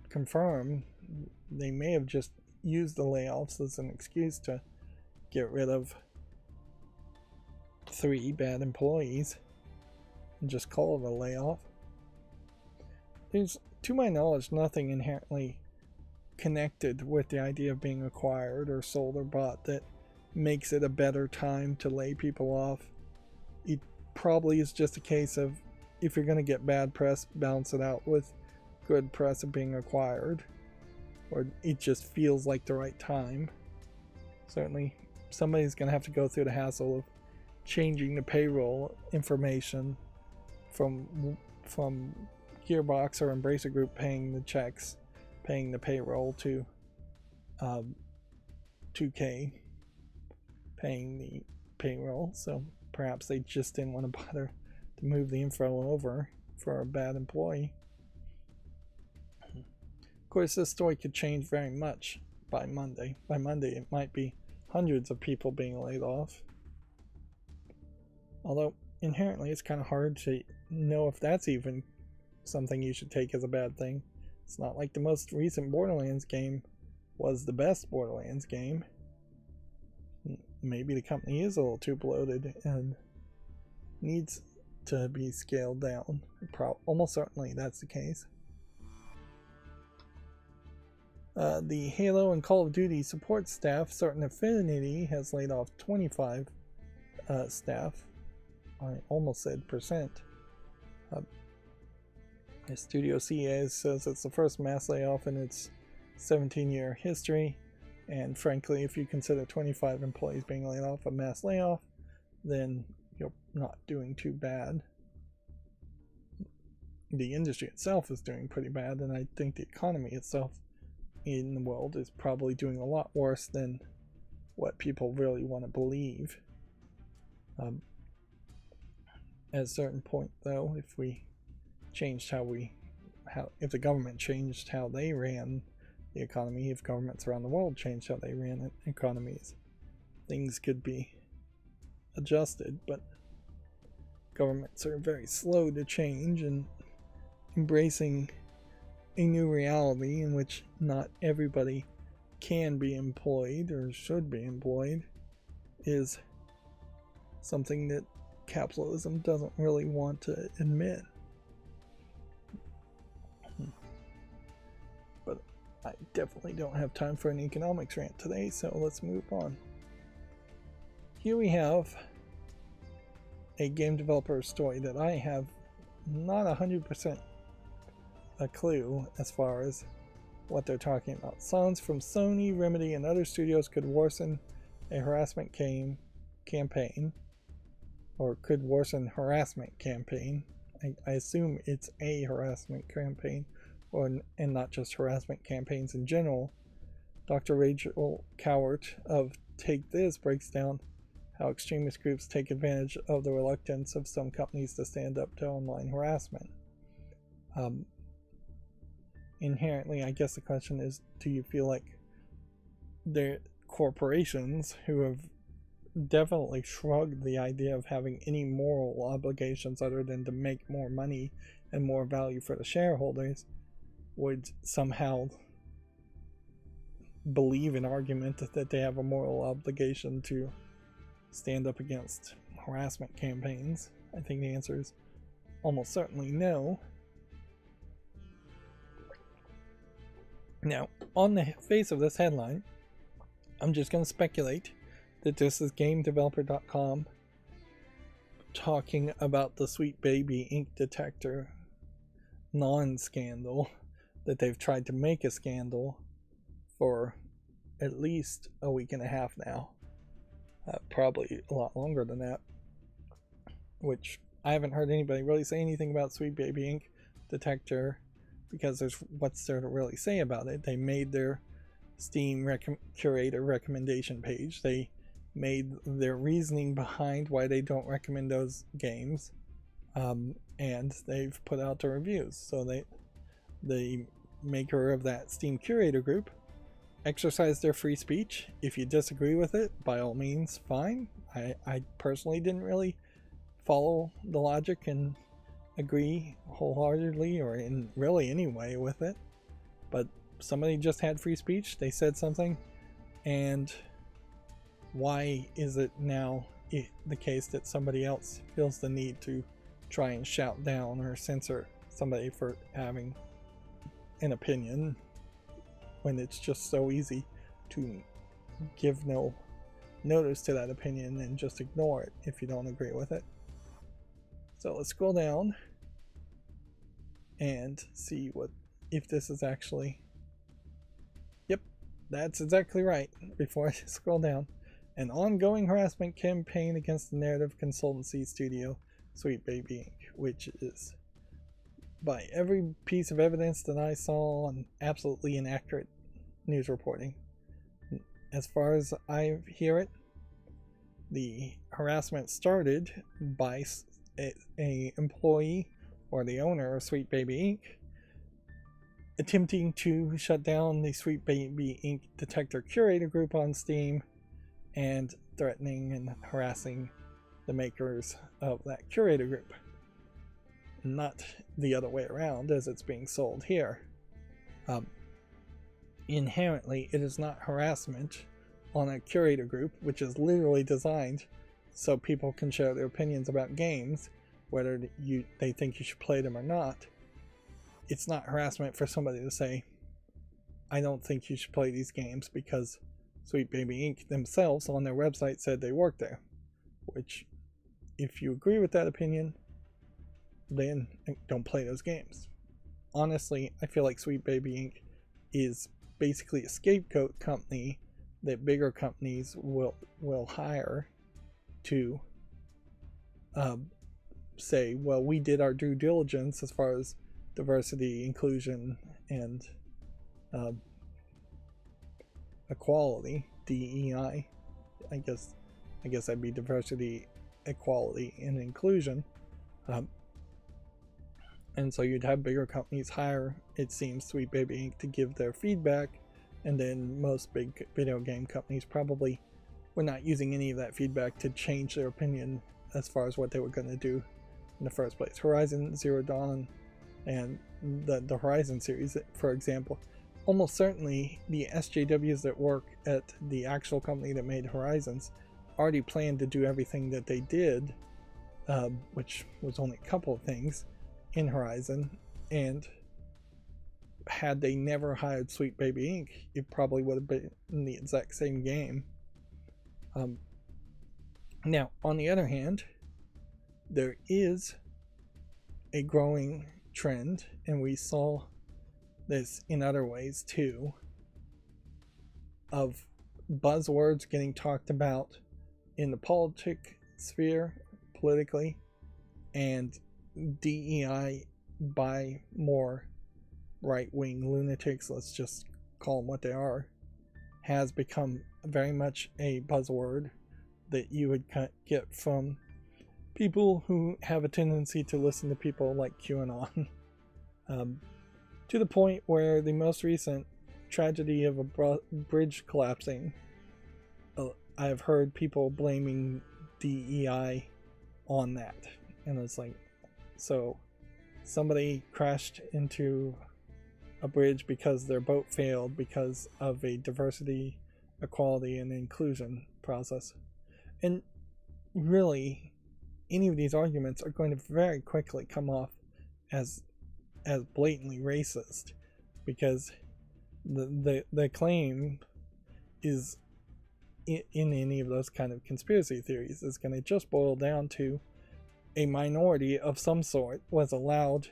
confirm, they may have just used the layoffs as an excuse to get rid of 3 bad employees and just call it a layoff. There's, to my knowledge, nothing inherently connected with the idea of being acquired or sold or bought that makes it a better time to lay people off. It probably is just a case of, if you're going to get bad press, balance it out with good press of being acquired, or it just feels like the right time. Certainly somebody's going to have to go through the hassle of changing the payroll information from Gearbox or Embracer Group paying the checks, paying the payroll, to 2K paying the payroll. So perhaps they just didn't want to bother to move the info over for a bad employee. Of course, this story could change very much by Monday. By Monday, it might be hundreds of people being laid off. Although, inherently, it's kind of hard to know if that's even something you should take as a bad thing. It's not like the most recent Borderlands game was the best Borderlands game. Maybe the company is a little too bloated and needs to be scaled down. Almost certainly that's the case. The Halo and Call of Duty support staff, Certain Affinity, has laid off 25 staff. I almost said percent. Studio CA says it's the first mass layoff in its 17-year history, and frankly, if you consider 25 employees being laid off a mass layoff, then you're not doing too bad. The industry itself is doing pretty bad, and I think the economy itself in the world is probably doing a lot worse than what people really want to believe. At a certain point, though, if we changed if the government changed how they ran the economy, if governments around the world changed how they ran economies, things could be adjusted, but governments are very slow to change, and embracing a new reality in which not everybody can be employed or should be employed is something that capitalism doesn't really want to admit. But I definitely don't have time for an economics rant today, so let's move on. Here we have a game developer story that I have not 100% a clue as far as what they're talking about. Songs from Sony, Remedy, and other studios could worsen a harassment campaign, or could worsen harassment campaign. I assume it's a harassment campaign, and not just harassment campaigns in general. Dr. Rachel Cowart of Take This breaks down how extremist groups take advantage of the reluctance of some companies to stand up to online harassment. Inherently, I guess the question is, do you feel like the corporations who have definitely shrugged the idea of having any moral obligations other than to make more money and more value for the shareholders would somehow believe an argument that they have a moral obligation to stand up against harassment campaigns? I think the answer is almost certainly no. Now, on the face of this headline, I'm just going to speculate that this is GameDeveloper.com talking about the Sweet Baby ink detector non-scandal that they've tried to make a scandal for at least a week and a half now. Probably a lot longer than that, which I haven't heard anybody really say anything about Sweet Baby ink detector, because what's there to really say about it? They made their Steam curator recommendation page. They made their reasoning behind why they don't recommend those games, and they've put out the reviews. So the maker of that Steam curator group exercised their free speech. If you disagree with it, by all means, fine. I personally didn't really follow the logic and agree wholeheartedly or in really any way with it, but somebody just had free speech. They said something, and why is it now the case that somebody else feels the need to try and shout down or censor somebody for having an opinion when it's just so easy to give no notice to that opinion and just ignore it if you don't agree with it? So let's scroll down and see if this is actually... Yep, that's exactly right. Before I scroll down, an ongoing harassment campaign against the narrative consultancy studio Sweet Baby Inc., which is, by every piece of evidence that I saw, an absolutely inaccurate news reporting. As far as I hear it, the harassment started by a employee or the owner of Sweet Baby Inc. attempting to shut down the Sweet Baby Inc. detector curator group on Steam and threatening and harassing the makers of that curator group. Not the other way around as it's being sold here. Inherently, it is not harassment on a curator group, which is literally designed so people can share their opinions about games, whether they think you should play them or not. It's not harassment for somebody to say, I don't think you should play these games because Sweet Baby Inc. themselves on their website said they work there. Which, if you agree with that opinion, then don't play those games. Honestly, I feel like Sweet Baby Inc. is basically a scapegoat company that bigger companies will hire to say, well, we did our due diligence as far as diversity, inclusion, and equality, DEI. I guess that'd be diversity, equality, and inclusion. And so you'd have bigger companies hire, it seems, Sweet Baby Inc. to give their feedback, and then most big video game companies probably were not using any of that feedback to change their opinion as far as what they were going to do in the first place. Horizon Zero Dawn and the Horizon series, for example, almost certainly the SJWs that work at the actual company that made Horizons already planned to do everything that they did, which was only a couple of things in Horizon, and had they never hired Sweet Baby Inc., it probably would have been the exact same game. Now, on the other hand, there is a growing trend, and we saw this in other ways too, of buzzwords getting talked about in the politic sphere, politically, and DEI by more right-wing lunatics, let's just call them what they are, has become very much a buzzword that you would get from people who have a tendency to listen to people like QAnon. To the point where the most recent tragedy of a bridge collapsing, I've heard people blaming DEI on that. And it's like, so somebody crashed into a bridge because their boat failed because of a diversity, equality, and inclusion process. And really, any of these arguments are going to very quickly come off as blatantly racist, because the claim is in any of those kind of conspiracy theories is going to just boil down to a minority of some sort was allowed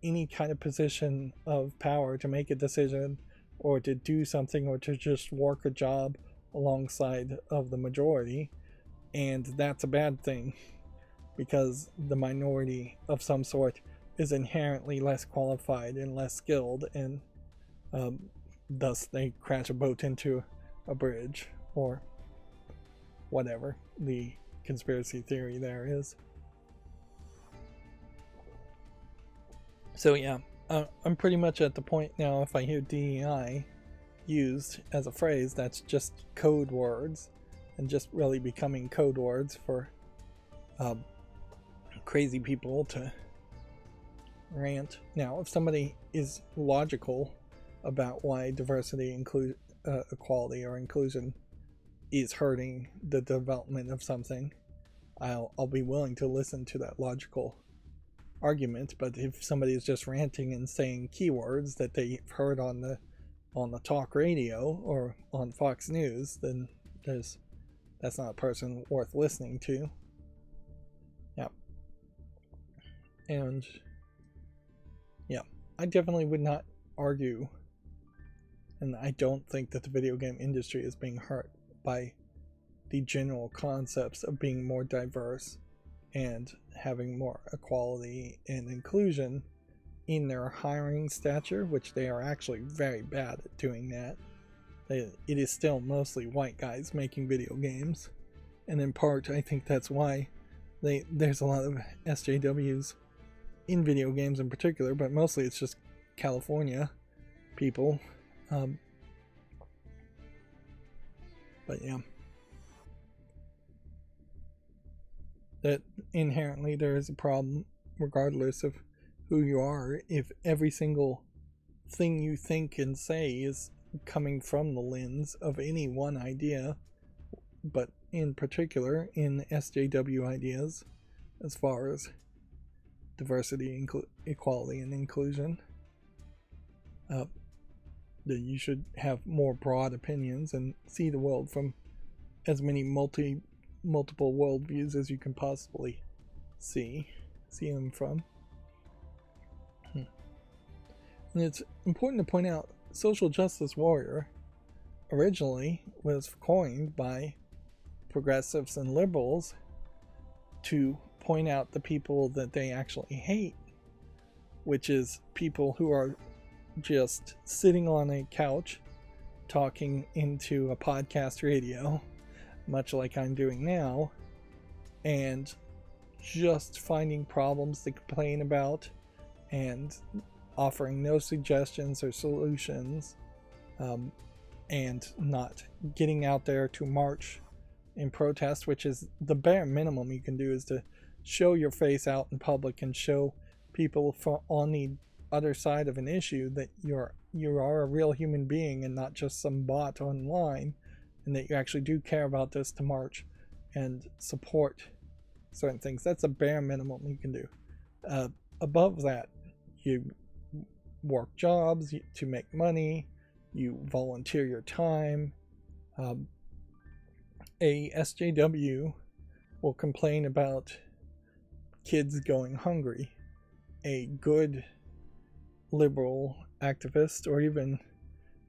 any kind of position of power to make a decision or to do something or to just work a job alongside of the majority, and that's a bad thing because the minority of some sort is inherently less qualified and less skilled, and thus they crash a boat into a bridge or whatever the conspiracy theory there is. So yeah, I'm pretty much at the point now, if I hear DEI used as a phrase, that's just code words, and just really becoming code words for crazy people to rant. Now, if somebody is logical about why diversity, equality, or inclusion is hurting the development of something, I'll be willing to listen to that logical argument. But if somebody is just ranting and saying keywords that they've heard on the talk radio or on Fox News, then that's not a person worth listening to. Yeah. And yeah, I definitely would not argue, and I don't think that the video game industry is being hurt by the general concepts of being more diverse and having more equality and inclusion in their hiring stature, which they are actually very bad at doing that. It is still mostly white guys making video games, and in part I think that's why there's a lot of SJWs in video games in particular, but mostly it's just California people. But yeah, that inherently there is a problem regardless of who you are. If every single thing you think and say is coming from the lens of any one idea, but in particular in SJW ideas, as far as diversity, equality, and inclusion, that you should have more broad opinions and see the world from as many multiple worldviews as you can possibly see them from. And it's important to point out, social justice warrior originally was coined by progressives and liberals to point out the people that they actually hate, which is people who are just sitting on a couch talking into a podcast radio, much like I'm doing now, and just finding problems to complain about and offering no suggestions or solutions, and not getting out there to march in protest, which is the bare minimum you can do, is to show your face out in public and show people on the other side of an issue that you are a real human being and not just some bot online, and that you actually do care about this to march and support certain things. That's a bare minimum you can do. Above that, you work jobs to make money, you volunteer your time. A SJW will complain about kids going hungry. A good liberal activist, or even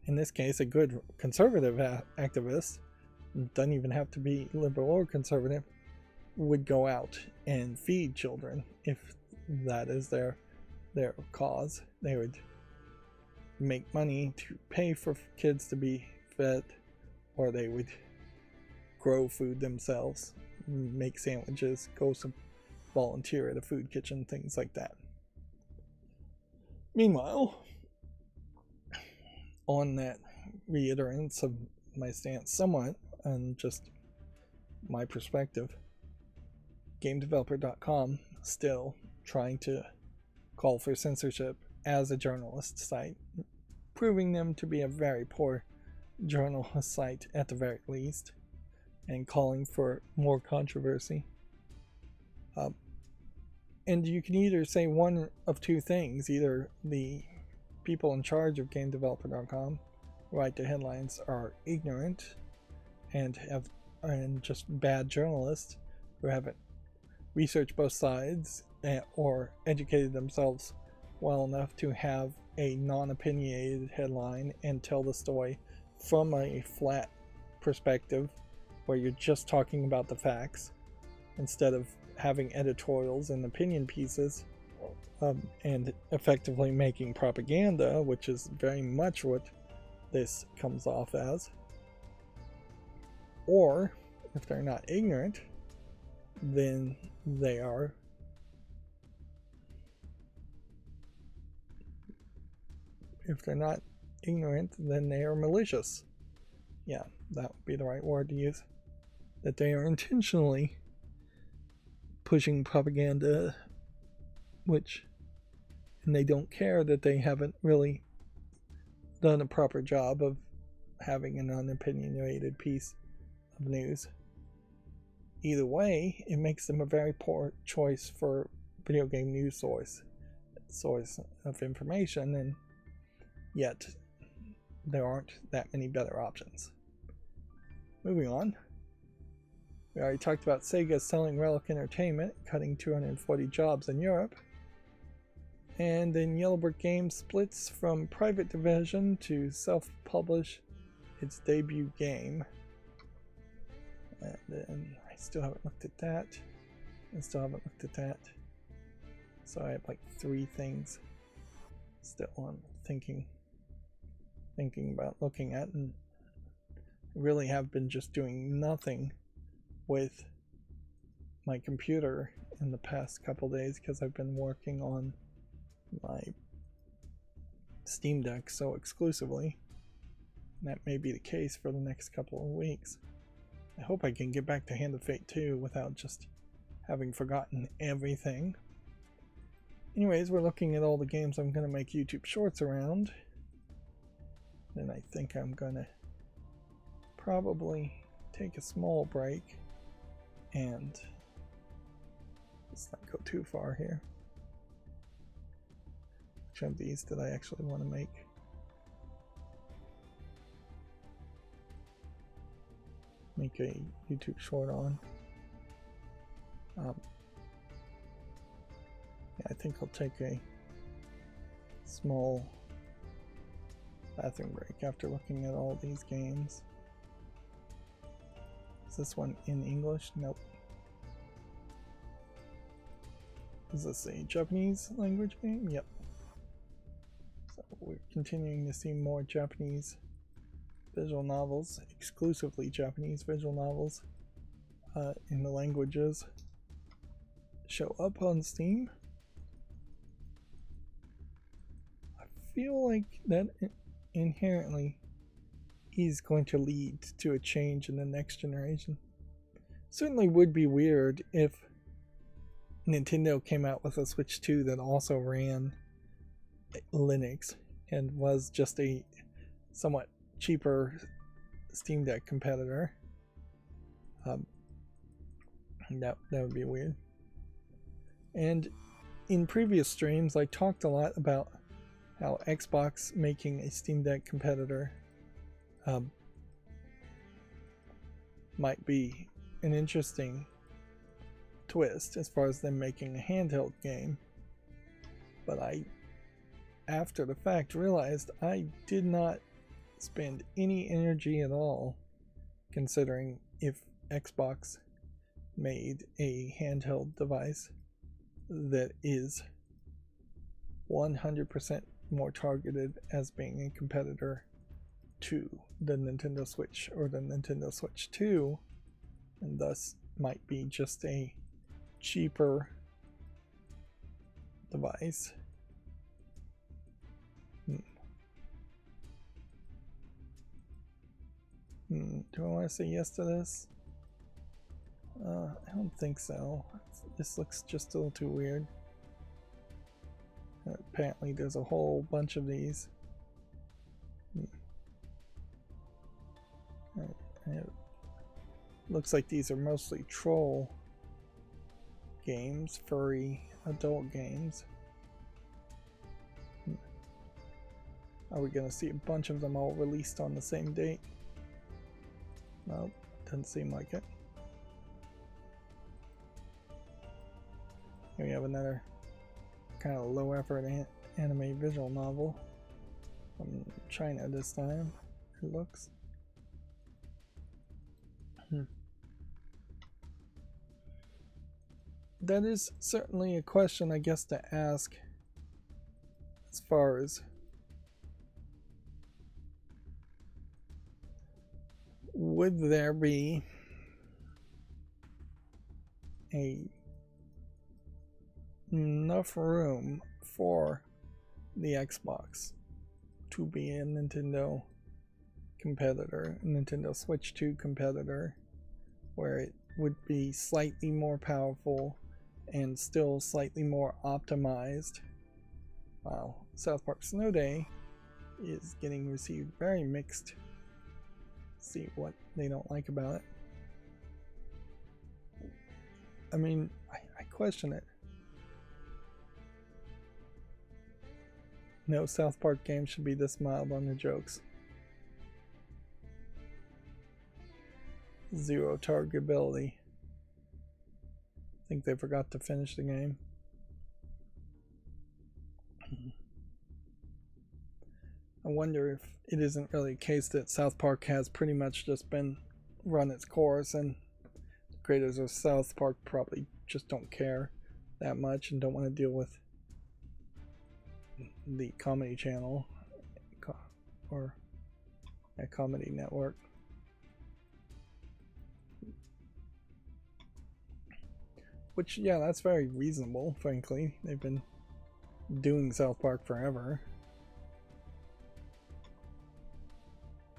in this case a good conservative activist, doesn't even have to be liberal or conservative, would go out and feed children if that is their cause. They would make money to pay for kids to be fed, or they would grow food themselves, make sandwiches, go volunteer at a food kitchen, things like that. Meanwhile, on that reiterance of my stance somewhat, and just my perspective, GameDeveloper.com still trying to call for censorship as a journalist site, proving them to be a very poor journalist site at the very least, and calling for more controversy. And you can either say one of two things. Either the people in charge of GameDeveloper.com who write the headlines are ignorant and just bad journalists who haven't researched both sides or educated themselves well enough to have a non-opinionated headline and tell the story from a flat perspective where you're just talking about the facts instead of having editorials and opinion pieces, and effectively making propaganda, which is very much what this comes off as. Or, if they're not ignorant, then they are malicious. Yeah, that would be the right word to use. That they are intentionally pushing propaganda, and they don't care that they haven't really done a proper job of having an unopinionated piece of news. Either way, it makes them a very poor choice for video game news source of information, and yet there aren't that many better options. Moving on. We already talked about Sega selling Relic Entertainment, cutting 240 jobs in Europe. And then Yellowbrick Games splits from private division to self-publish its debut game. And then I still haven't looked at that. So I have like 3 things still I'm thinking about looking at, and really have been just doing nothing with my computer in the past couple days because I've been working on my Steam Deck so exclusively. And that may be the case for the next couple of weeks. I hope I can get back to Hand of Fate 2 without just having forgotten everything. Anyways, we're looking at all the games I'm going to make YouTube shorts around. Then I think I'm going to probably take a small break and let's not go too far here. Which of these did I actually want to make? Make a YouTube short on. Yeah, I think I'll take a small bathroom break after looking at all these games. Is this one in English? Nope. Is this a Japanese language game? Yep. So we're continuing to see more Japanese visual novels, exclusively Japanese visual novels in the languages show up on Steam. I feel like that inherently is going to lead to a change in the next generation. Certainly would be weird if Nintendo came out with a Switch 2 that also ran Linux and was just a somewhat cheaper Steam Deck competitor. That would be weird. And in previous streams, I talked a lot about how Xbox making a Steam Deck competitor might be an interesting twist as far as them making a handheld game. But I, after the fact, realized I did not spend any energy at all considering if Xbox made a handheld device that is 100% more targeted as being a competitor to the Nintendo Switch or the Nintendo Switch 2, and thus might be just a cheaper device. Do I want to say yes to this? I don't think so. This looks just a little too weird. Apparently there's a whole bunch of these. It looks like these are mostly troll games, furry adult games. Are we gonna see a bunch of them all released on the same date? No, doesn't seem like it. Here we have another kind of low effort anime visual novel from China this time, it looks. That is certainly a question, I guess, to ask as far as would there be enough room for the Xbox to be a Nintendo competitor, Nintendo Switch 2 competitor, where it would be slightly more powerful and still slightly more optimized. Wow, South Park Snow Day is getting received very mixed. See what they don't like about it. I mean, I question it. No South Park game should be this mild on the jokes. Zero targetability. I think they forgot to finish the game. I wonder if it isn't really a case that South Park has pretty much just been run its course, and the creators of South Park probably just don't care that much and don't want to deal with the Comedy Channel or a Comedy Network. Which, yeah, that's very reasonable, frankly. They've been doing South Park forever.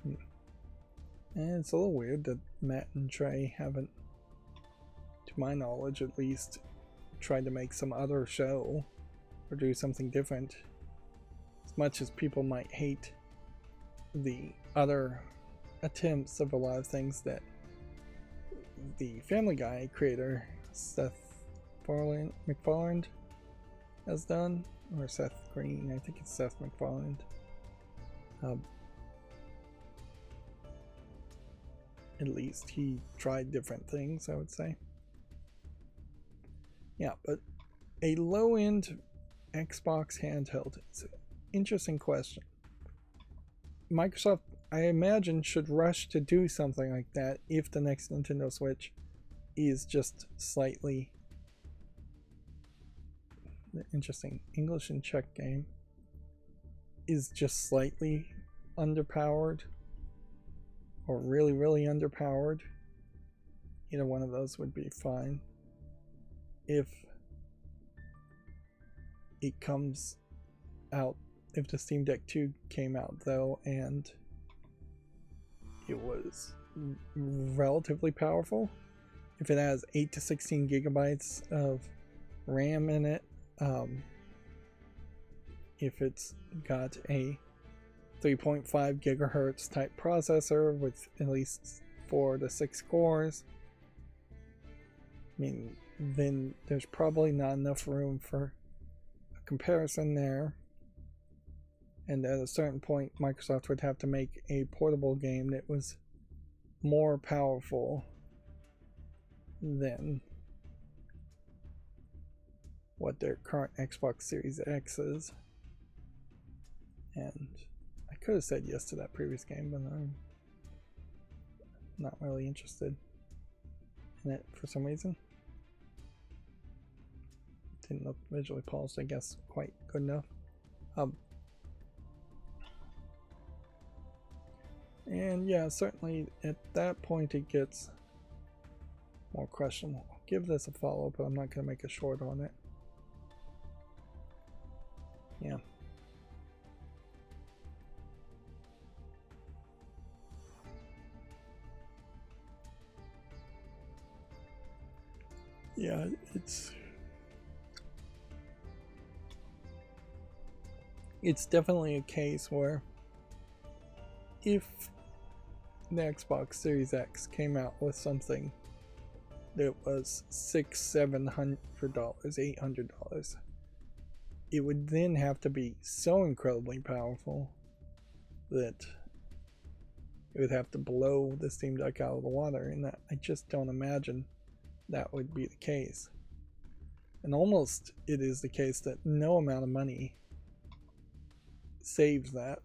And it's a little weird that Matt and Trey haven't to my knowledge at least, tried to make some other show or do something different. As much as people might hate the other attempts of a lot of things that the Family Guy creator Seth MacFarlane has done, or Seth Green, I think it's Seth MacFarlane. At least he tried different things, I would say. Yeah, but a low-end Xbox handheld is an interesting question. Microsoft, I imagine, should rush to do something like that if the next Nintendo Switch is just slightly interesting. English and Czech game is just slightly underpowered or really, really underpowered. Either one of those would be fine. If it comes out, if the Steam Deck 2 came out though and it was relatively powerful, if it has 8 to 16 gigabytes of RAM in it, if it's got a 3.5 gigahertz type processor with at least 4 to 6 cores, I mean, then there's probably not enough room for a comparison there. And at a certain point, Microsoft would have to make a portable game that was more powerful than what their current Xbox Series X is. And I could have said yes to that previous game, but I'm not really interested in it for some reason. Didn't look visually polished, I guess, quite good enough. And yeah, certainly at that point it gets more questionable. I'll give this a follow, but I'm not going to make a short on it. Yeah. Yeah, it's definitely a case where if the Xbox Series X came out with something that was $600, $700, $800, it would then have to be so incredibly powerful that it would have to blow the Steam Deck out of the water, and that I just don't imagine that would be the case. And almost it is the case that no amount of money saves that.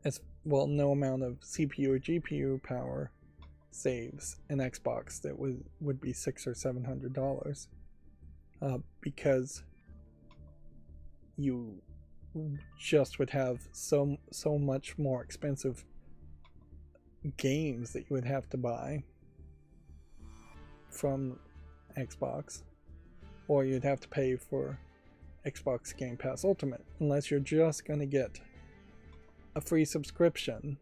As well, no amount of CPU or GPU power saves an Xbox that would be $600 or $700, because you just would have so much more expensive games that you would have to buy from Xbox, or you'd have to pay for Xbox Game Pass Ultimate, unless you're just going to get a free subscription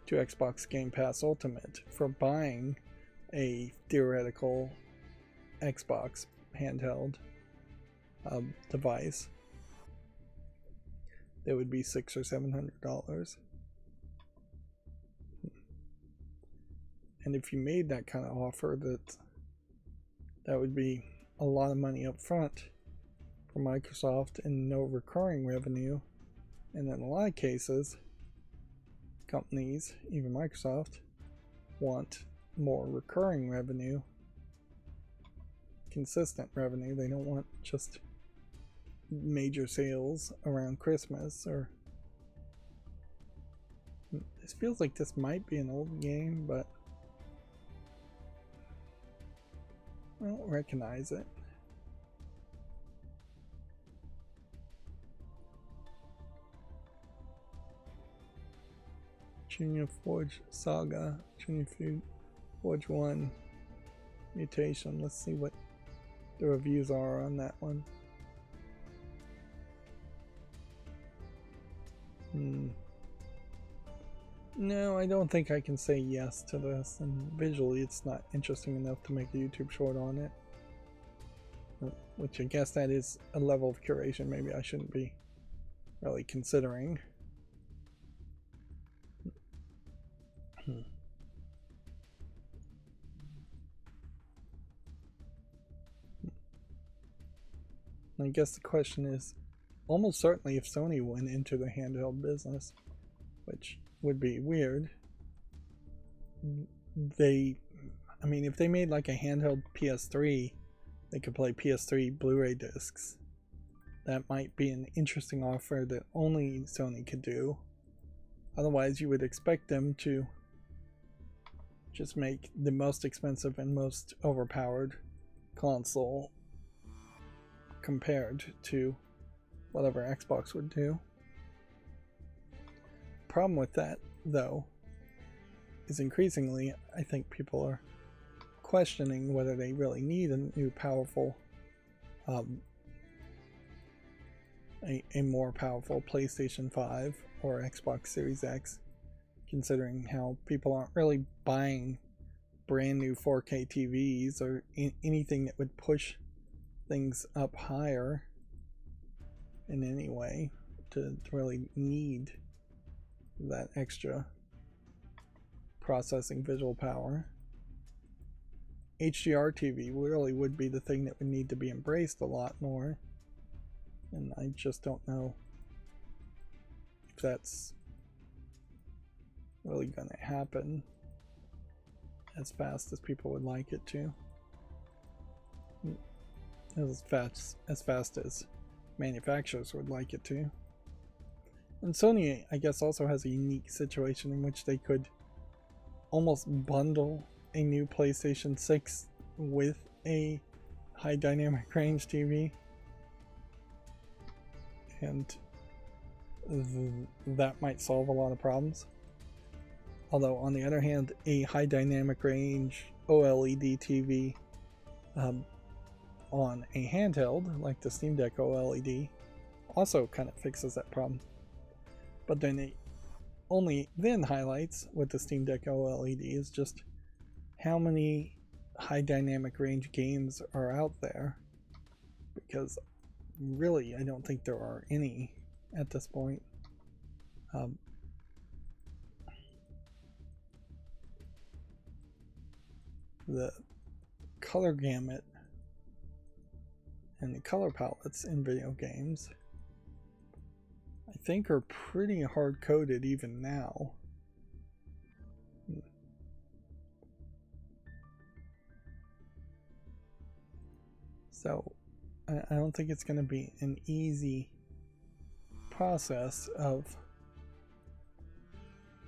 to Xbox Game Pass Ultimate for buying a theoretical Xbox handheld device. That would be $600 or $700. And if you made that kind of offer, that would be a lot of money up front for Microsoft and no recurring revenue. And in a lot of cases, companies, even Microsoft, want more recurring revenue, consistent revenue. They don't want just major sales around Christmas. Or this feels like this might be an old game, but I don't recognize it. Junior Forge Saga, Junior Forge 1 Mutation. Let's see what the reviews are on that one. No, I don't think I can say yes to this, and visually it's not interesting enough to make a YouTube short on it. Which I guess that is a level of curation maybe I shouldn't be really considering. I guess the question is, almost certainly if Sony went into the handheld business, which would be weird, I mean, if they made like a handheld PS3, they could play PS3 Blu-ray discs. That might be an interesting offer that only Sony could do. Otherwise, you would expect them to just make the most expensive and most overpowered console compared to whatever Xbox would do. Problem with that, though, is increasingly I think people are questioning whether they really need a new powerful, a more powerful PlayStation 5 or Xbox Series X, considering how people aren't really buying brand new 4K TVs or anything that would push things up higher in any way to really need that extra processing visual power. HDR TV really would be the thing that would need to be embraced a lot more, and I just don't know if that's really going to happen as fast as people would like it to. As fast as manufacturers would like it to. And Sony, I guess, also has a unique situation in which they could almost bundle a new PlayStation 6 with a high dynamic range TV, and that might solve a lot of problems. Although on the other hand, a high dynamic range OLED TV on a handheld like the Steam Deck OLED also kind of fixes that problem. But then it only then highlights with the Steam Deck OLED is just how many high dynamic range games are out there, because really I don't think there are any at this point. The color gamut and the color palettes in video games I think are pretty hard coded even now. So I don't think it's going to be an easy process of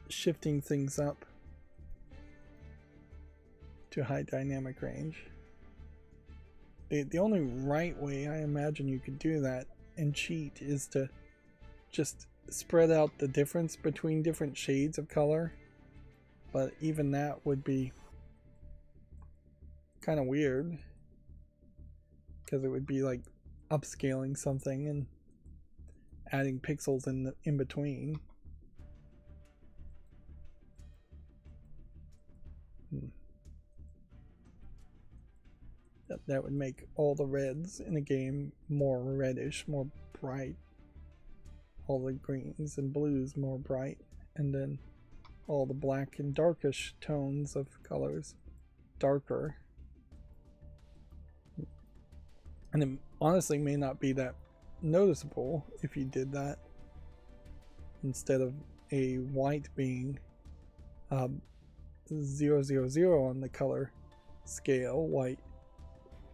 shifting things up to high dynamic range. The only right way I imagine you could do that and cheat is to just spread out the difference between different shades of color, but even that would be kind of weird, because it would be like upscaling something and adding pixels in between. That would make all the reds in a game more reddish, more bright, all the greens and blues more bright, and then all the black and darkish tones of colors darker. And it honestly may not be that noticeable if you did that. Instead of a white being 000 on the color scale, white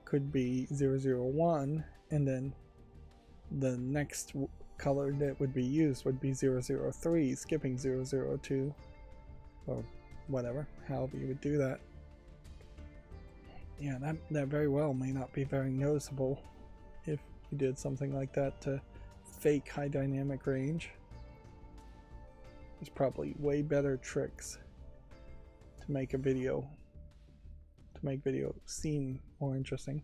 could be 001, and then the next color that would be used would be 003, skipping 002, or whatever, however you would do that. Yeah, that very well may not be very noticeable if you did something like that to fake high dynamic range. There's probably way better tricks to make video seem more interesting.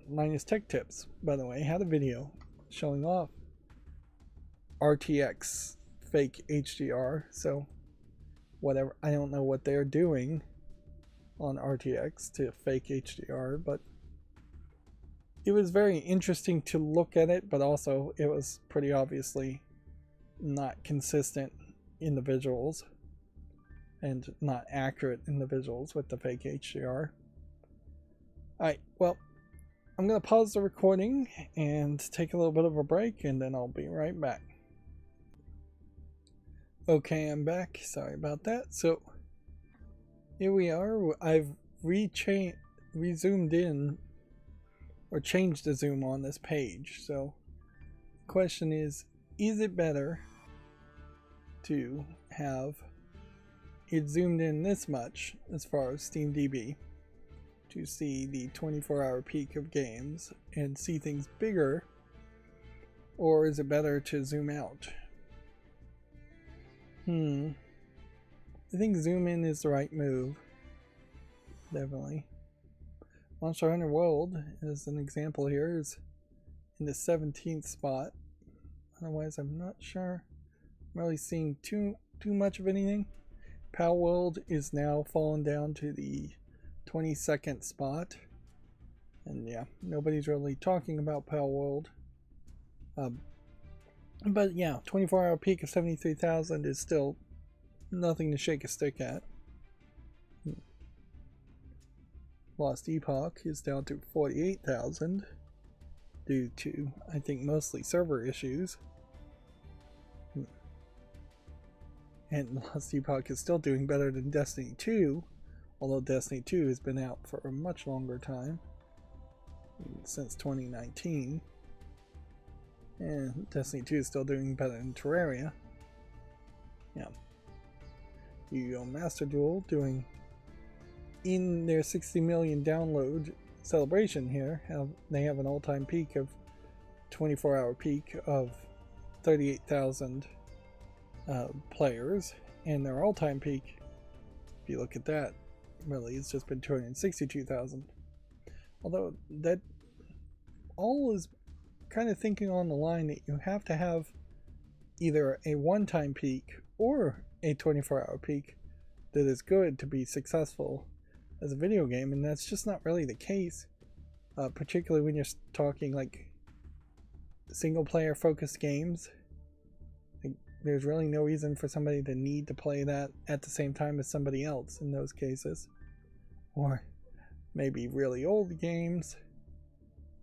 Minus Tech Tips, by the way, had a video showing off RTX fake HDR. So whatever, I don't know what they're doing on RTX to fake HDR, but it was very interesting to look at it, but also it was pretty obviously not consistent in the visuals and not accurate in the visuals with the fake HDR. Alright, well, I'm going to pause the recording and take a little bit of a break, and then I'll be right back. Okay, I'm back. Sorry about that. So, here we are. I've re-zoomed in, or changed the zoom on this page. So, the question is it better to have it zoomed in this much as far as SteamDB to see the 24-hour peak of games and see things bigger, or is it better to zoom out? I think zoom in is the right move. Definitely. Monster Hunter World, as an example here, is in the 17th spot. Otherwise, I'm not sure I'm really seeing too much of anything. Pal World is now fallen down to the 22nd spot. And yeah, nobody's really talking about Pal World. But yeah, 24-hour peak of 73,000 is still nothing to shake a stick at. Lost Epoch is down to 48,000 due to, I think, mostly server issues. And Lost Epoch is still doing better than Destiny 2, although Destiny 2 has been out for a much longer time, since 2019. And Destiny 2 is still doing better than Terraria. Yeah. Yu-Gi-Oh! Master Duel doing, in their 60 million download celebration here, they have an all-time peak of 24-hour peak of 38,000 players, and their all-time peak, if you look at that, really it's just been 262,000. Although that all is kind of thinking on the line that you have to have either a one-time peak or a 24-hour peak that is good to be successful as a video game, and that's just not really the case, particularly when you're talking like single-player focused games. Like, there's really no reason for somebody to need to play that at the same time as somebody else in those cases, or maybe really old games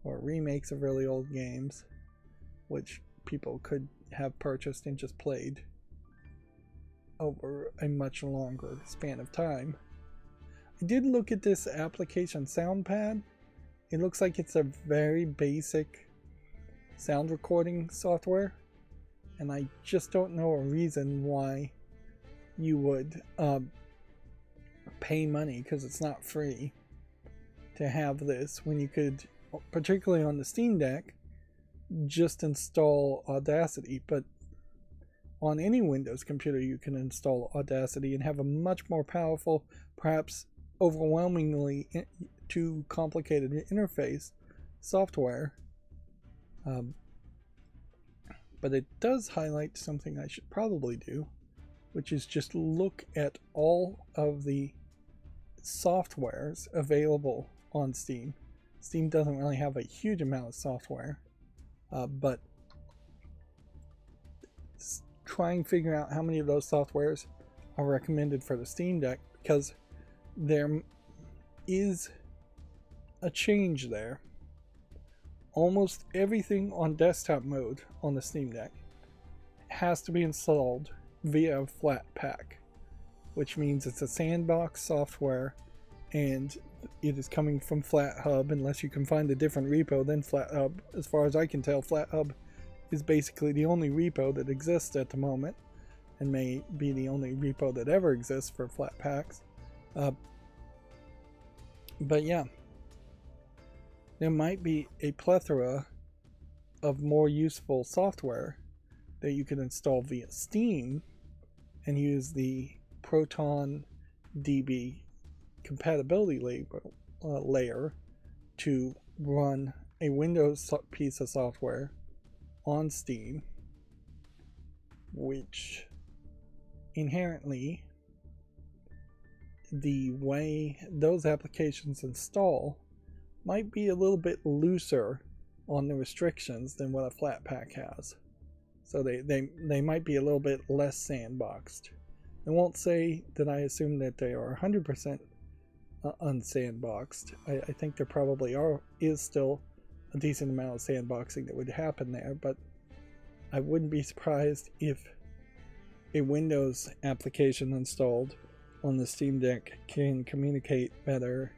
or remakes of really old games, which people could have purchased and just played over a much longer span of time. I did look at this application SoundPad. It looks like it's a very basic sound recording software, and I just don't know a reason why you would pay money, because it's not free, to have this when you could, particularly on the Steam Deck, just install Audacity. But on any Windows computer you can install Audacity and have a much more powerful, perhaps overwhelmingly too complicated interface software. But it does highlight something I should probably do, which is just look at all of the softwares available on Steam. Steam doesn't really have a huge amount of software, but try and figure out how many of those softwares are recommended for the Steam Deck, because there is a change there. Almost everything on desktop mode on the Steam Deck has to be installed via Flatpak, which means it's a sandbox software and it is coming from FlatHub, unless you can find a different repo than FlatHub. As far as I can tell, FlatHub is basically the only repo that exists at the moment, and may be the only repo that ever exists for Flatpaks. But yeah, there might be a plethora of more useful software that you can install via Steam and use the Proton DB compatibility layer to run a Windows piece of software on Steam which inherently, the way those applications install might be a little bit looser on the restrictions than what a Flatpak has. So they might be a little bit less sandboxed. I won't say that I assume that they are 100% unsandboxed. I think there probably is still a decent amount of sandboxing that would happen there, but I wouldn't be surprised if a Windows application installed on the Steam Deck can communicate better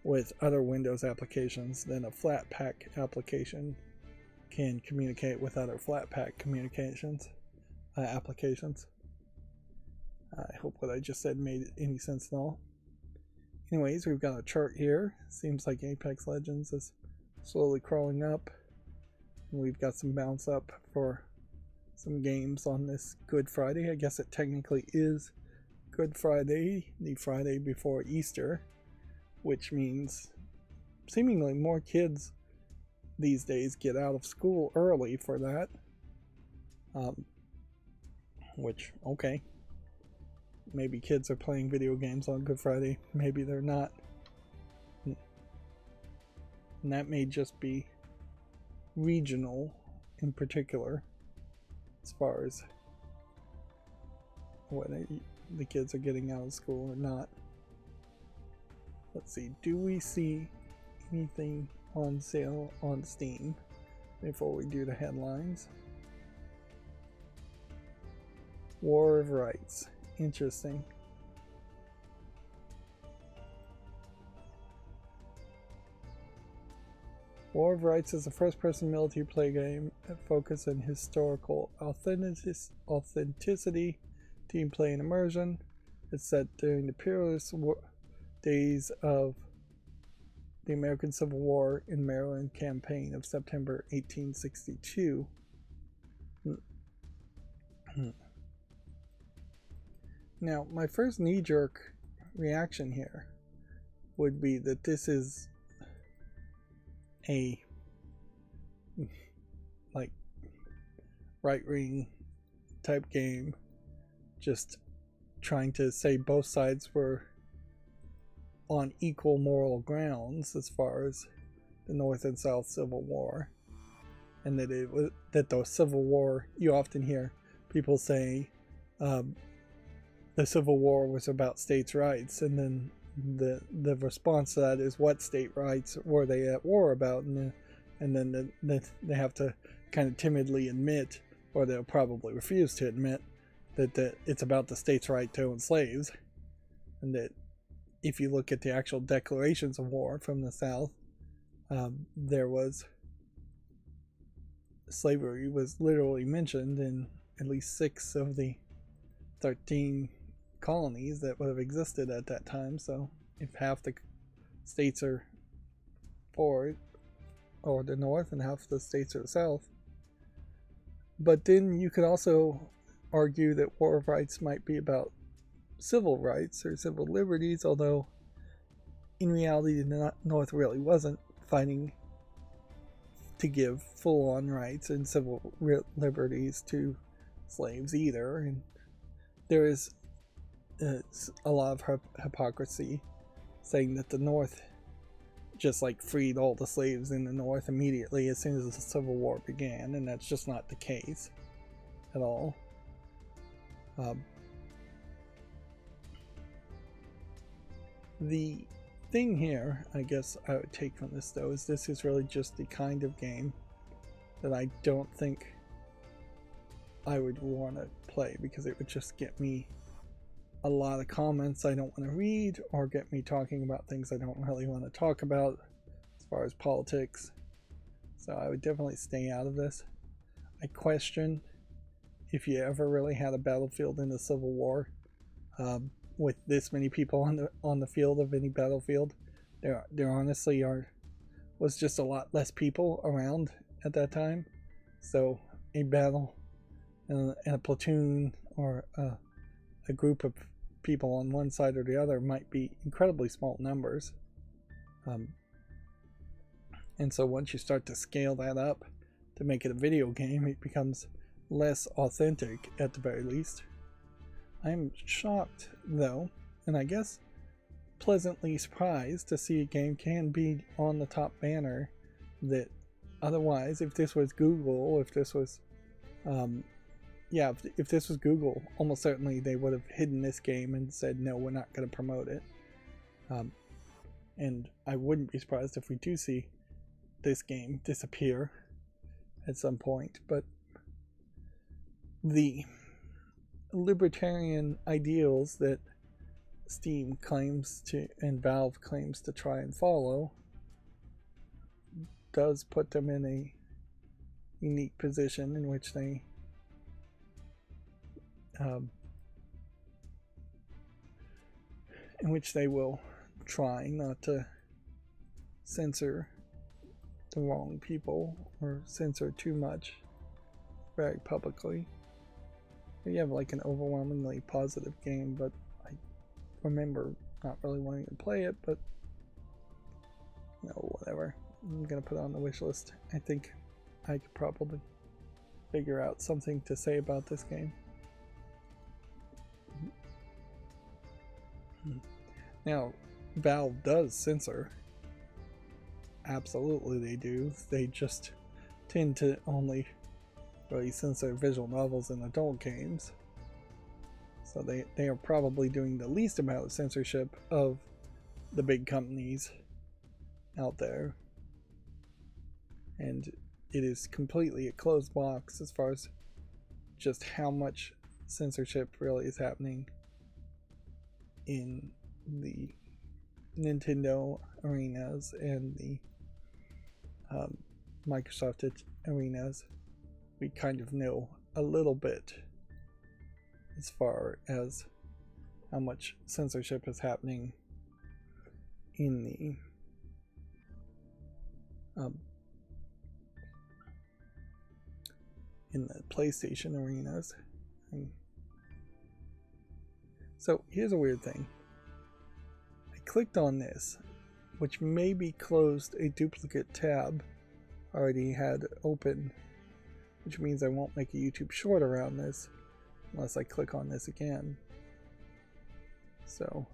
with other Windows applications than a Flatpak application can communicate with other Flatpak applications. I hope what I just said made any sense at all. Anyways, we've got a chart here. Seems like Apex Legends is slowly crawling up. And we've got some bounce up for some games on this Good Friday. I guess it technically is Good Friday, the Friday before Easter, which means seemingly more kids these days get out of school early for that. Which, okay. Maybe kids are playing video games on Good Friday. Maybe they're not. And that may just be regional in particular, as far as when the kids are getting out of school or not. Let's see, do we see anything on sale on Steam before we do the headlines? War of Rights. Interesting. War of Rights is a first-person military play game that focuses on historical authenticity, team play, and immersion. It's set during the peerless days of the American Civil War in Maryland campaign of September 1862. Now, my first knee-jerk reaction here would be that this is a like right-wing type game, just trying to say both sides were on equal moral grounds as far as the North and South Civil War, and that the Civil War, you often hear people say the Civil War was about states' rights, and then the response to that is, what state rights were they at war about? And then they have to kind of timidly admit, or they'll probably refuse to admit, that it's about the state's right to own slaves, and that if you look at the actual declarations of war from the South, there was slavery was literally mentioned in at least 6 of the 13 colonies that would have existed at that time. So if half the states are for or the North and half the states are the South. But then you could also argue that War of Rights might be about civil rights or civil liberties, although in reality the North really wasn't fighting to give full-on rights and civil liberties to slaves either. And there is a lot of hypocrisy saying that the North just like freed all the slaves in the North immediately as soon as the Civil War began, and that's just not the case at all. The thing here, I guess I would take from this though, is this is really just the kind of game that I don't think I would want to play, because it would just get me a lot of comments I don't want to read, or get me talking about things I don't really want to talk about as far as politics. So I would definitely stay out of this. I question if you ever really had a battlefield in the Civil War with this many people on the field of any battlefield. There honestly was just a lot less people around at that time. So a battle and a platoon or a group of people on one side or the other might be incredibly small numbers. And so once you start to scale that up to make it a video game, it becomes less authentic at the very least. I'm shocked though, and I guess pleasantly surprised to see a game can be on the top banner that otherwise, if this was Google, if this was if this was Google, almost certainly they would have hidden this game and said, no, we're not going to promote it. And I wouldn't be surprised if we do see this game disappear at some point. But the libertarian ideals that Steam claims to and Valve claims to try and follow does put them in a unique position in which they will try not to censor the wrong people or censor too much very publicly. You have like an overwhelmingly positive game, but I remember not really wanting to play it, but whatever. I'm gonna put it on the wish list. I think I could probably figure out something to say about this game. Now, Valve does censor. Absolutely they do. They just tend to only really censor visual novels and adult games. So they are probably doing the least amount of censorship of the big companies out there. And it is completely a closed box as far as just how much censorship really is happening in the Nintendo arenas and the Microsoft arenas. We kind of know a little bit as far as how much censorship is happening in the PlayStation arenas. So here's a weird thing. I clicked on this, which maybe closed a duplicate tab I already had open, which means I won't make a YouTube short around this unless I click on this again. So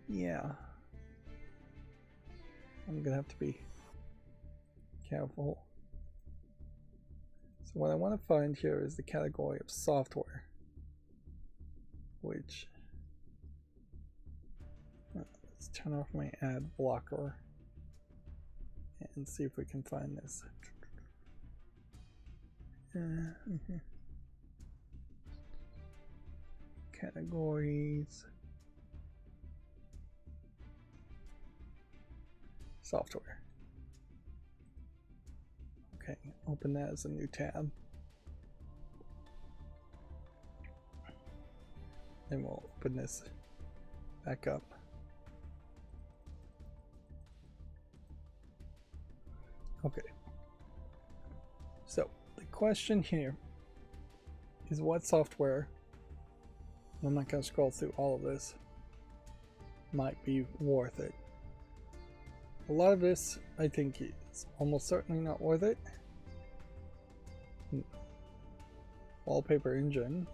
yeah, I'm gonna have to be careful. So what I want to find here is the category of software, which let's turn off my ad blocker and see if we can find this. Categories, software. Okay, open that as a new tab. Then we'll open this back up. Okay. So the question here is what software, I'm not going to scroll through all of this, might be worth it. A lot of this I think is almost certainly not worth it. Wallpaper Engine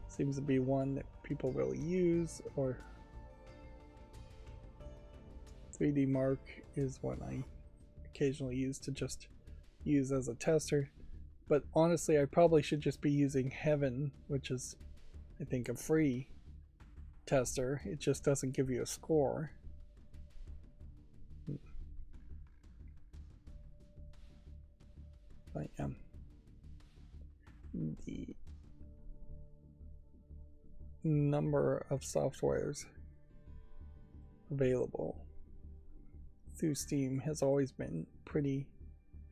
seems to be one that people really use, or 3D Mark is one I occasionally use to just use as a tester. But honestly, I probably should just be using Heaven, which is, I think, a free tester. It just doesn't give you a score. But yeah, the number of softwares available through Steam has always been pretty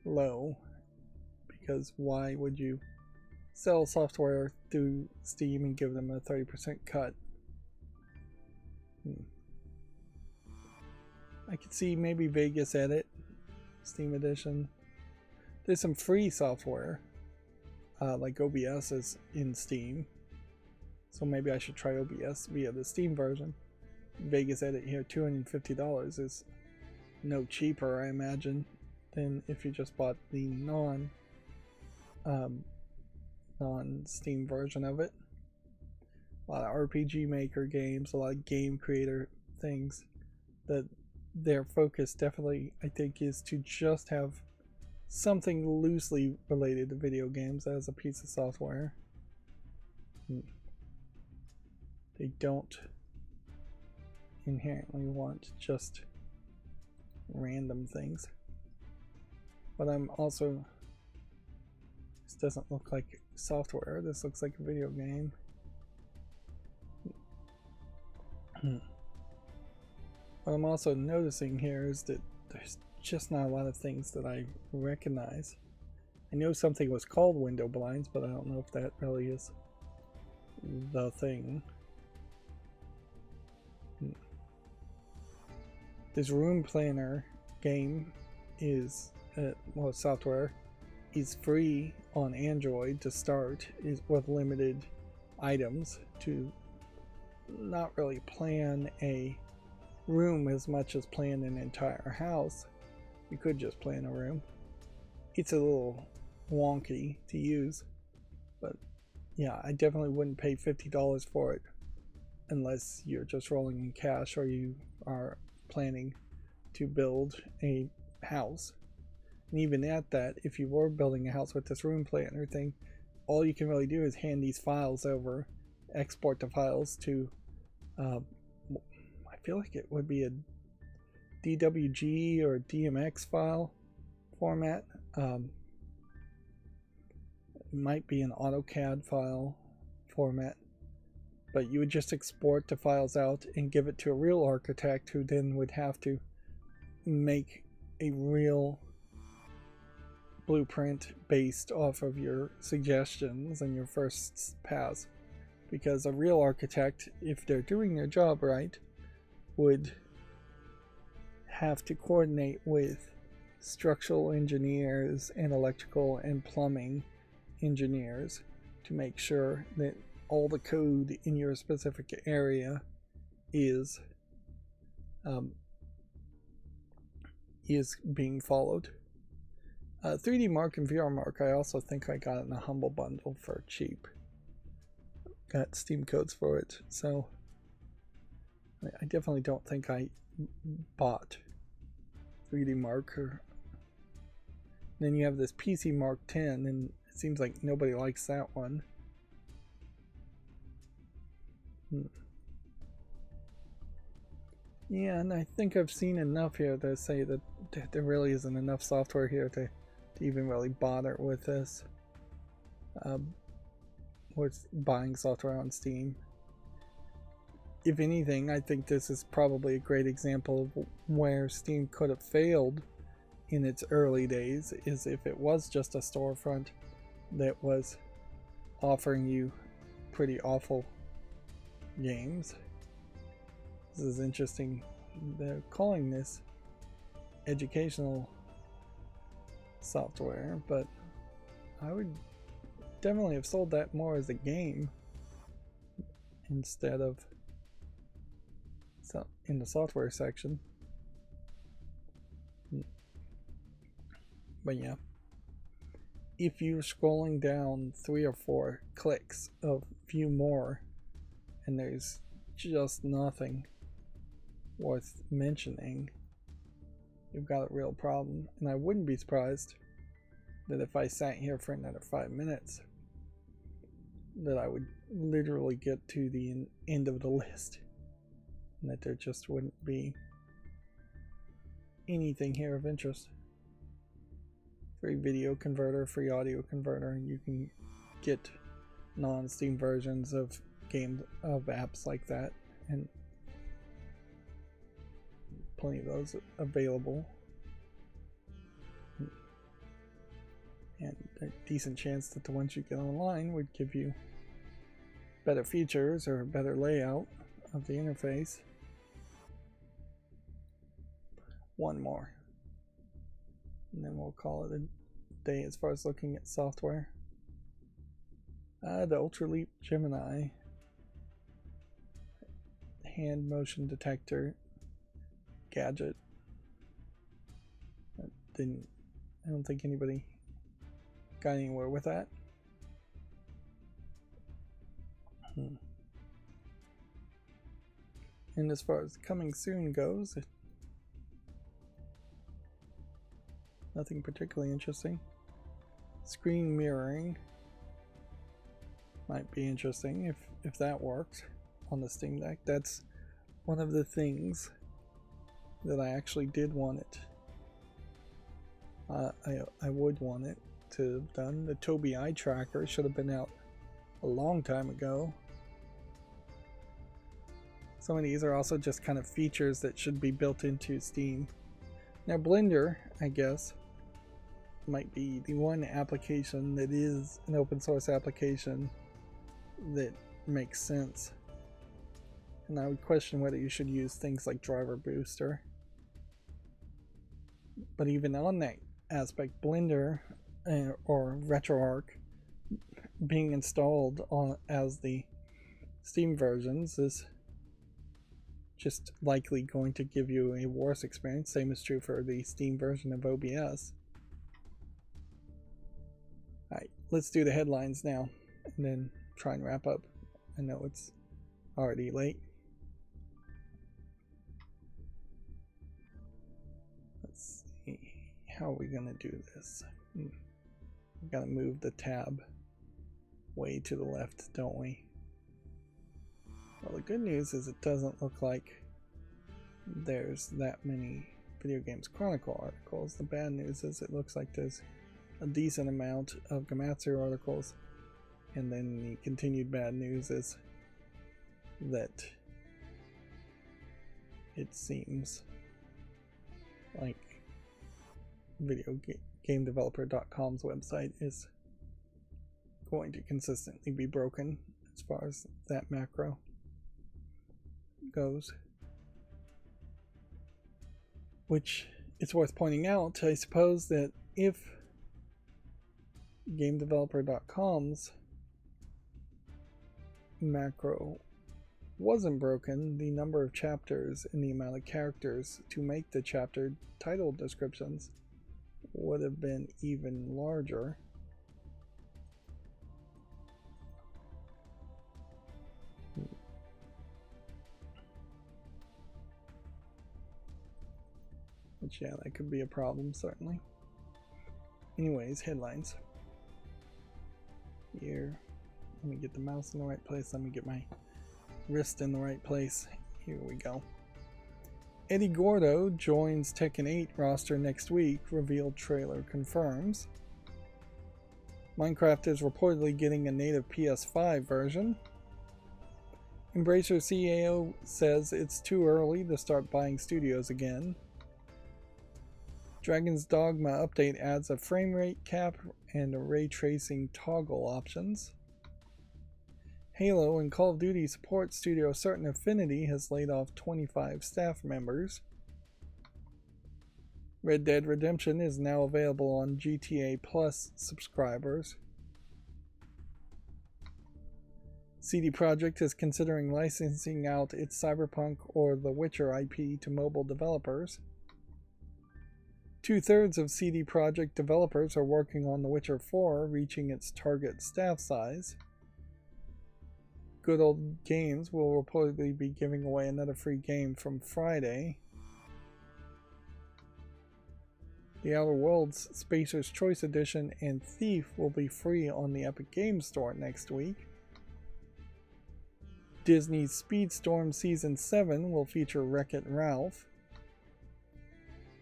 low, because why would you sell software through Steam and give them a 30% cut? I could see maybe Vegas Edit, Steam Edition. There's some free software, like OBS is in Steam, so maybe I should try OBS via the Steam version. Vegas Edit here, $250 is no cheaper, I imagine, than if you just bought the non um, non-Steam version of it. A lot of RPG Maker games, a lot of game creator things. That their focus definitely, I think, is to just have something loosely related to video games as a piece of software. They don't inherently want just random things. But I'm also, this doesn't look like software, this looks like a video game. What I'm also noticing here is that there's just not a lot of things that I recognize. I know something was called window blinds, but I don't know if that really is the thing. This room planner game is, well, software is free on Android to start, is with limited items to not really plan a room as much as plan an entire house. You could just plan a room. It's a little wonky to use, but yeah, I definitely wouldn't pay $50 for it unless you're just rolling in cash or you are planning to build a house. And even at that, if you were building a house with this room planner thing, all you can really do is hand these files over, export the files to I feel like it would be a DWG or DMX file format. It might be an AutoCAD file format, but you would just export the files out and give it to a real architect who then would have to make a real blueprint based off of your suggestions and your first pass. Because a real architect, if they're doing their job right, would have to coordinate with structural engineers and electrical and plumbing engineers to make sure that all the code in your specific area is being followed. 3D Mark and VR Mark, I also think I got in a humble bundle for cheap. Got Steam codes for it, so I definitely don't think I bought 3D Mark. Then you have this PC Mark 10, and it seems like nobody likes that one. Yeah, and I think I've seen enough here to say that there really isn't enough software here to even really bother with this. With buying software on Steam. If anything, I think this is probably a great example of where Steam could have failed in its early days, is if it was just a storefront that was offering you pretty awful games. This is interesting. They're calling this educational software, but I would definitely have sold that more as a game instead of in the software section. But yeah, if you're scrolling down 3 or 4 clicks of view more and there's just nothing worth mentioning, you've got a real problem. And I wouldn't be surprised that if I sat here for another 5 minutes, that I would literally get to the end of the list, and that there just wouldn't be anything here of interest. Free video converter, free audio converter. You can get non-Steam versions of apps like that, and plenty of those available. And a decent chance that the ones you get online would give you better features or better layout of the interface. One more, and then we'll call it a day as far as looking at software. The Ultraleap Gemini hand motion detector gadget. I don't think anybody got anywhere with that. And as far as coming soon goes, nothing particularly interesting. Screen mirroring might be interesting if that works on the Steam Deck. That's one of the things that I actually did want it. I would want it to have done. The Tobii eye tracker should have been out a long time ago. Some of these are also just kind of features that should be built into Steam. Now Blender, I guess, might be the one application that is an open source application that makes sense. And I would question whether you should use things like Driver Booster. But even on that aspect, Blender or RetroArch being installed as the Steam versions is just likely going to give you a worse experience. Same is true for the Steam version of OBS. Alright, let's do the headlines now and then try and wrap up. I know it's already late. Let's see, how are we gonna do this? We gotta move the tab way to the left, don't we? Well, the good news is it doesn't look like there's that many Video Games Chronicle articles. The bad news is it looks like there's a decent amount of Gamatsu articles, and then the continued bad news is that it seems like VideoGameDeveloper.com's website is going to consistently be broken as far as that macro goes. Which, it's worth pointing out, I suppose, that if GameDeveloper.com's macro wasn't broken, the number of chapters and the amount of characters to make the chapter title descriptions would have been even larger. Which, yeah, that could be a problem, certainly. Anyways, headlines. Here, let me get the mouse in the right place. Let me get my wrist in the right place. Here we go. Eddie Gordo joins Tekken 8 roster next week. Revealed trailer confirms. Minecraft is reportedly getting a native PS5 version. Embracer CEO says it's too early to start buying studios again. Dragon's Dogma update adds a frame rate cap and a ray tracing toggle options. Halo and Call of Duty support studio Certain Affinity has laid off 25 staff members. Red Dead Redemption is now available on GTA Plus subscribers. CD Projekt is considering licensing out its Cyberpunk or The Witcher IP to mobile developers. 2/3 of CD Projekt developers are working on The Witcher 4, reaching its target staff size. Good Old Games will reportedly be giving away another free game from Friday. The Outer Worlds Spacer's Choice Edition and Thief will be free on the Epic Games Store next week. Disney's Speedstorm Season 7 will feature Wreck-It Ralph.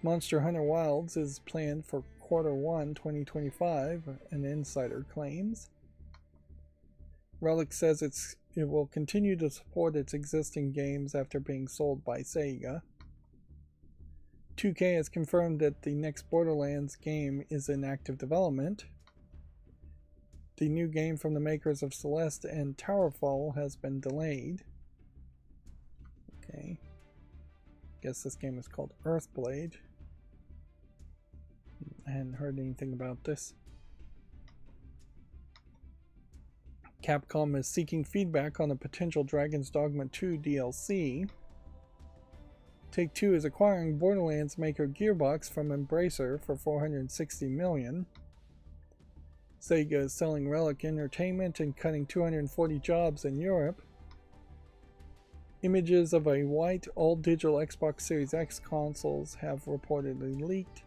Monster Hunter Wilds is planned for Q1 2025, an insider claims. Relic says it will continue to support its existing games after being sold by Sega. 2K has confirmed that the next Borderlands game is in active development. The new game from the makers of Celeste and Towerfall has been delayed. Okay. Guess this game is called Earthblade. I hadn't heard anything about this. Capcom is seeking feedback on a potential Dragon's Dogma 2 DLC. Take-Two is acquiring Borderlands maker Gearbox from Embracer for $460 million. Sega is selling Relic Entertainment and cutting 240 jobs in Europe. Images of a white all-digital Xbox Series X consoles have reportedly leaked.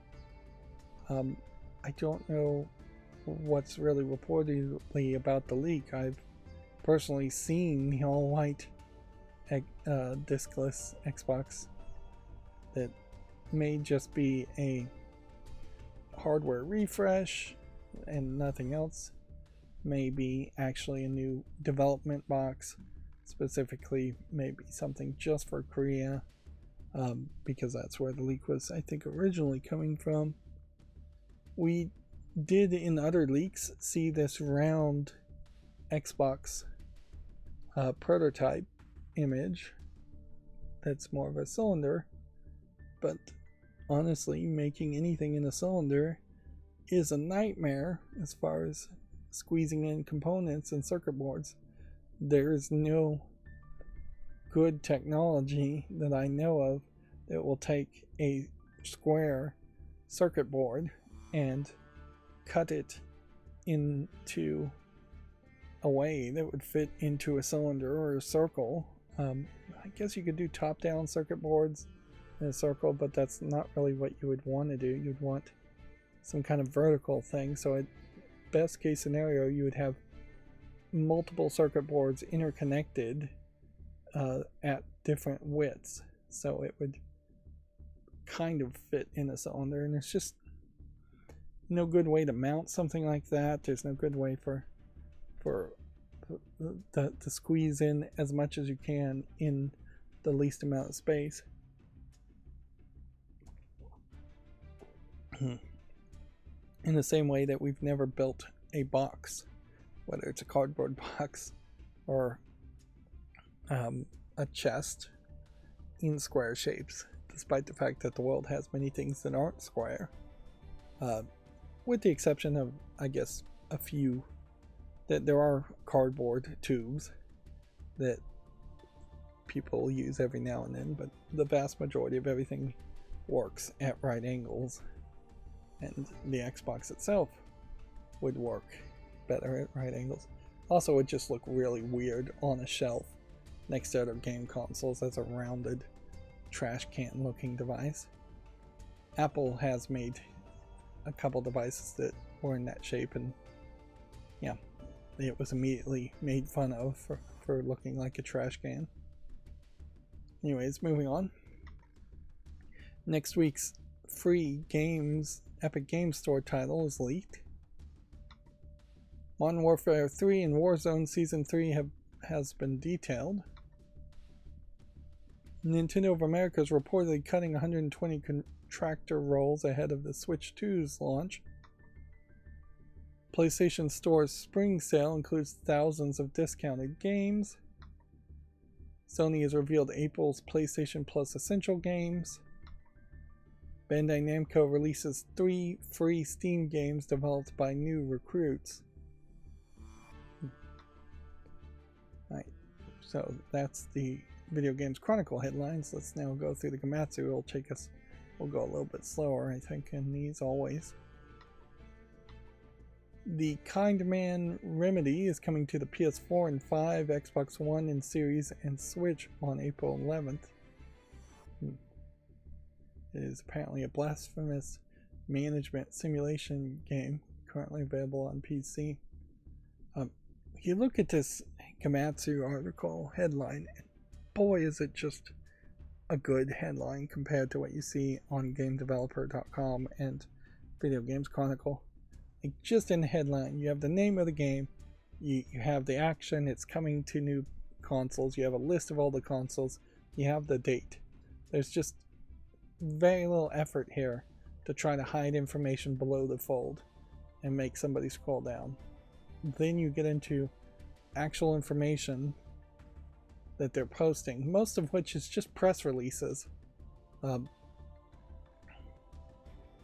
I don't know what's really reportedly about the leak. I've personally seen the all-white discless Xbox that may just be a hardware refresh and nothing else. Maybe actually a new development box, specifically maybe something just for Korea, because that's where the leak was, I think, originally coming from. We did in other leaks see this round Xbox prototype image that's more of a cylinder, but honestly, making anything in a cylinder is a nightmare as far as squeezing in components and circuit boards. There's no good technology that I know of that will take a square circuit board and cut it into a way that would fit into a cylinder or a circle. I guess you could do top-down circuit boards in a circle, but that's not really what you would want to do. You'd want some kind of vertical thing. So at best case scenario, you would have multiple circuit boards interconnected at different widths, so it would kind of fit in a cylinder. And it's just no good way to mount something like that. There's no good way to squeeze in as much as you can in the least amount of space. In the same way that we've never built a box, whether it's a cardboard box or a chest, in square shapes, despite the fact that the world has many things that aren't square, with the exception of, I guess, a few. That there are cardboard tubes that people use every now and then, but the vast majority of everything works at right angles, and the Xbox itself would work better at right angles. Also, it would just look really weird on a shelf next to other game consoles as a rounded trash can looking device. Apple has made a couple devices that were in that shape, and yeah, it was immediately made fun of for looking like a trash can. Anyways, moving on. Next week's free games Epic Games Store title is leaked. Modern Warfare 3 and Warzone Season 3 has been detailed. Nintendo of America is reportedly cutting 120 contractor roles ahead of the Switch 2's launch. PlayStation Store's spring sale includes thousands of discounted games. Sony has revealed April's PlayStation Plus Essential games. Bandai Namco releases 3 free Steam games developed by new recruits. Alright, so that's the Video Games Chronicle headlines. Let's now go through the Gamatsu. We'll go a little bit slower, I think, in these always. The Kind Man Remedy is coming to the PS4 and 5, Xbox One and Series, and Switch on April 11th. It is apparently a blasphemous management simulation game currently available on PC. You look at this Gamatsu article headline, and boy is it just a good headline compared to what you see on GameDeveloper.com and Video Games Chronicle. Like, just in the headline, you have the name of the game, you have the action, it's coming to new consoles, you have a list of all the consoles, you have the date. There's just very little effort here to try to hide information below the fold and make somebody scroll down. Then you get into actual information that they're posting, most of which is just press releases,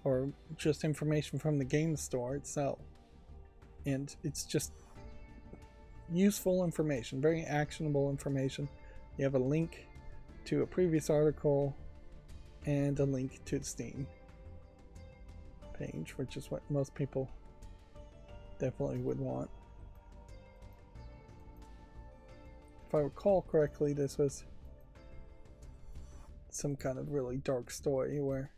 or just information from the game store itself. And it's just useful information, very actionable information. You have a link to a previous article and a link to the Steam page, which is what most people definitely would want. If I recall correctly, this was some kind of really dark story where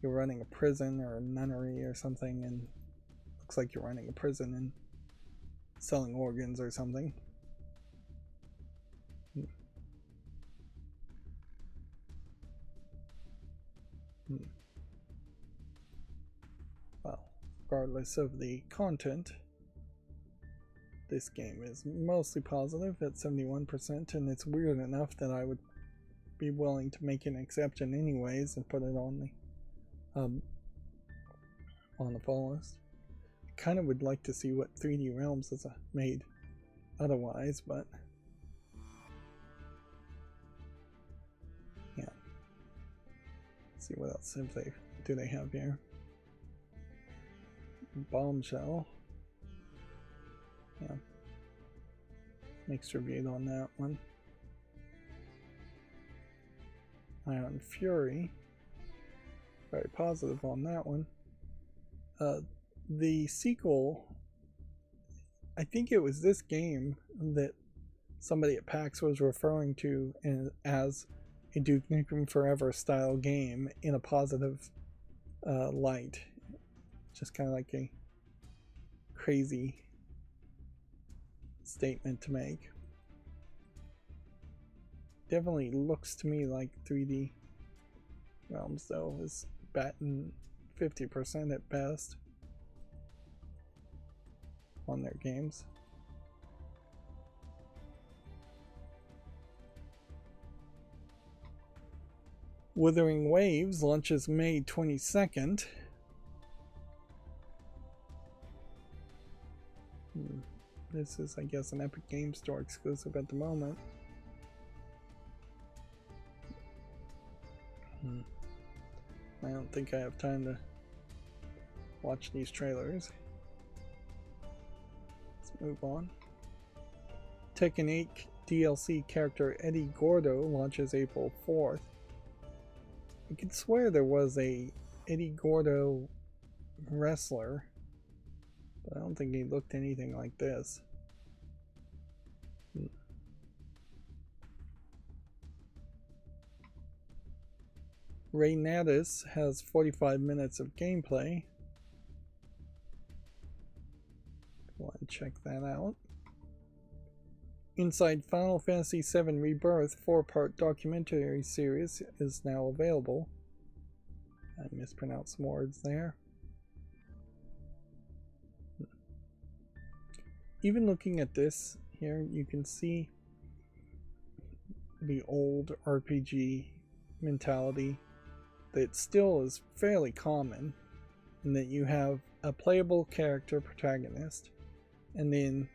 you're running a prison or a nunnery or something, and looks like you're running a prison and selling organs or something. Well, regardless of the content, this game is mostly positive at 71%, and it's weird enough that I would be willing to make an exception anyways and put it on the fall list. I kind of would like to see what 3D Realms has made otherwise, but yeah. Let's see what else do they have here. Bombshell. Yeah. Mixed review on that one. Iron Fury. Very positive on that one. The sequel, I think it was this game that somebody at PAX was referring to as a Duke Nukem Forever style game in a positive light. Just kind of like a crazy statement to make. Definitely looks to me like 3D Realms, though, is batting 50% at best on their games. Wuthering Waves launches May 22nd. This is, I guess, an Epic Game Store exclusive at the moment. I don't think I have time to watch these trailers. Let's move on. Tekken 8 DLC character Eddie Gordo launches April 4th. I could swear there was a Eddie Gordo wrestler, but I don't think he looked anything like this. Ray Natus has 45 minutes of gameplay. Go ahead and check that out. Inside Final Fantasy VII Rebirth 4-part documentary series is now available. I mispronounced some words there. Even looking at this here, you can see the old RPG mentality that still is fairly common, in that you have a playable character protagonist, and then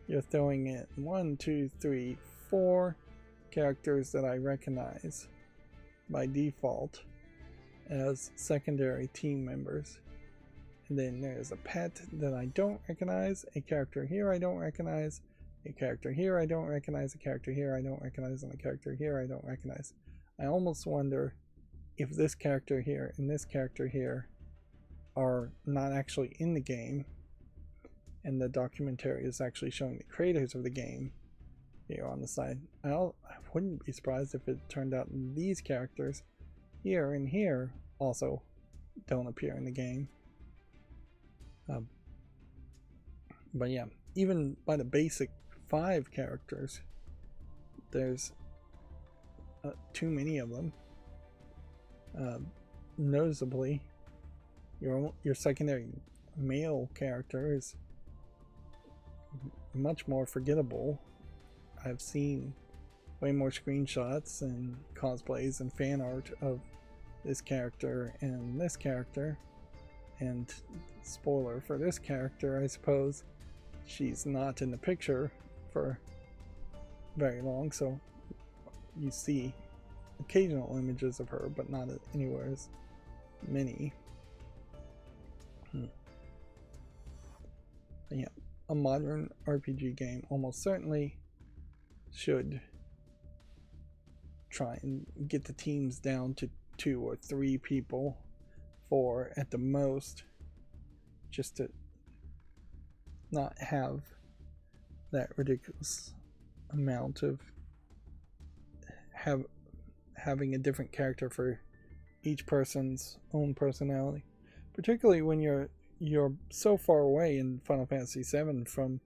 you're throwing in 1, 2, 3, 4 characters that I recognize by default as secondary team members. And then there's a pet that I don't recognize, a character here I don't recognize, a character here I don't recognize, a character here I don't recognize, and a character here I don't recognize. I almost wonder if this character here and this character here are not actually in the game, and the documentary is actually showing the creators of the game here on the side. I wouldn't be surprised if it turned out these characters here and here also don't appear in the game. But yeah, even by the basic 5 characters, there's too many of them. Noticeably, your secondary male character is much more forgettable. I've seen way more screenshots and cosplays and fan art of this character and this character, and spoiler for this character, I suppose, she's not in the picture for very long, so you see occasional images of her, but not anywhere as many. Yeah, a modern RPG game almost certainly should try and get the teams down to 2 or 3 people, 4 at the most, just to not have that ridiculous amount of having a different character for each person's own personality, particularly when you're so far away in Final Fantasy VII from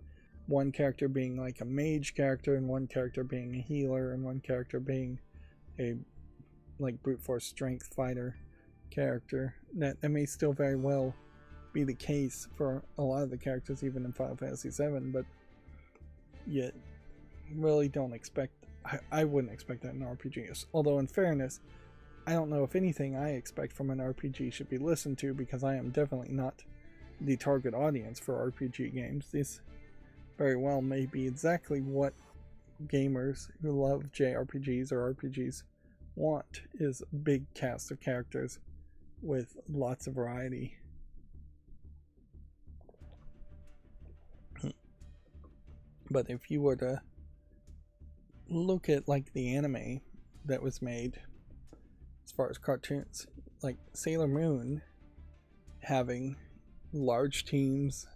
one character being like a mage character and one character being a healer and one character being a like brute force strength fighter character. That may still very well be the case for a lot of the characters even in Final Fantasy VII, but yet really don't expect, I wouldn't expect that in RPGs. Although in fairness, I don't know if anything I expect from an RPG should be listened to, because I am definitely not the target audience for RPG games. This very well may be exactly what gamers who love JRPGs or RPGs want, is a big cast of characters with lots of variety. But if you were to look at like the anime that was made as far as cartoons, like Sailor Moon having large teams,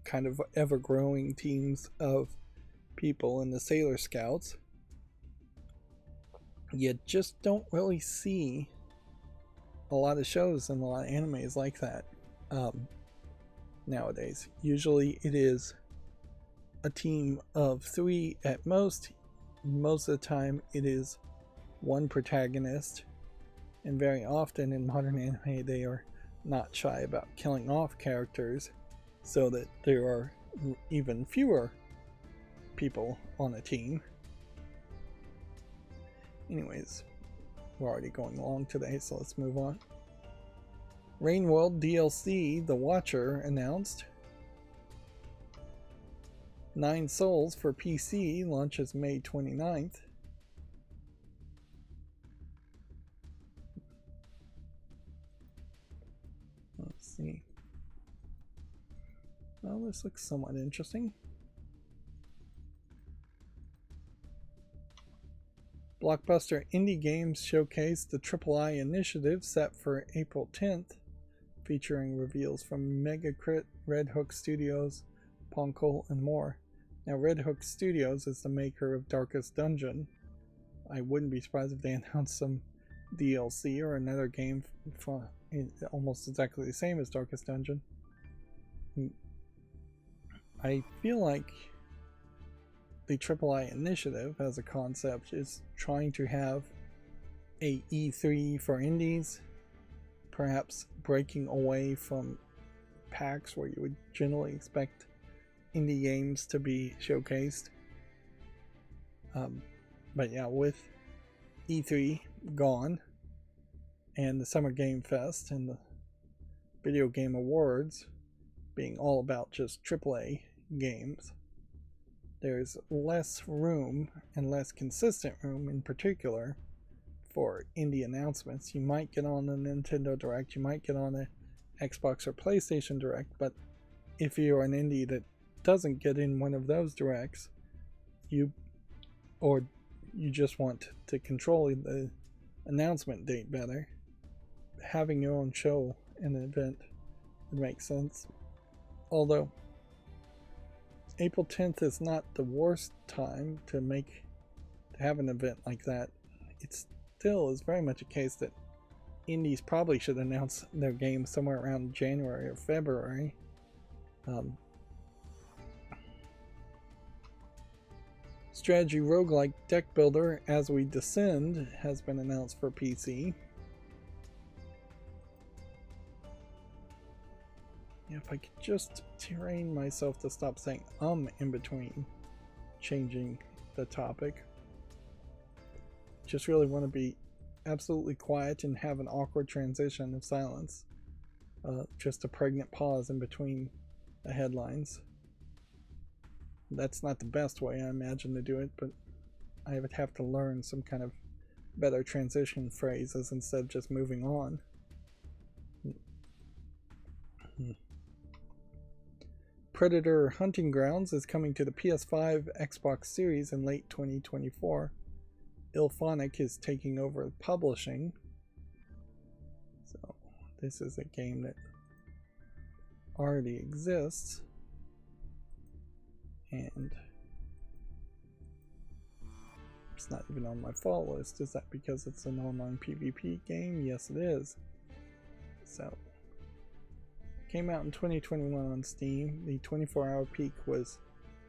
kind of ever-growing teams of people in the Sailor Scouts, you just don't really see a lot of shows and a lot of animes like that nowadays. Usually it is a team of 3 at most. Most of the time it is one protagonist, and very often in modern anime they are not shy about killing off characters so that there are even fewer people on a team. Anyways, we're already going long today, so let's move on. Rain World DLC The Watcher announced. 9 Souls for PC launches May 29th. Let's see. Well, this looks somewhat interesting. Blockbuster Indie Games Showcase, the III initiative set for April 10th, featuring reveals from Megacrit, Red Hook Studios, Poncle, and more. Now, Red Hook Studios is the maker of Darkest Dungeon. I wouldn't be surprised if they announced some DLC or another game for almost exactly the same as Darkest Dungeon. I feel like the III initiative as a concept is trying to have a E3 for indies, perhaps breaking away from PAX where you would generally expect indie games to be showcased. But yeah, with E3 gone and the Summer Game Fest and the Video Game Awards being all about just AAA games, there's less room and less consistent room in particular for indie announcements. You might get on a Nintendo Direct, you might get on a Xbox or PlayStation Direct, but if you're an indie that doesn't get in one of those directs, you just want to control the announcement date better, having your own show and event would make sense. Although April 10th is not the worst time to have an event like that. It still is very much a case that indies probably should announce their games somewhere around January or February. Strategy roguelike deck builder As We Descend has been announced for PC. If I could just train myself to stop saying in between changing the topic. Just really want to be absolutely quiet and have an awkward transition of silence. Just a pregnant pause in between the headlines. That's not the best way I imagine to do it, but I would have to learn some kind of better transition phrases instead of just moving on. Predator Hunting Grounds is coming to the PS5, Xbox Series in late 2024. Ilphonic is taking over publishing. So this is a game that already exists. And it's not even on my fall list. Is that because it's an online PvP game? Yes, it is. So, came out in 2021 on Steam. The 24-hour peak was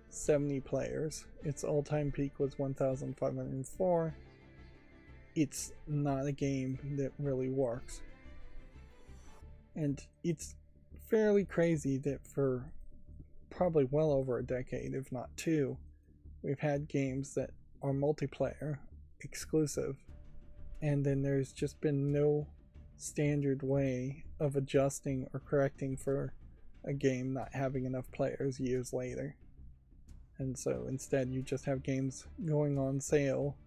70 players. Its all-time peak was 1,504. It's not a game that really works. And it's fairly crazy that for probably well over a decade, if not two, we've had games that are multiplayer exclusive, and then there's just been no standard way of adjusting or correcting for a game not having enough players years later. And so instead you just have games going on sale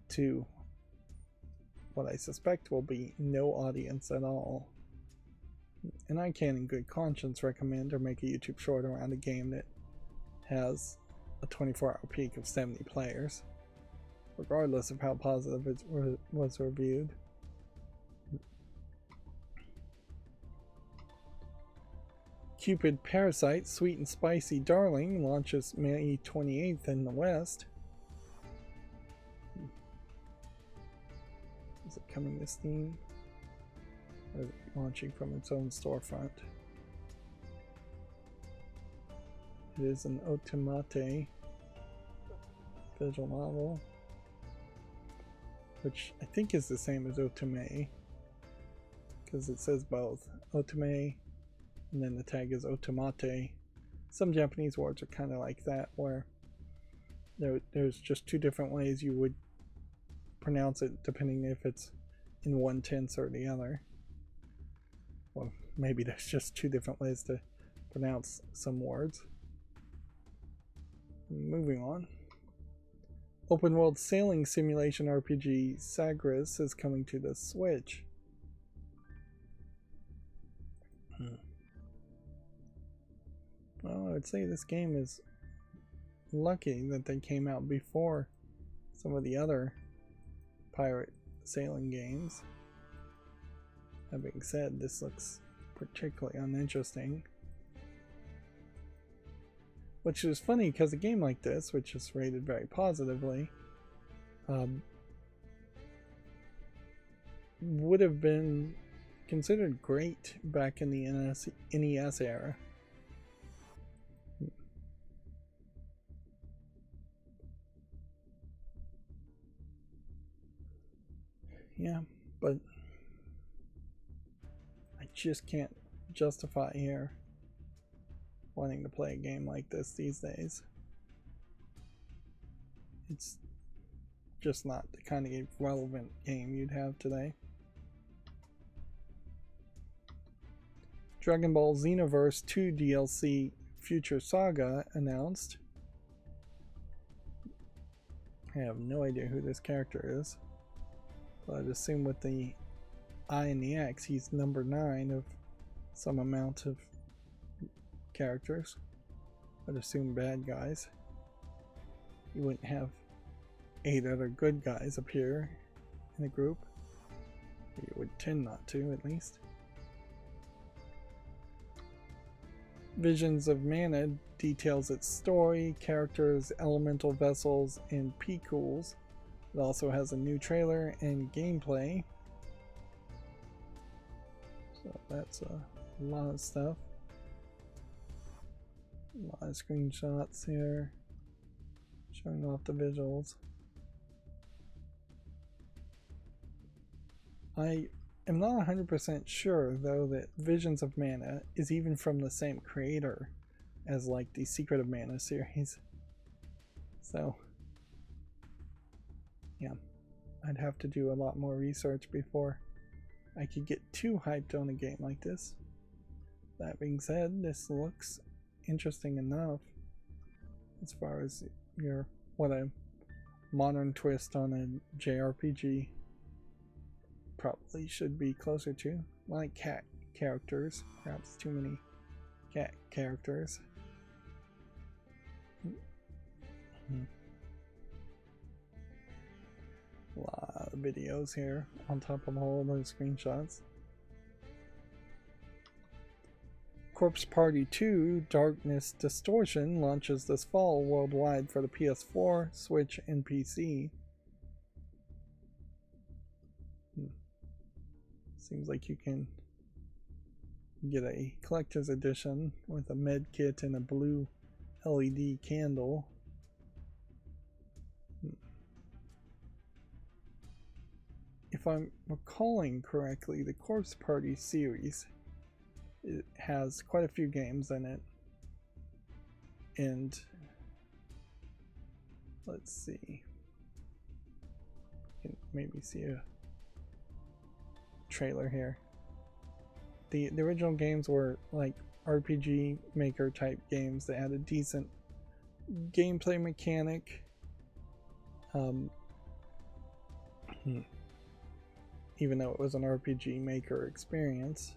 to what I suspect will be no audience at all. And I can't in good conscience recommend or make a YouTube short around a game that has a 24-hour peak of 70 players, regardless of how positive it was reviewed. Cupid Parasite Sweet and Spicy Darling launches May 28th in the West. Is it coming to Steam? Or is it launching from its own storefront? It is an Otomate visual novel, which I think is the same as Otome, because it says both Otome and then the tag is Otomate. Some Japanese words are kind of like that, where there's just two different ways you would pronounce it depending if it's in one tense or the other. Well, maybe there's just two different ways to pronounce some words. Moving on. Open world sailing simulation RPG Sagres is coming to the Switch. Well, I would say this game is lucky that they came out before some of the other pirate sailing games. That being said, this looks particularly uninteresting. Which is funny because a game like this, which is rated very positively, would have been considered great back in the NES era. Yeah, but I just can't justify here wanting to play a game like this these days. It's just not the kind of relevant game you'd have today. Dragon Ball Xenoverse 2 DLC Future Saga announced. I have no idea who this character is, but I'd assume with the I and the X, he's number 9 of some amount of characters. I'd assume bad guys. You wouldn't have 8 other good guys appear in a group. You would tend not to, at least. Visions of Mana details its story, characters, elemental vessels, and P-Cools. It also has a new trailer and gameplay. So that's a lot of stuff. A lot of screenshots here showing off the visuals. I am not 100% sure though that Visions of Mana is even from the same creator as like the Secret of Mana series. So yeah, I'd have to do a lot more research before I could get too hyped on a game like this. That being said, this looks interesting enough as far as what a modern twist on a JRPG probably should be closer to. Like cat characters, perhaps too many cat characters. A lot of videos here on top of all those screenshots. Corpse Party 2 Darkness Distortion launches this fall worldwide for the PS4, Switch, and PC. Seems like you can get a collector's edition with a med kit and a blue LED candle. If I'm recalling correctly, the Corpse Party series, it has quite a few games in it. And let's see. You can maybe see a trailer here. The original games were like RPG Maker type games that had a decent gameplay mechanic. Even though it was an RPG Maker experience,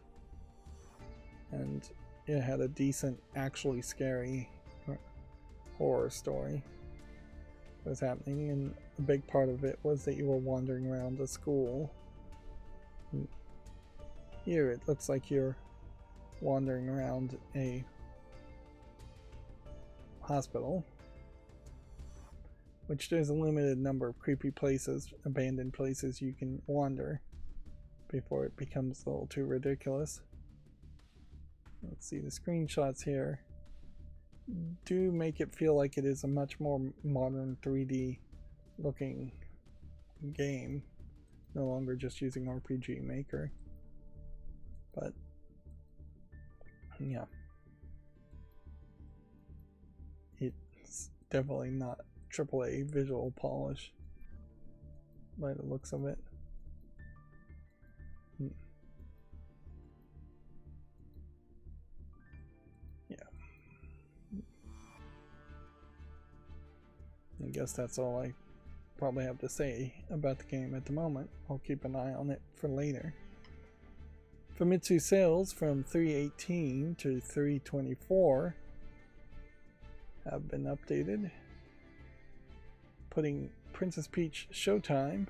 and it had a decent, actually scary horror story that was happening, and a big part of it was that you were wandering around the school. Here it looks like you're wandering around a hospital, which there's a limited number of creepy places, abandoned places you can wander before it becomes a little too ridiculous. Let's see, the screenshots here do make it feel like it is a much more modern 3D looking game, no longer just using RPG Maker. But yeah, it's definitely not AAA visual polish by the looks of it. Yeah, I guess that's all I probably have to say about the game at the moment. I'll keep an eye on it for later. Famitsu sales from 318 to 324 have been updated, putting Princess Peach Showtime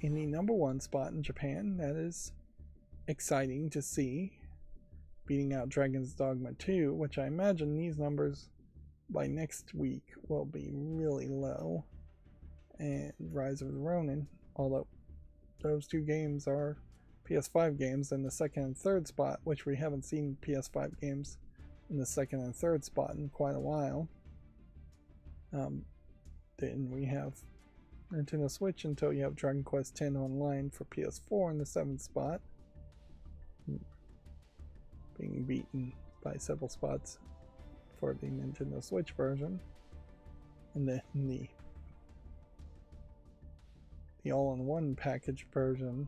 in the #1 spot in Japan. That is exciting to see, beating out Dragon's Dogma 2, which I imagine these numbers by next week will be really low, and Rise of the Ronin, although those two games are PS5 games in the second and third spot, which we haven't seen PS5 games in the second and third spot in quite a while. Then we have Nintendo Switch until you have Dragon Quest X Online for PS4 in the 7th spot, being beaten by several spots for the Nintendo Switch version. And then the all-in-one package version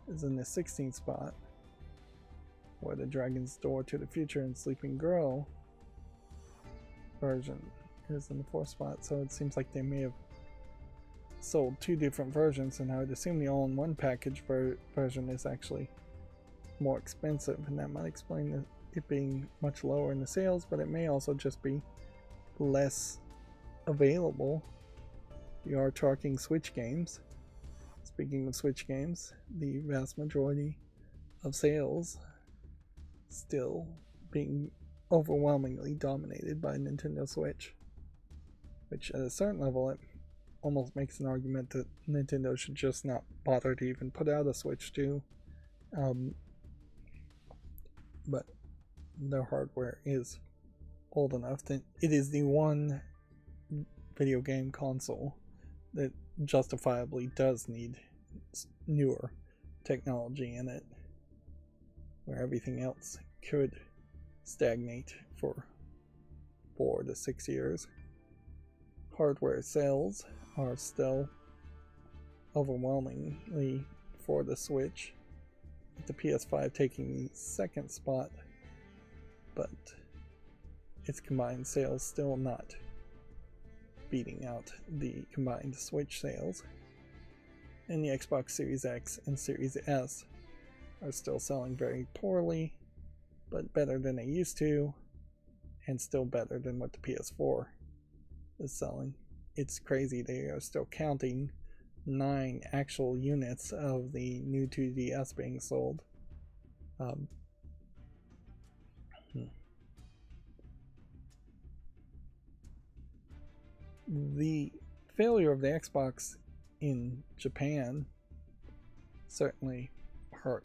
is in the 16th spot, where the Dragon's Door to the Future and Sleeping Girl version is in the 4th spot. So it seems like they may have sold two different versions, and I would assume the all-in-one package version is actually more expensive, and that might explain it being much lower in the sales, but it may also just be less available. We are talking Switch games. Speaking of Switch games, the vast majority of sales still being overwhelmingly dominated by Nintendo Switch, which at a certain level it almost makes an argument that Nintendo should just not bother to even put out a Switch 2. But their hardware is old enough that it is the one video game console that justifiably does need newer technology in it, where everything else could stagnate for 4 to 6 years. Hardware sales are still overwhelmingly for the Switch, with the PS5 taking the 2nd spot, but its combined sales still not beating out the combined Switch sales. And the Xbox Series X and Series S are still selling very poorly, but better than they used to, and still better than what the PS4 is selling. It's crazy, they are still counting 9 actual units of the new 2DS being sold. Hmm. The failure of the Xbox in Japan certainly hurt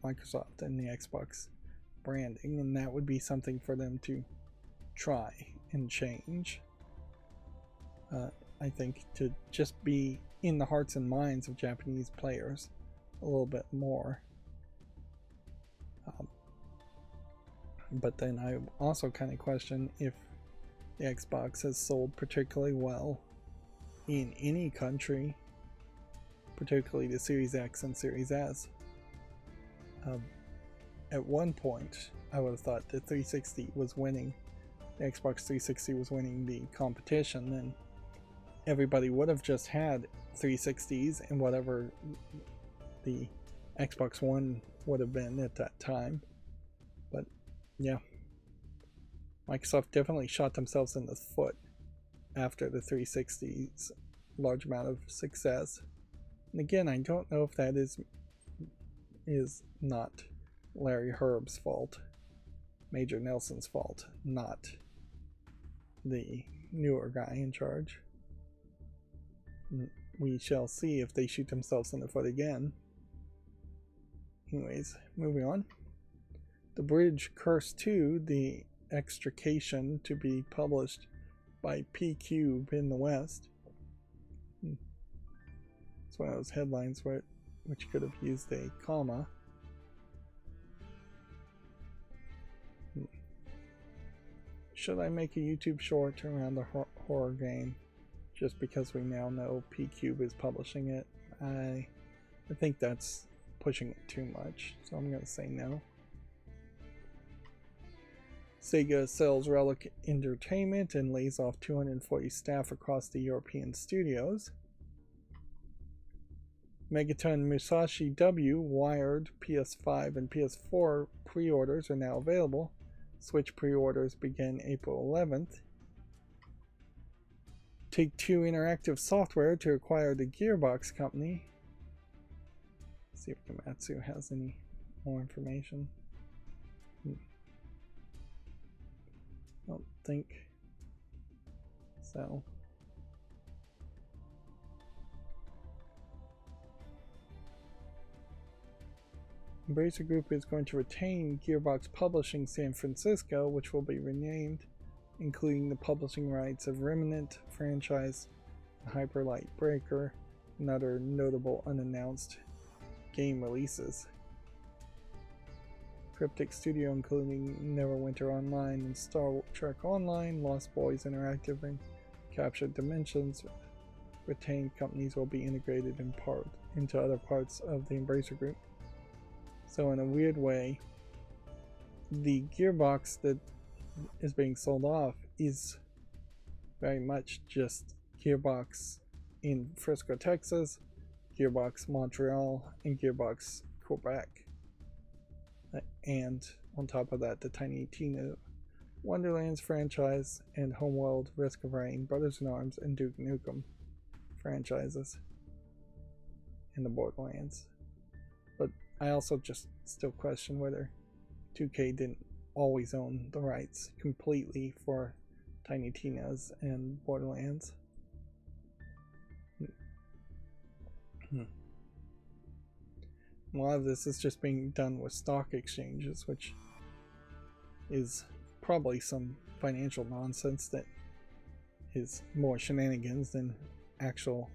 Microsoft and the Xbox branding, and that would be something for them to try and change. I think to just be in the hearts and minds of Japanese players a little bit more. But then I also kind of question if the Xbox has sold particularly well in any country, particularly the Series X and Series S. At one point, I would have thought the 360 was winning, the Xbox 360 was winning the competition, and everybody would have just had 360s and whatever the Xbox One would have been at that time. But yeah, Microsoft definitely shot themselves in the foot after the 360's large amount of success. And again, I don't know if that is not Larry Herb's fault, Major Nelson's fault, not the newer guy in charge. We shall see if they shoot themselves in the foot again. Anyways, moving on. The Bridge Curse 2, the extrication to be published by P-Cube in the West. It's one of those headlines which could have used a comma. Should I make a YouTube short around the horror game just because we now know P-Cube is publishing it? I think that's pushing it too much, so I'm going to say no. Sega sells Relic Entertainment and lays off 240 staff across the European studios. Megaton Musashi W Wired PS5 and PS4 pre-orders are now available. Switch pre-orders begin April 11th. Take-Two Interactive Software to acquire the Gearbox company. Let's see if Komatsu has any more information. Don't think so. Embracer Group is going to retain Gearbox Publishing San Francisco, which will be renamed, including the publishing rights of Remnant franchise, Hyper Light Breaker, and other notable unannounced game releases. Cryptic Studio, including Neverwinter Online and Star Trek Online, Lost Boys Interactive, and Captured Dimensions, retained companies will be integrated into other parts of the Embracer Group. So in a weird way, the Gearbox that is being sold off is very much just Gearbox in Frisco, Texas, Gearbox Montreal, and Gearbox Quebec. And on top of that, the Tiny Tina Wonderlands franchise and Homeworld, Risk of Rain, Brothers in Arms, and Duke Nukem franchises in the Borderlands. But I also just still question whether 2K didn't always own the rights completely for Tiny Tina's and Borderlands. A lot of this is just being done with stock exchanges, which is probably some financial nonsense that is more shenanigans than actual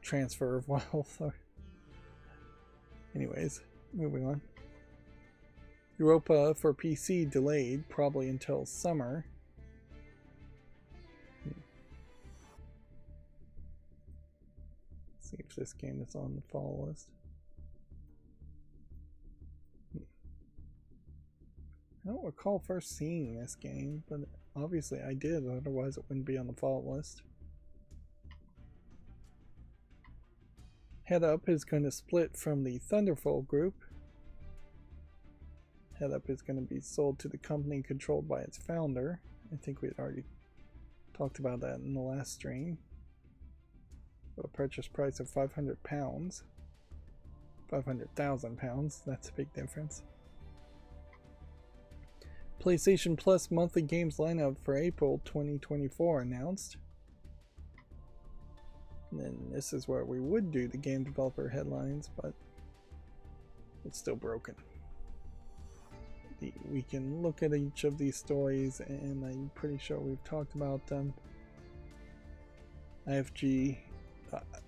transfer of wealth. Anyways, moving on. Europa for PC delayed, probably until summer. Let's see if this game is on the fall list. I don't recall first seeing this game, but obviously I did, otherwise it wouldn't be on the fall list. Head Up is going to split from the Thunderful Group. Head Up is going to be sold to the company controlled by its founder. I think we had already talked about that in the last stream. For a purchase price of £500. £500,000, that's a big difference. PlayStation Plus monthly games lineup for April 2024 announced. And then this is where we would do the game developer headlines, but it's still broken. We can look at each of these stories, and I'm pretty sure we've talked about them. IFG,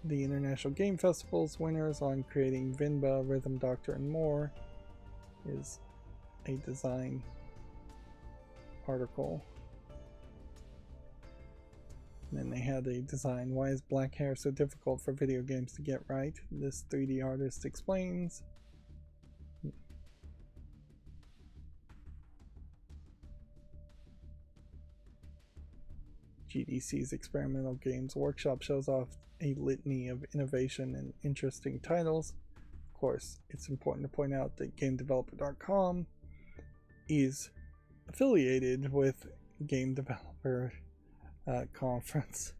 the International Game Festival's winners on creating Vinba, Rhythm Doctor, and more, is a design article. And then they had a design, why is black hair so difficult for video games to get right? This 3D artist explains. GDC's Experimental Games Workshop shows off a litany of innovation and interesting titles. Of course, it's important to point out that GameDeveloper.com is affiliated with Game Developer Conference,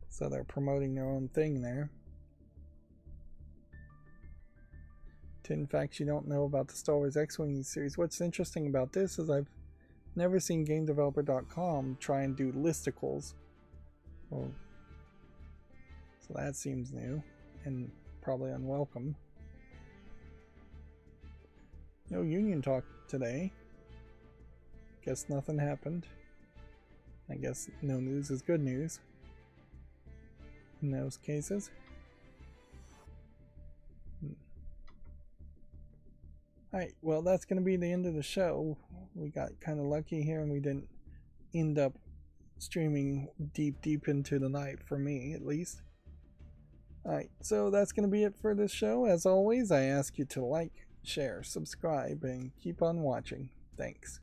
so they're promoting their own thing there. 10 facts you don't know about the Star Wars X-Wing series. What's interesting about this is I've never seen GameDeveloper.com try and do listicles. Well, so that seems new and probably unwelcome. No union talk today. Guess nothing happened. I guess no news is good news in those cases. Alright, well, that's going to be the end of the show. We got kind of lucky here and we didn't end up streaming deep into the night, for me at least. Alright, so that's going to be it for this show. As always, I ask you to like, share, subscribe, and keep on watching. Thanks.